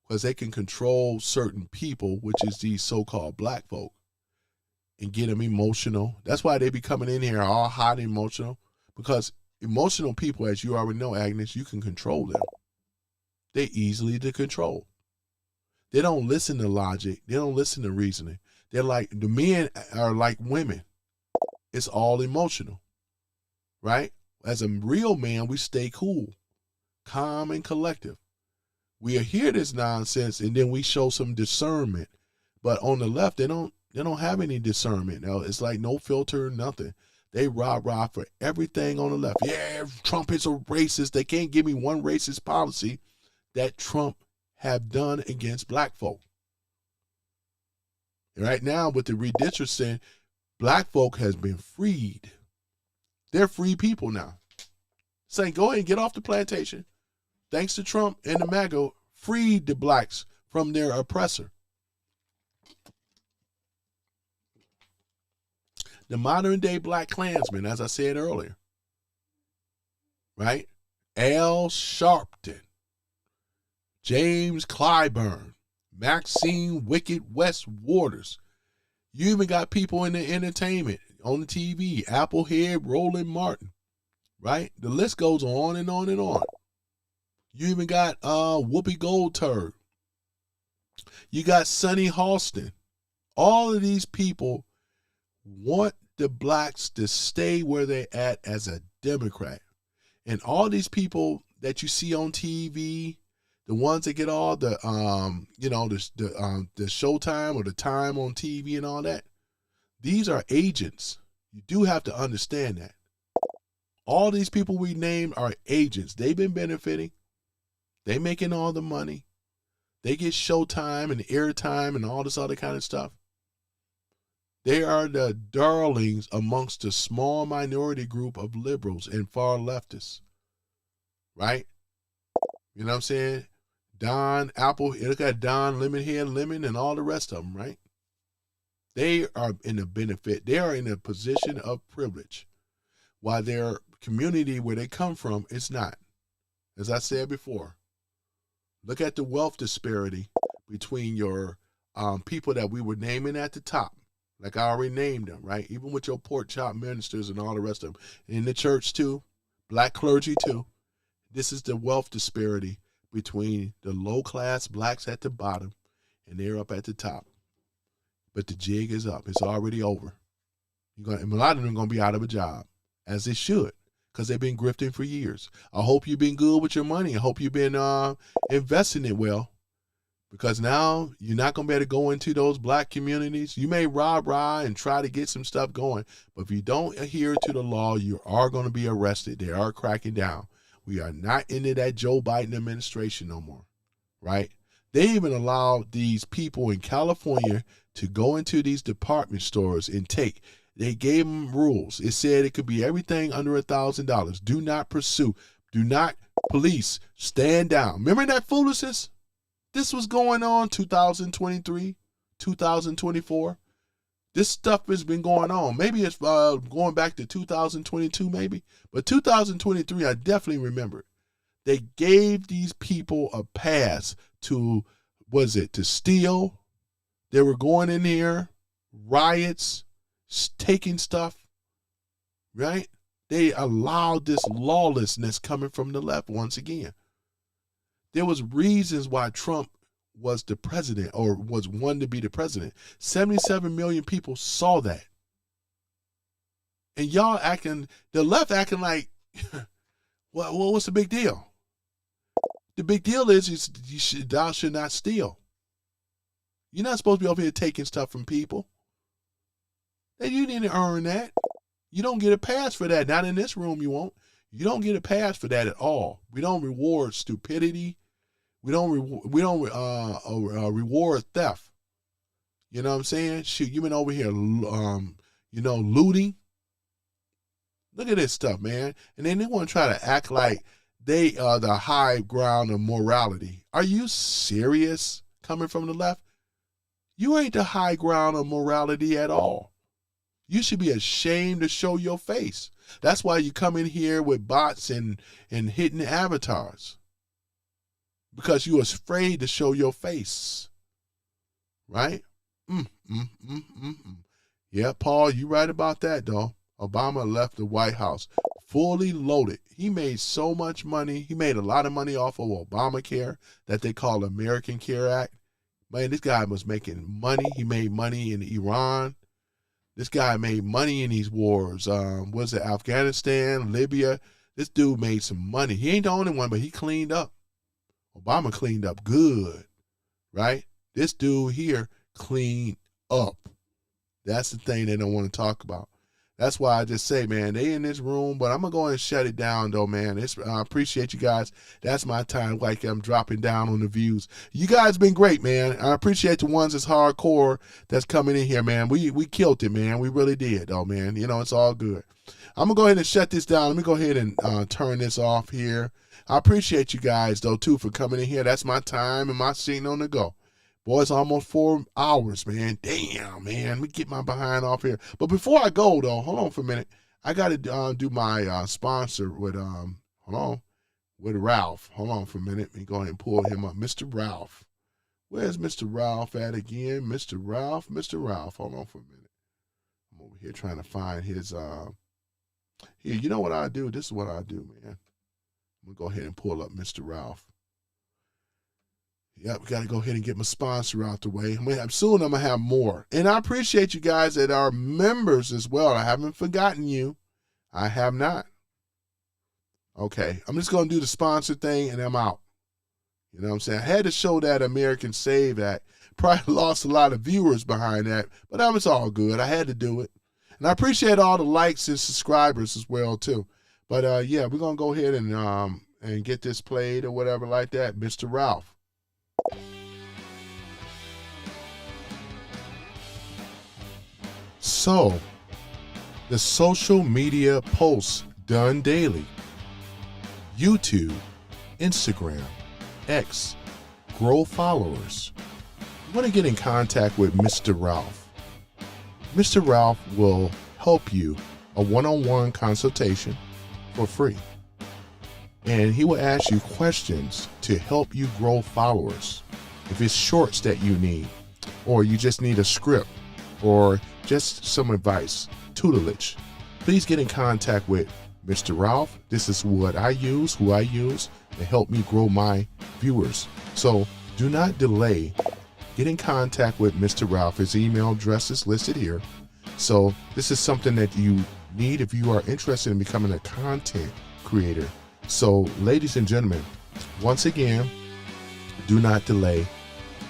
because they can control certain people, which is these so-called black folk, and get them emotional. That's why they be coming in here all hot and emotional, because emotional people, as you already know, Agnes, you can control them. They're easily to control. They don't listen to logic. They don't listen to reasoning. They're like, the men are like women. It's all emotional, right? As a real man, we stay cool, calm, and collective. We hear this nonsense, and then we show some discernment. But on the left, they don't have any discernment. Now, it's like no filter, nothing. They rah for everything on the left. Yeah, Trump is a racist. They can't give me one racist policy that Trump have done against black folk. Right now, with the redistricting, black folk has been freed. They're free people now. Saying, go ahead and get off the plantation. Thanks to Trump and the MAGA, freed the blacks from their oppressor. The modern day black Klansmen, as I said earlier, right? Al Sharpton, James Clyburn, Maxine Wicked West Waters. You even got people in the entertainment, on the TV, Applehead, Roland Martin, right? The list goes on and on and on. You even got Whoopi Goldberg. You got Sonny Halston. All of these people want the blacks to stay where they're at as a Democrat. And all these people that you see on TV, the ones that get all the the showtime or the time on TV and all that, these are agents. You do have to understand that. All these people we named are agents. They've been benefiting. They making all the money. They get showtime and airtime and all this other kind of stuff. They are the darlings amongst the small minority group of liberals and far leftists, right? You know what I'm saying? Don Apple, look at Don Lemonhead Lemon and all the rest of them, right? They are in a benefit. They are in a position of privilege, while their community where they come from is not. As I said before, look at the wealth disparity between your people that we were naming at the top. Like I already named them, right? Even with your pork chop ministers and all the rest of them. In the church too, black clergy too. This is the wealth disparity between the low-class blacks at the bottom and they're up at the top. But the jig is up. It's already over. A lot of them are going to be out of a job, as they should, because they've been grifting for years. I hope you've been good with your money. I hope you've been investing it well. Because now you're not going to be able to go into those black communities. You may rah and try to get some stuff going, but if you don't adhere to the law, you are going to be arrested. They are cracking down. We are not into that Joe Biden administration no more, right? They even allowed these people in California to go into these department stores and take. They gave them rules. It said it could be everything under $1,000. Do not pursue. Do not police. Stand down. Remember that foolishness? This was going on 2023, 2024. This stuff has been going on. Maybe it's going back to 2022, maybe. But 2023, I definitely remember. They gave these people a pass to, to steal. They were going in there, riots, taking stuff, right? They allowed this lawlessness coming from the left once again. There was reasons why Trump was the president or was wanted to be the president. 77 million people saw that. And y'all the left acting like, what's the big deal? The big deal is thou should not steal. You're not supposed to be over here taking stuff from people. And you need to earn that. You don't get a pass for that. Not in this room, you won't. You don't get a pass for that at all. We don't reward stupidity. We don't reward theft. You know what I'm saying? Shoot, you've been over here, looting. Look at this stuff, man. And then they want to try to act like they are the high ground of morality. Are you serious? Coming from the left, you ain't the high ground of morality at all. You should be ashamed to show your face. That's why you come in here with bots and hidden avatars. Because you was afraid to show your face. Right? Yeah, Paul, you right about that, though. Obama left the White House fully loaded. He made so much money. He made a lot of money off of Obamacare that they call American Care Act. Man, this guy was making money. He made money in Iran. This guy made money in these wars. Afghanistan, Libya. This dude made some money. He ain't the only one, but he cleaned up. Obama cleaned up good, right? This dude here cleaned up. That's the thing they don't want to talk about. That's why I just say, man, they in this room, but I'm going to go ahead and shut it down, though, man. I appreciate you guys. That's my time, like I'm dropping down on the views. You guys been great, man. I appreciate the ones that's hardcore that's coming in here, man. We killed it, man. We really did, though, man. You know, it's all good. I'm going to go ahead and shut this down. Let me go ahead and turn this off here. I appreciate you guys, though, too, for coming in here. That's my time and my scene on the go. Boy, it's almost 4 hours, man. Damn, man. Let me get my behind off here. But before I go, though, hold on for a minute. I got to do my sponsor with Ralph. Hold on for a minute. Let me go ahead and pull him up. Mr. Ralph. Where's Mr. Ralph at again? Mr. Ralph. Hold on for a minute. I'm over here trying to find his here, you know what I do? This is what I do, man. I'm going to go ahead and pull up Mr. Ralph. Yep, we got to go ahead and get my sponsor out the way. Soon I'm going to have more. And I appreciate you guys that are members as well. I haven't forgotten you. I have not. Okay, I'm just going to do the sponsor thing and I'm out. You know what I'm saying? I had to show that American Save Act. Probably lost a lot of viewers behind that, but that was all good. I had to do it. And I appreciate all the likes and subscribers as well, too. But, yeah, we're going to go ahead and get this played or whatever like that. Mr. Ralph. So, the social media posts done daily. YouTube, Instagram, X, grow followers. You want to get in contact with Mr. Ralph. Mr. Ralph will help you a one-on-one consultation for free. And he will ask you questions to help you grow followers. If it's shorts that you need, or you just need a script, or just some advice, tutelage, please get in contact with Mr. Ralph. This is what I use, who I use to help me grow my viewers. So do not delay. Get in contact with Mr. Ralph. His email address is listed here. So this is something that you need if you are interested in becoming a content creator. So, ladies and gentlemen, once again, do not delay.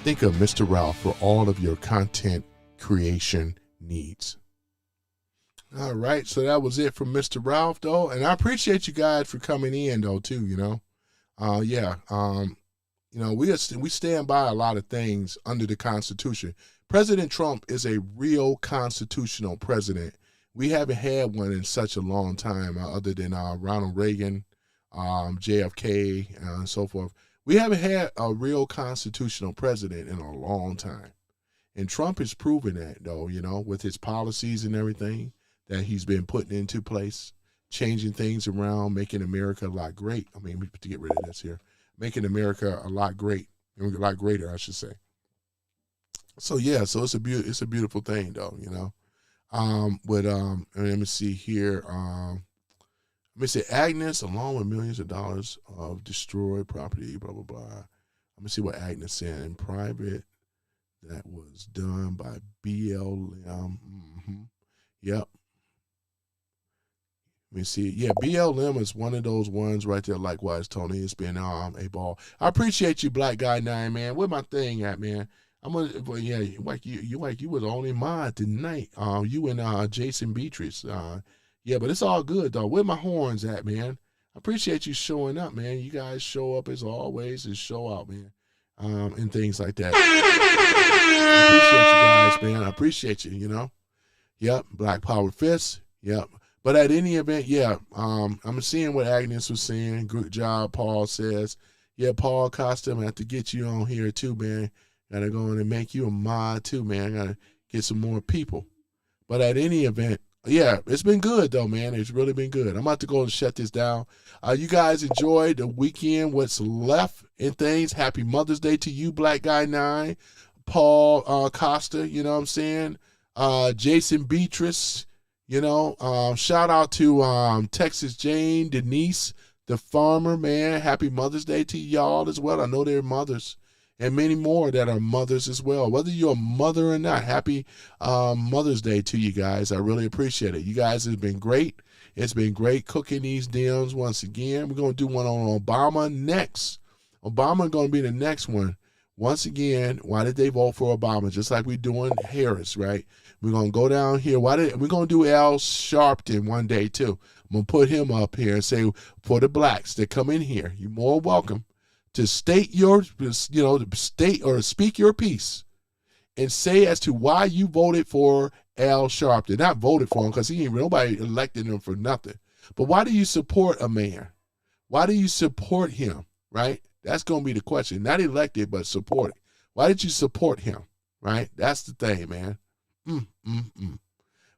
Think of Mr. Ralph for all of your content creation needs. All right, so that was it from Mr. Ralph, though, and I appreciate you guys for coming in, though, too. We stand by a lot of things under the Constitution. President Trump is a real constitutional president. We haven't had one in such a long time, other than Ronald Reagan, JFK, and so forth. We haven't had a real constitutional president in a long time. And Trump has proven that, though, you know, with his policies and everything that he's been putting into place, changing things around, making America a lot great. I mean, to get rid of this here, making America a lot greater, I should say. So yeah, so it's a beautiful thing, though, you know. Let me see here. Let me say Agnes, along with millions of dollars of destroyed property, blah blah blah. Let me see what Agnes said in private. That was done by BLM. Yep. Let me see. Yeah, BLM is one of those ones right there. Likewise, Tony, it's been a ball. I appreciate you, Black Guy 9, man. Where my thing at, man? I'm gonna, well, yeah, you was only mine tonight. You and Jason Beatrice. Yeah, but it's all good though. Where my horns at, man? I appreciate you showing up, man. You guys show up as always and show out, man. And things like that. I appreciate you guys, man. I appreciate you, you know. Yep, Black Power Fist. Yep. But at any event, yeah, I'm seeing what Agnes was saying. Good job, Paul says. Yeah, Paul Costa, I have to get you on here too, man. Gotta go in and make you a mod too, man. Gotta get some more people. But at any event, yeah, it's been good though, man. It's really been good. I'm about to go and shut this down. You guys enjoyed the weekend, what's left and things. Happy Mother's Day to you, Black Guy 9, Paul Costa, you know what I'm saying? Jason Beatrice, you know, shout out to Texas Jane, Denise, the farmer, man. Happy Mother's Day to y'all as well. I know they're mothers. And many more that are mothers as well. Whether you're a mother or not, happy Mother's Day to you guys. I really appreciate it. You guys have been great. It's been great cooking these DMs once again. We're going to do one on Obama next. Obama going to be the next one. Once again, why did they vote for Obama? Just like we're doing Harris, right? We're going to go down here. We're going to do Al Sharpton one day, too. I'm going to put him up here and say, for the blacks that come in here, you're more welcome to state your, you know, state or speak your piece and say as to why you voted for Al Sharpton. Not voted for him because nobody elected him for nothing. But why do you support a man? Why do you support him, right? That's going to be the question. Not elected, but supported. Why did you support him, right? That's the thing, man.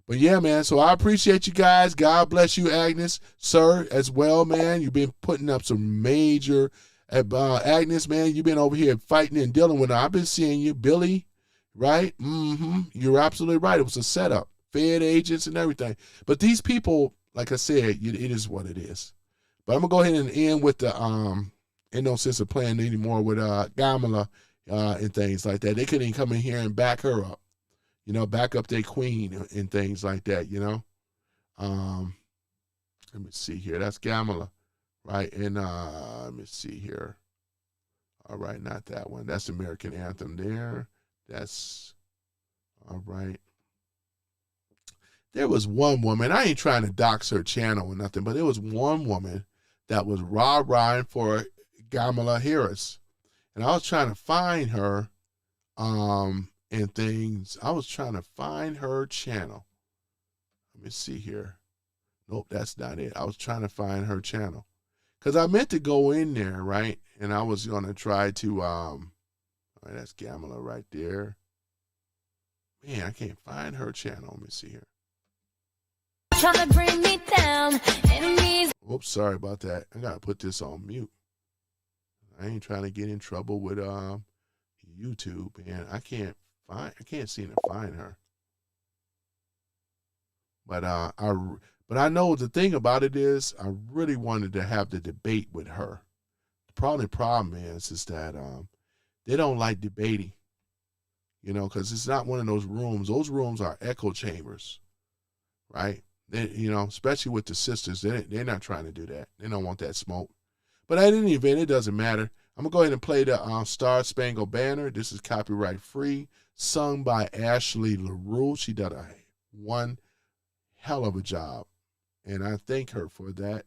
But yeah, man, so I appreciate you guys. God bless you, Agnes, sir, as well, man. You've been putting up some major... Agnes, man, you've been over here fighting and dealing with her. I've been seeing you, Billy, right? You're absolutely right. It was a setup, Fed agents and everything. But these people, like I said, it is what it is. But I'm gonna go ahead and end with the ain't no sense of playing anymore with Kamala and things like that. They couldn't even come in here and back her up, you know, back up their queen and things like that, you know. Let me see here. That's Kamala. Right, and let me see here. All right, not that one. That's American Anthem there. That's, all right. There was one woman, I ain't trying to dox her channel or nothing, but there was one woman that was rah-rahing for Kamala Harris. And I was trying to find her and things. I was trying to find her channel. Let me see here. Nope, that's not it. I was trying to find her channel. Because I meant to go in there, right? And I was going to try to, all right, that's Kamala right there. Man, I can't find her channel. Let me see here.
Trying to bring me down. Enemies.
Oops, sorry about that. I got to put this on mute. I ain't trying to get in trouble with YouTube, man. I can't seem to find her. But I know the thing about it is I really wanted to have the debate with her. The problem is that they don't like debating, you know, because it's not one of those rooms. Those rooms are echo chambers, right? They, you know, especially with the sisters, they're not trying to do that. They don't want that smoke. But at any event, it doesn't matter. I'm going to go ahead and play the Star Spangled Banner. This is copyright free, sung by Ashley LaRue. She did one hell of a job. And I thank her for that.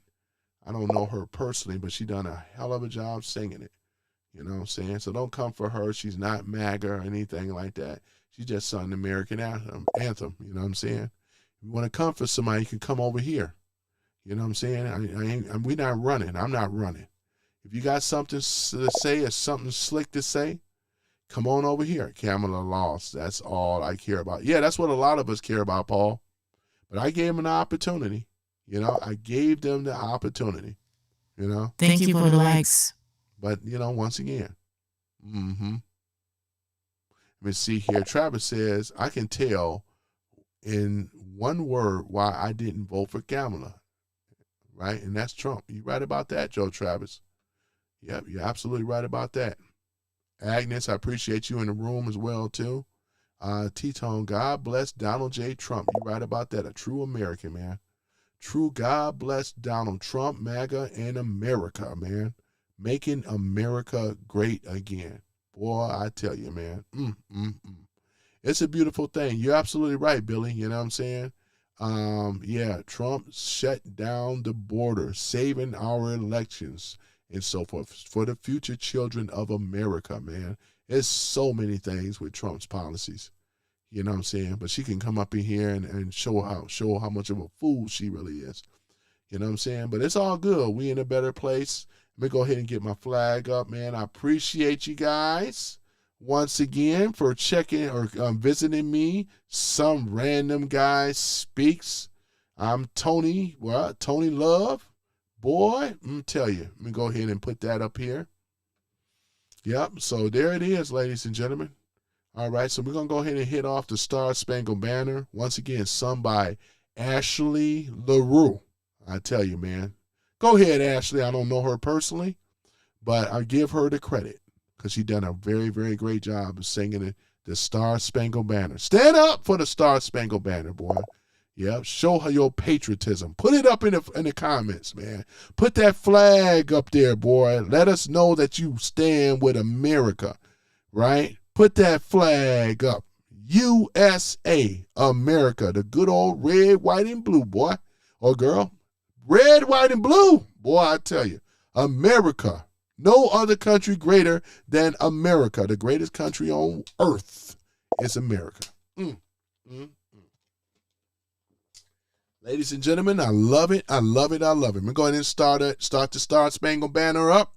I don't know her personally, but she done a hell of a job singing it. You know what I'm saying? So don't come for her. She's not MAGA or anything like that. She just sung the American anthem. You know what I'm saying? If you want to come for somebody, you can come over here. You know what I'm saying? We're not running. I'm not running. If you got something to say or something slick to say, come on over here. Kamala lost. That's all I care about. Yeah, that's what a lot of us care about, Paul. But I gave them an opportunity. You know, I gave them the opportunity. You know.
Thank you for the likes.
But, you know, once again. Let me see here. Travis says, I can tell in one word why I didn't vote for Kamala. Right? And that's Trump. You right about that, Joe Travis. Yep, you're absolutely right about that. Agnes, I appreciate you in the room as well, too. T-Tone, God bless Donald J. Trump. You right about that. A true American, man. True God bless Donald Trump, MAGA, and America, man. Making America great again. Boy, I tell you, man. It's a beautiful thing. You're absolutely right, Billy. You know what I'm saying? Yeah, Trump shut down the border, saving our elections and so forth for the future children of America, man. There's so many things with Trump's policies. You know what I'm saying? But she can come up in here and show how much of a fool she really is. You know what I'm saying? But it's all good. We in a better place. Let me go ahead and get my flag up, man. I appreciate you guys once again for checking or visiting me. Some random guy speaks. I'm Tony. What? Tony Love. Boy, let me tell you. Let me go ahead and put that up here. Yep. So there it is, ladies and gentlemen. All right, so we're going to go ahead and hit off the Star Spangled Banner. Once again, sung by Ashley LaRue. I tell you, man. Go ahead, Ashley. I don't know her personally, but I give her the credit because she done a very, very great job of singing the Star Spangled Banner. Stand up for the Star Spangled Banner, boy. Yeah, show her your patriotism. Put it up in the comments, man. Put that flag up there, boy. Let us know that you stand with America, right? Put that flag up. USA, America, the good old red, white, and blue, boy. Or girl. Red, white, and blue. Boy, I tell you. America. No other country greater than America. The greatest country on earth is America. Ladies and gentlemen, I love it. I love it. I love it. We're going to start the Star Spangled Banner up.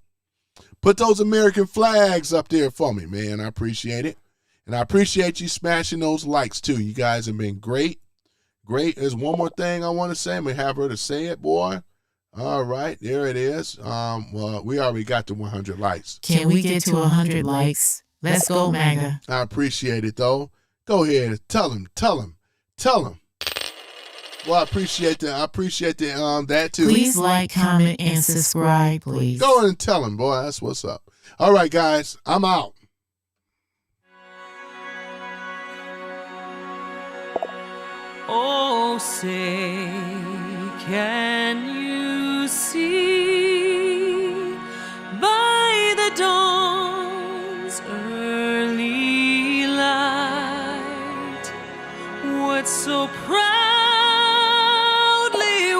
Put those American flags up there for me, man. I appreciate it. And I appreciate you smashing those likes, too. You guys have been great. Great. There's one more thing I want to say. I'm going to have her to say it, boy. All right. There it is. Well, we already got to 100 likes.
Can we get to 100 likes? Let's go, MAGA.
I appreciate it, though. Go ahead. Tell him. Well, I appreciate that too.
Please like, comment, and subscribe, please.
Go and tell him, boy. That's what's up. All right, guys. I'm out.
Oh, say, can you see by the dawn's early light what so proudly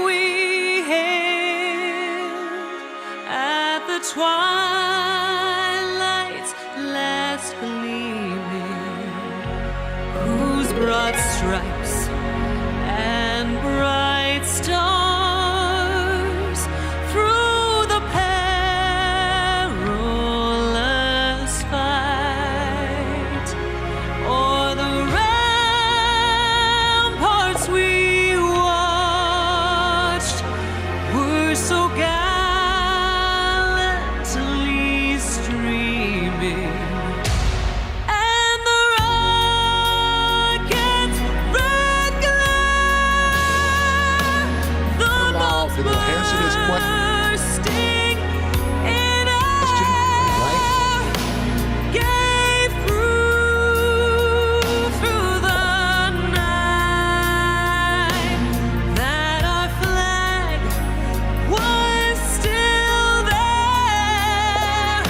we hailed at the twilight's last gleaming, whose broad stripes and bright stars through the perilous fight o'er the ramparts we watched were so gallantly streaming. And the rockets' red glare, the bombs
They're gonna answer this question.
bursting in air, gave proof through the night that our flag was still there.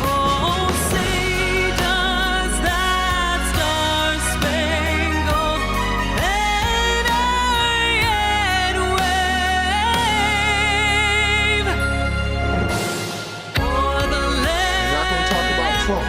Oh, say does that star-spangled banner yet wave o'er the
We're not going to talk about
land
Trump.